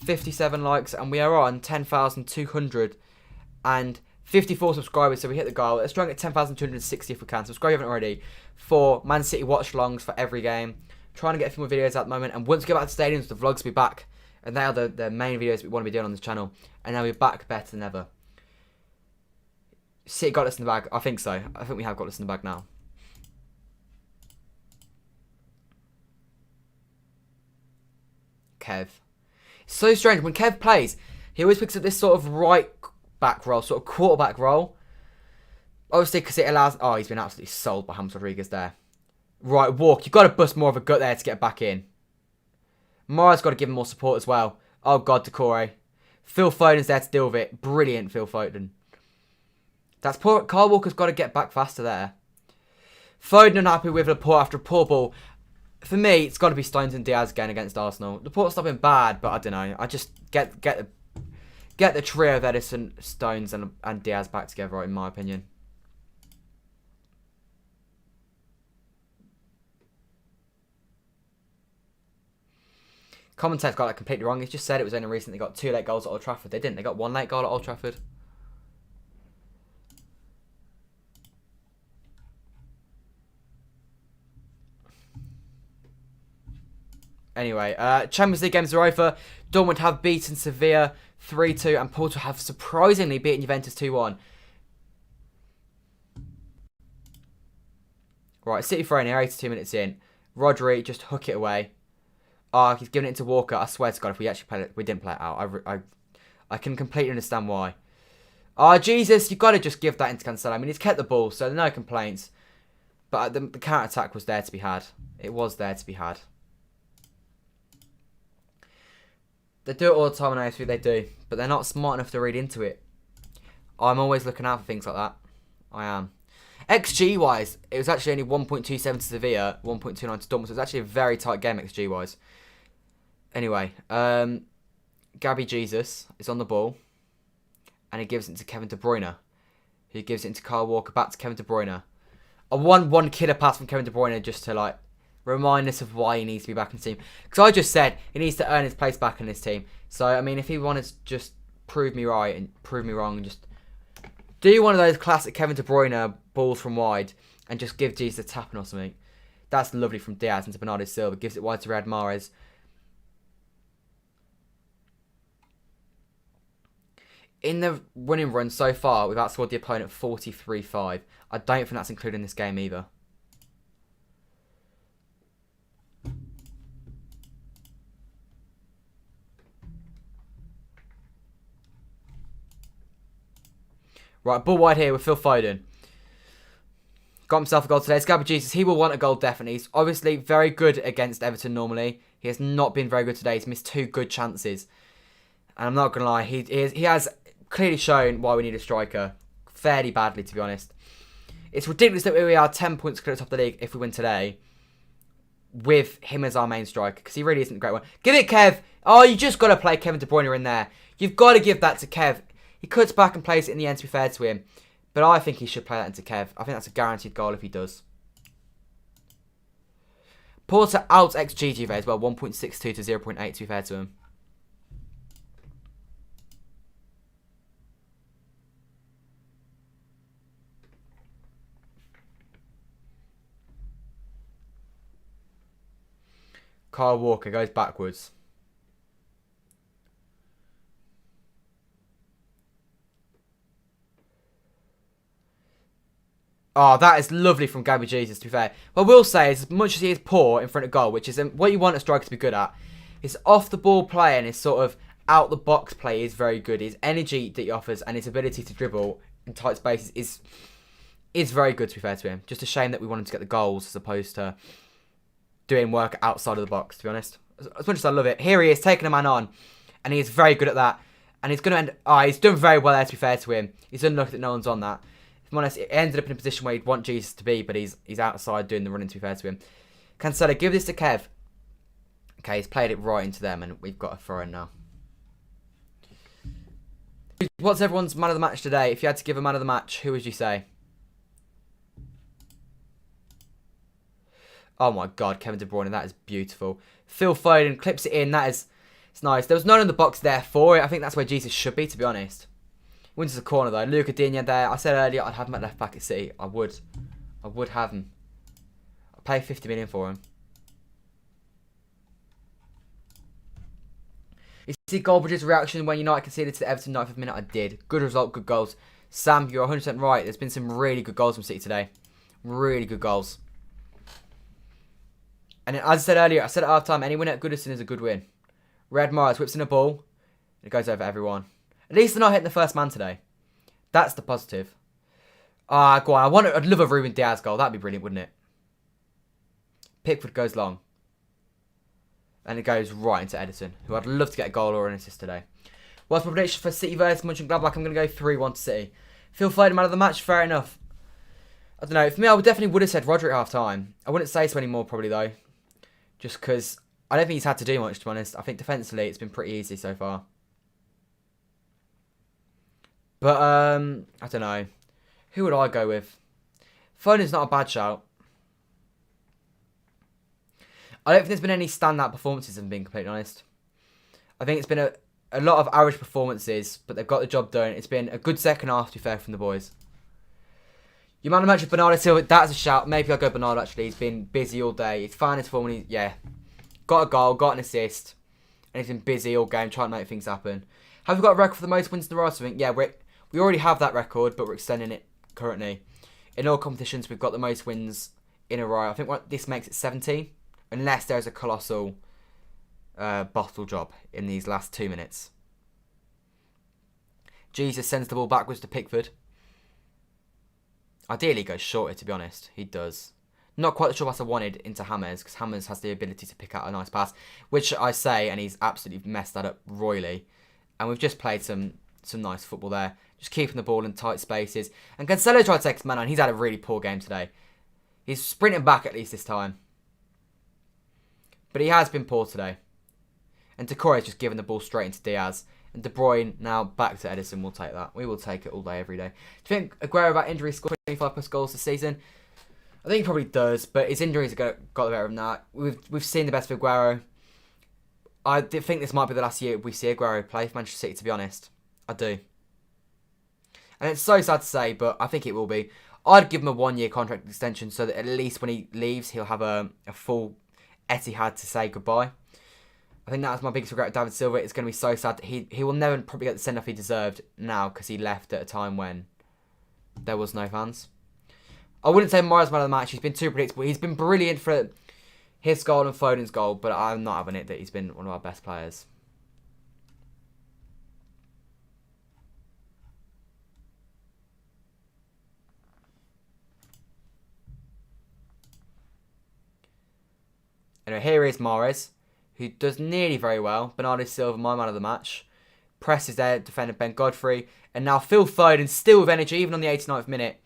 57 likes, and we are on 10,254 subscribers, so we hit the goal. Let's try and get 10,260 if we can. Subscribe if you haven't already. For Man City watch-alongs for every game. Trying to get a few more videos at the moment, and once we get back to stadiums, the vlogs will be back. And they are the main videos we want to be doing on this channel. And now we're back better than ever. City got us in the bag. I think so. I think we have got us in the bag now. Kev. It's so strange. When Kev plays, he always picks up this sort of right back role, sort of quarterback role. Obviously, because it allows... Oh, he's been absolutely sold by James Rodriguez there. Right, Walk. You've got to bust more of a gut there to get back in. Mara's got to give him more support as well. Oh, God, Decore. Phil Foden's there to deal with it. Brilliant, Phil Foden. That's poor. Carl Walker's got to get back faster there. Foden unhappy with Laporte after a poor ball. For me, it's got to be Stones and Diaz again against Arsenal. Laporte's not been bad, but I don't know. I just get the trio of Edison, Stones, and Diaz back together, in my opinion. Commentator's got that completely wrong. He's just said it was only recent they got 2 late goals at Old Trafford. They didn't. They got 1 late goal at Old Trafford. Anyway, Champions League games are over. Dortmund have beaten Sevilla 3-2 and Porto have surprisingly beaten Juventus 2-1. Right, City throwing here, 82 minutes in. Rodri, just hook it away. Oh, he's giving it to Walker. I swear to God, if we actually played it, we didn't play it out. I can completely understand why. Oh, Jesus, you've got to just give that into Cancelo. I mean, he's kept the ball, so no complaints. But the counter-attack was there to be had. It was there to be had. They do it all the time on ASV, they do. But they're not smart enough to read into it. I'm always looking out for things like that. I am. XG-wise, it was actually only 1.27 to Sevilla, 1.29 to Dortmund. So it was actually a very tight game XG-wise. Anyway, Gabby Jesus is on the ball. And he gives it to Kevin De Bruyne. Who gives it to Kyle Walker, back to Kevin De Bruyne. A 1-1 killer pass from Kevin De Bruyne just to, like, remind us of why he needs to be back in the team. Because I just said he needs to earn his place back in this team. So, I mean, if he wanted to just prove me right and prove me wrong and just do one of those classic Kevin De Bruyne balls from wide and just give Jesus a tapping or something. That's lovely from Diaz into Bernardo Silva. Gives it wide to Riyad Mahrez. In the winning run so far, we've outscored the opponent 43-5. I don't think that's included in this game either. Right, ball wide here with Phil Foden. Got himself a goal today. It's Gabby Jesus. He will want a goal definitely. He's obviously very good against Everton normally. He has not been very good today. He's missed 2 good chances. And I'm not going to lie, he has clearly shown why we need a striker. Fairly badly, to be honest. It's ridiculous that we are 10 points clear at the top of the league if we win today. With him as our main striker. Because he really isn't a great one. Give it, Kev. Oh, you just got to play Kevin De Bruyne in there. You've got to give that to Kev. He cuts back and plays it in the end, to be fair to him. But I think he should play that into Kev. I think that's a guaranteed goal if he does. Porter out XG Juve as well. 1.62 to 0.8 to be fair to him. Kyle Walker goes backwards. Oh, that is lovely from Gabby Jesus, to be fair. What I will say is, as much as he is poor in front of goal, which is what you want a striker to be good at, his off-the-ball play and his sort of out-the-box play is very good. His energy that he offers and his ability to dribble in tight spaces is very good, to be fair to him. Just a shame that we wanted to get the goals as opposed to doing work outside of the box, to be honest. As much as I love it. Here he is, taking a man on, and he is very good at that. And he's going to end... Oh, he's done very well there, to be fair to him. He's unlucky that no one's on that. If I'm honest, it ended up in a position where you'd want Jesus to be, but he's outside doing the running, to be fair to him. Cancelo, give this to Kev. Okay, he's played it right into them, and we've got a throw in now. What's everyone's man of the match today? If you had to give a man of the match, who would you say? Oh my God, Kevin De Bruyne, that is beautiful. Phil Foden clips it in, it's nice. There was none in the box there for it. I think that's where Jesus should be, to be honest. Wins the corner though. Luca Digne there. I said earlier I'd have him at left back at City. I would have him. I'd pay 50 million for him. You see Goldbridge's reaction when United conceded to the Everton 90th minute? I did. Good result, good goals. Sam, you're 100% right. There's been some really good goals from City today. Really good goals. And as I said earlier, I said at half time, any win at Goodison is a good win. Riyad Mahrez whips in a ball. It goes over everyone. At least they're not hitting the first man today. That's the positive. Ah, go on. I'd love a Ruben Diaz goal. That'd be brilliant, wouldn't it? Pickford goes long. And it goes right into Edison, who I'd love to get a goal or an assist today. What's my prediction for City versus Mönchengladbach? I'm going to go 3-1 to City. Phil Foden, man of the match. Fair enough. I don't know. For me, I definitely would have said Rodri at half time. I wouldn't say so anymore, probably, though. Just because I don't think he's had to do much, to be honest. I think defensively it's been pretty easy so far. But, I don't know. Who would I go with? Foden's not a bad shout. I don't think there's been any standout performances, if I'm being completely honest. I think it's been a lot of average performances, but they've got the job done. It's been a good second half, to be fair, from the boys. Your man of the match with Bernardo Silva, that's a shout. Maybe I'll go Bernardo, actually. He's been busy all day. He's found his form, and yeah. got a goal, got an assist, and he's been busy all game trying to make things happen. Have we got a record for the most wins in a row? I think, yeah, we already have that record, but we're extending it currently. In all competitions, we've got the most wins in a row. I think this makes it 17, unless there's a colossal bottle job in these last 2 minutes. Jesus sends the ball backwards to Pickford. Ideally, he goes shorter, to be honest. He does. Not quite sure what I wanted into Hammers, because Hammers has the ability to pick out a nice pass, which I say, and he's absolutely messed that up royally. And we've just played some nice football there. Just keeping the ball in tight spaces. And Cancelo tried to take his man on. He's had a really poor game today. He's sprinting back at least this time. But he has been poor today. And Decore's just given the ball straight into Diaz. And De Bruyne now back to Edison. We'll take that. We will take it all day, every day. Do you think Aguero, without injury, scored 25 plus goals this season? I think he probably does, but his injuries have got the better of him now. We've seen the best of Aguero. I think this might be the last year we see Aguero play for Manchester City, to be honest. I do. And it's so sad to say, but I think it will be. I'd give him a 1-year contract extension so that at least when he leaves, he'll have a full Etihad to say goodbye. I think that's my biggest regret with David Silva. It's going to be so sad that he will never probably get the send-off he deserved now because he left at a time when there was no fans. I wouldn't say Morris man of the match. He's been too predictable. He's been brilliant for his goal and Foden's goal, but I'm not having it that he's been one of our best players. Anyway, here is Mahrez, who does nearly very well. Bernardo Silva, my man of the match. Presses there, defender Ben Godfrey. And now Phil Foden, still with energy, even on the 89th minute.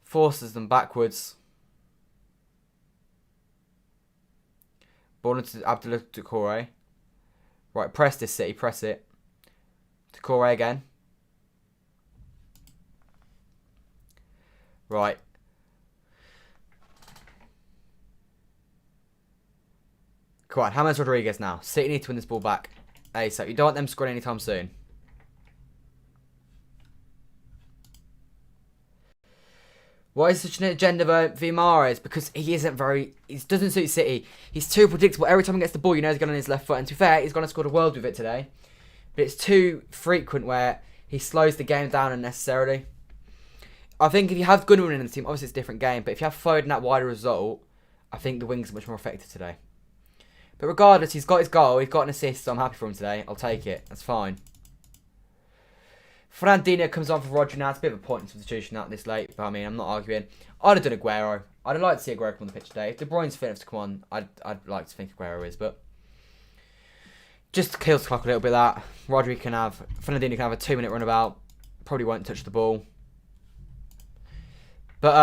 Forces them backwards. Ball into Abdullah Decore. Right, press this City, press it. Decore again. Right. Come on, James Rodriguez now. City need to win this ball back. So you don't want them scoring anytime soon. Why is such an agenda for Mahrez? Because he isn't very... He doesn't suit City. He's too predictable. Every time he gets the ball, you know he's going on his left foot. And to be fair, he's going to score the world with it today. But it's too frequent where he slows the game down unnecessarily. I think if you have Goodison in the team, obviously it's a different game. But if you have Foden that wider result, I think the wings are much more effective today. But regardless, he's got his goal. He's got an assist, so I'm happy for him today. I'll take it. That's fine. Fernandinho comes on for Rodri now. It's a bit of a pointless substitution that this late, but I mean, I'm not arguing. I'd have done Aguero. I'd have liked to see Aguero come on the pitch today. If De Bruyne's fit enough to come on, I'd like to think Aguero is, but just kills the clock a little bit. That Fernandinho can have a 2-minute runabout. Probably won't touch the ball, but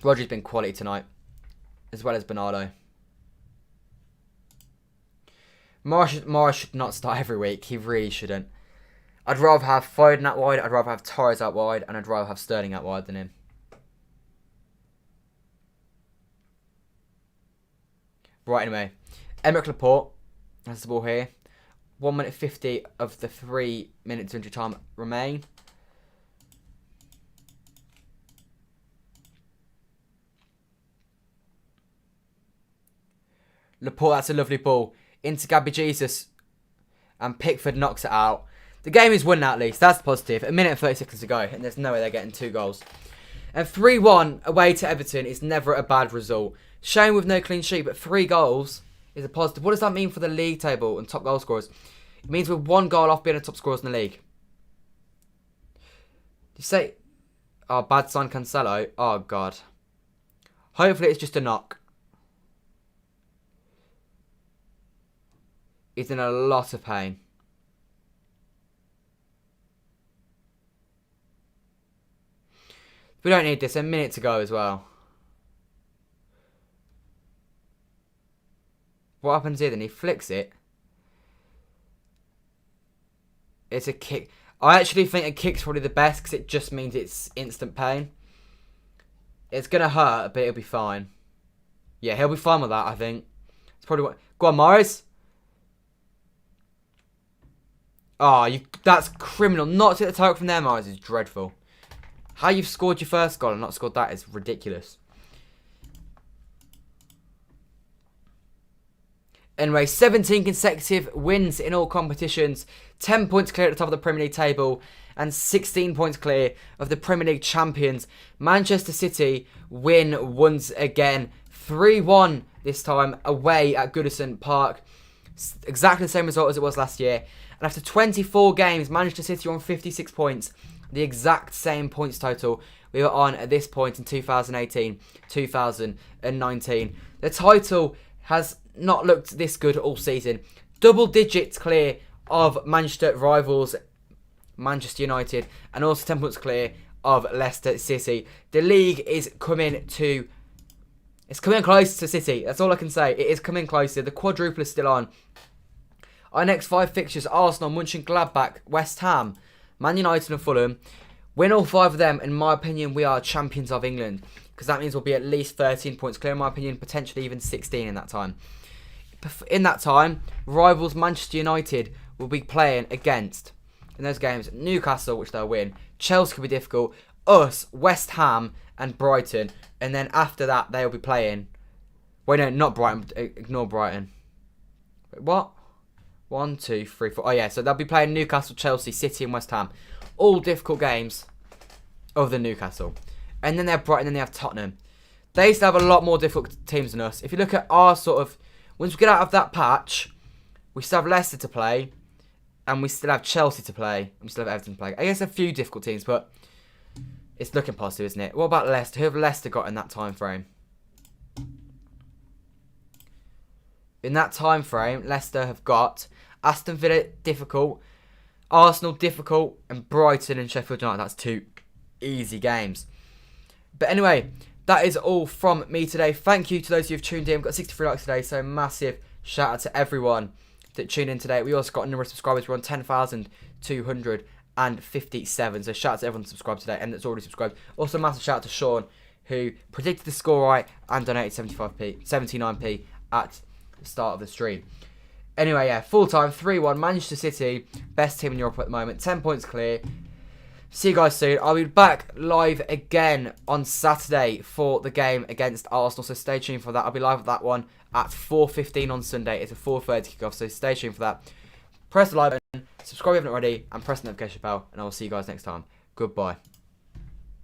Rodri's been quality tonight, as well as Bernardo. Morris should not start every week. He really shouldn't. I'd rather have Foden out wide, I'd rather have Torres out wide, and I'd rather have Sterling out wide than him. Right, anyway. Emerick Laporte has the ball here. 1 minute 50 of the 3 minutes of injury time remain. Laporte, that's a lovely ball. Into Gabby Jesus. And Pickford knocks it out. The game is won now at least. That's positive. A minute and 30 seconds to go. And there's no way they're getting 2 goals. And 3-1 away to Everton is never a bad result. Shame with no clean sheet, but 3 goals is a positive. What does that mean for the league table and top goal scorers? It means we're 1 goal off being a top scorers in the league. You say... Oh, bad sign Cancelo. Oh, God. Hopefully it's just a knock. He's in a lot of pain. We don't need this. A minute to go as well. What happens here then? He flicks it. It's a kick. I actually think a kick's probably the best because it just means it's instant pain. It's going to hurt, but it'll be fine. Yeah, he'll be fine with that, I think. It's probably what... Go on, Morris. Oh, that's criminal. Not to get the target from there, Morris, is dreadful. How you've scored your first goal and not scored that is ridiculous. Anyway, 17 consecutive wins in all competitions, 10 points clear at the top of the Premier League table, and 16 points clear of the Premier League champions. Manchester City win once again, 3-1 this time away at Goodison Park. Exactly the same result as it was last year. And after 24 games, Manchester City are on 56 points, the exact same points total we were on at this point in 2018-2019. The title has not looked this good all season. Double digits clear of Manchester rivals Manchester United, and also 10 points clear of Leicester City. The league is coming close to City. That's all I can say. It is coming closer. The quadruple is still on. Our next 5 fixtures: Arsenal, Mönchengladbach, West Ham, Man United and Fulham. Win all 5 of them, in my opinion, we are champions of England. Because that means we'll be at least 13 points clear, in my opinion, potentially even 16 in that time. In that time, rivals Manchester United will be playing against, in those games, Newcastle, which they'll win. Chelsea could be difficult. Us, West Ham and Brighton. And then after that, they'll be playing... Wait, no, not Brighton. Ignore Brighton. Wait, what? 1, 2, 3, 4. Oh, yeah, so they'll be playing Newcastle, Chelsea, City and West Ham. All difficult games other than Newcastle. And then they have Brighton and then they have Tottenham. They still have a lot more difficult teams than us. If you look at our sort of... Once we get out of that patch, we still have Leicester to play. And we still have Chelsea to play. And we still have Everton to play. I guess a few difficult teams, but it's looking positive, isn't it? What about Leicester? Who have Leicester got in that time frame? In that time frame, Leicester have got Aston Villa, difficult. Arsenal, difficult. And Brighton and Sheffield United. That's 2 easy games. But anyway, that is all from me today. Thank you to those who have tuned in. We've got 63 likes today, so massive shout out to everyone that tuned in today. We also got a number of subscribers. We're on 10,257. So shout out to everyone that subscribed today and that's already subscribed. Also massive shout out to Sean, who predicted the score right and donated 79p at the start of the stream. Anyway, yeah, full time 3-1 Manchester City, best team in Europe at the moment, 10 points clear. See you guys soon. I'll be back live again on Saturday for the game against Arsenal, so stay tuned for that. I'll be live at that one at 4:15 on Sunday. It's a 4:30 kickoff, so stay tuned for that. Press the like button, subscribe if you haven't already, and press the notification bell, and I will see you guys next time. Goodbye.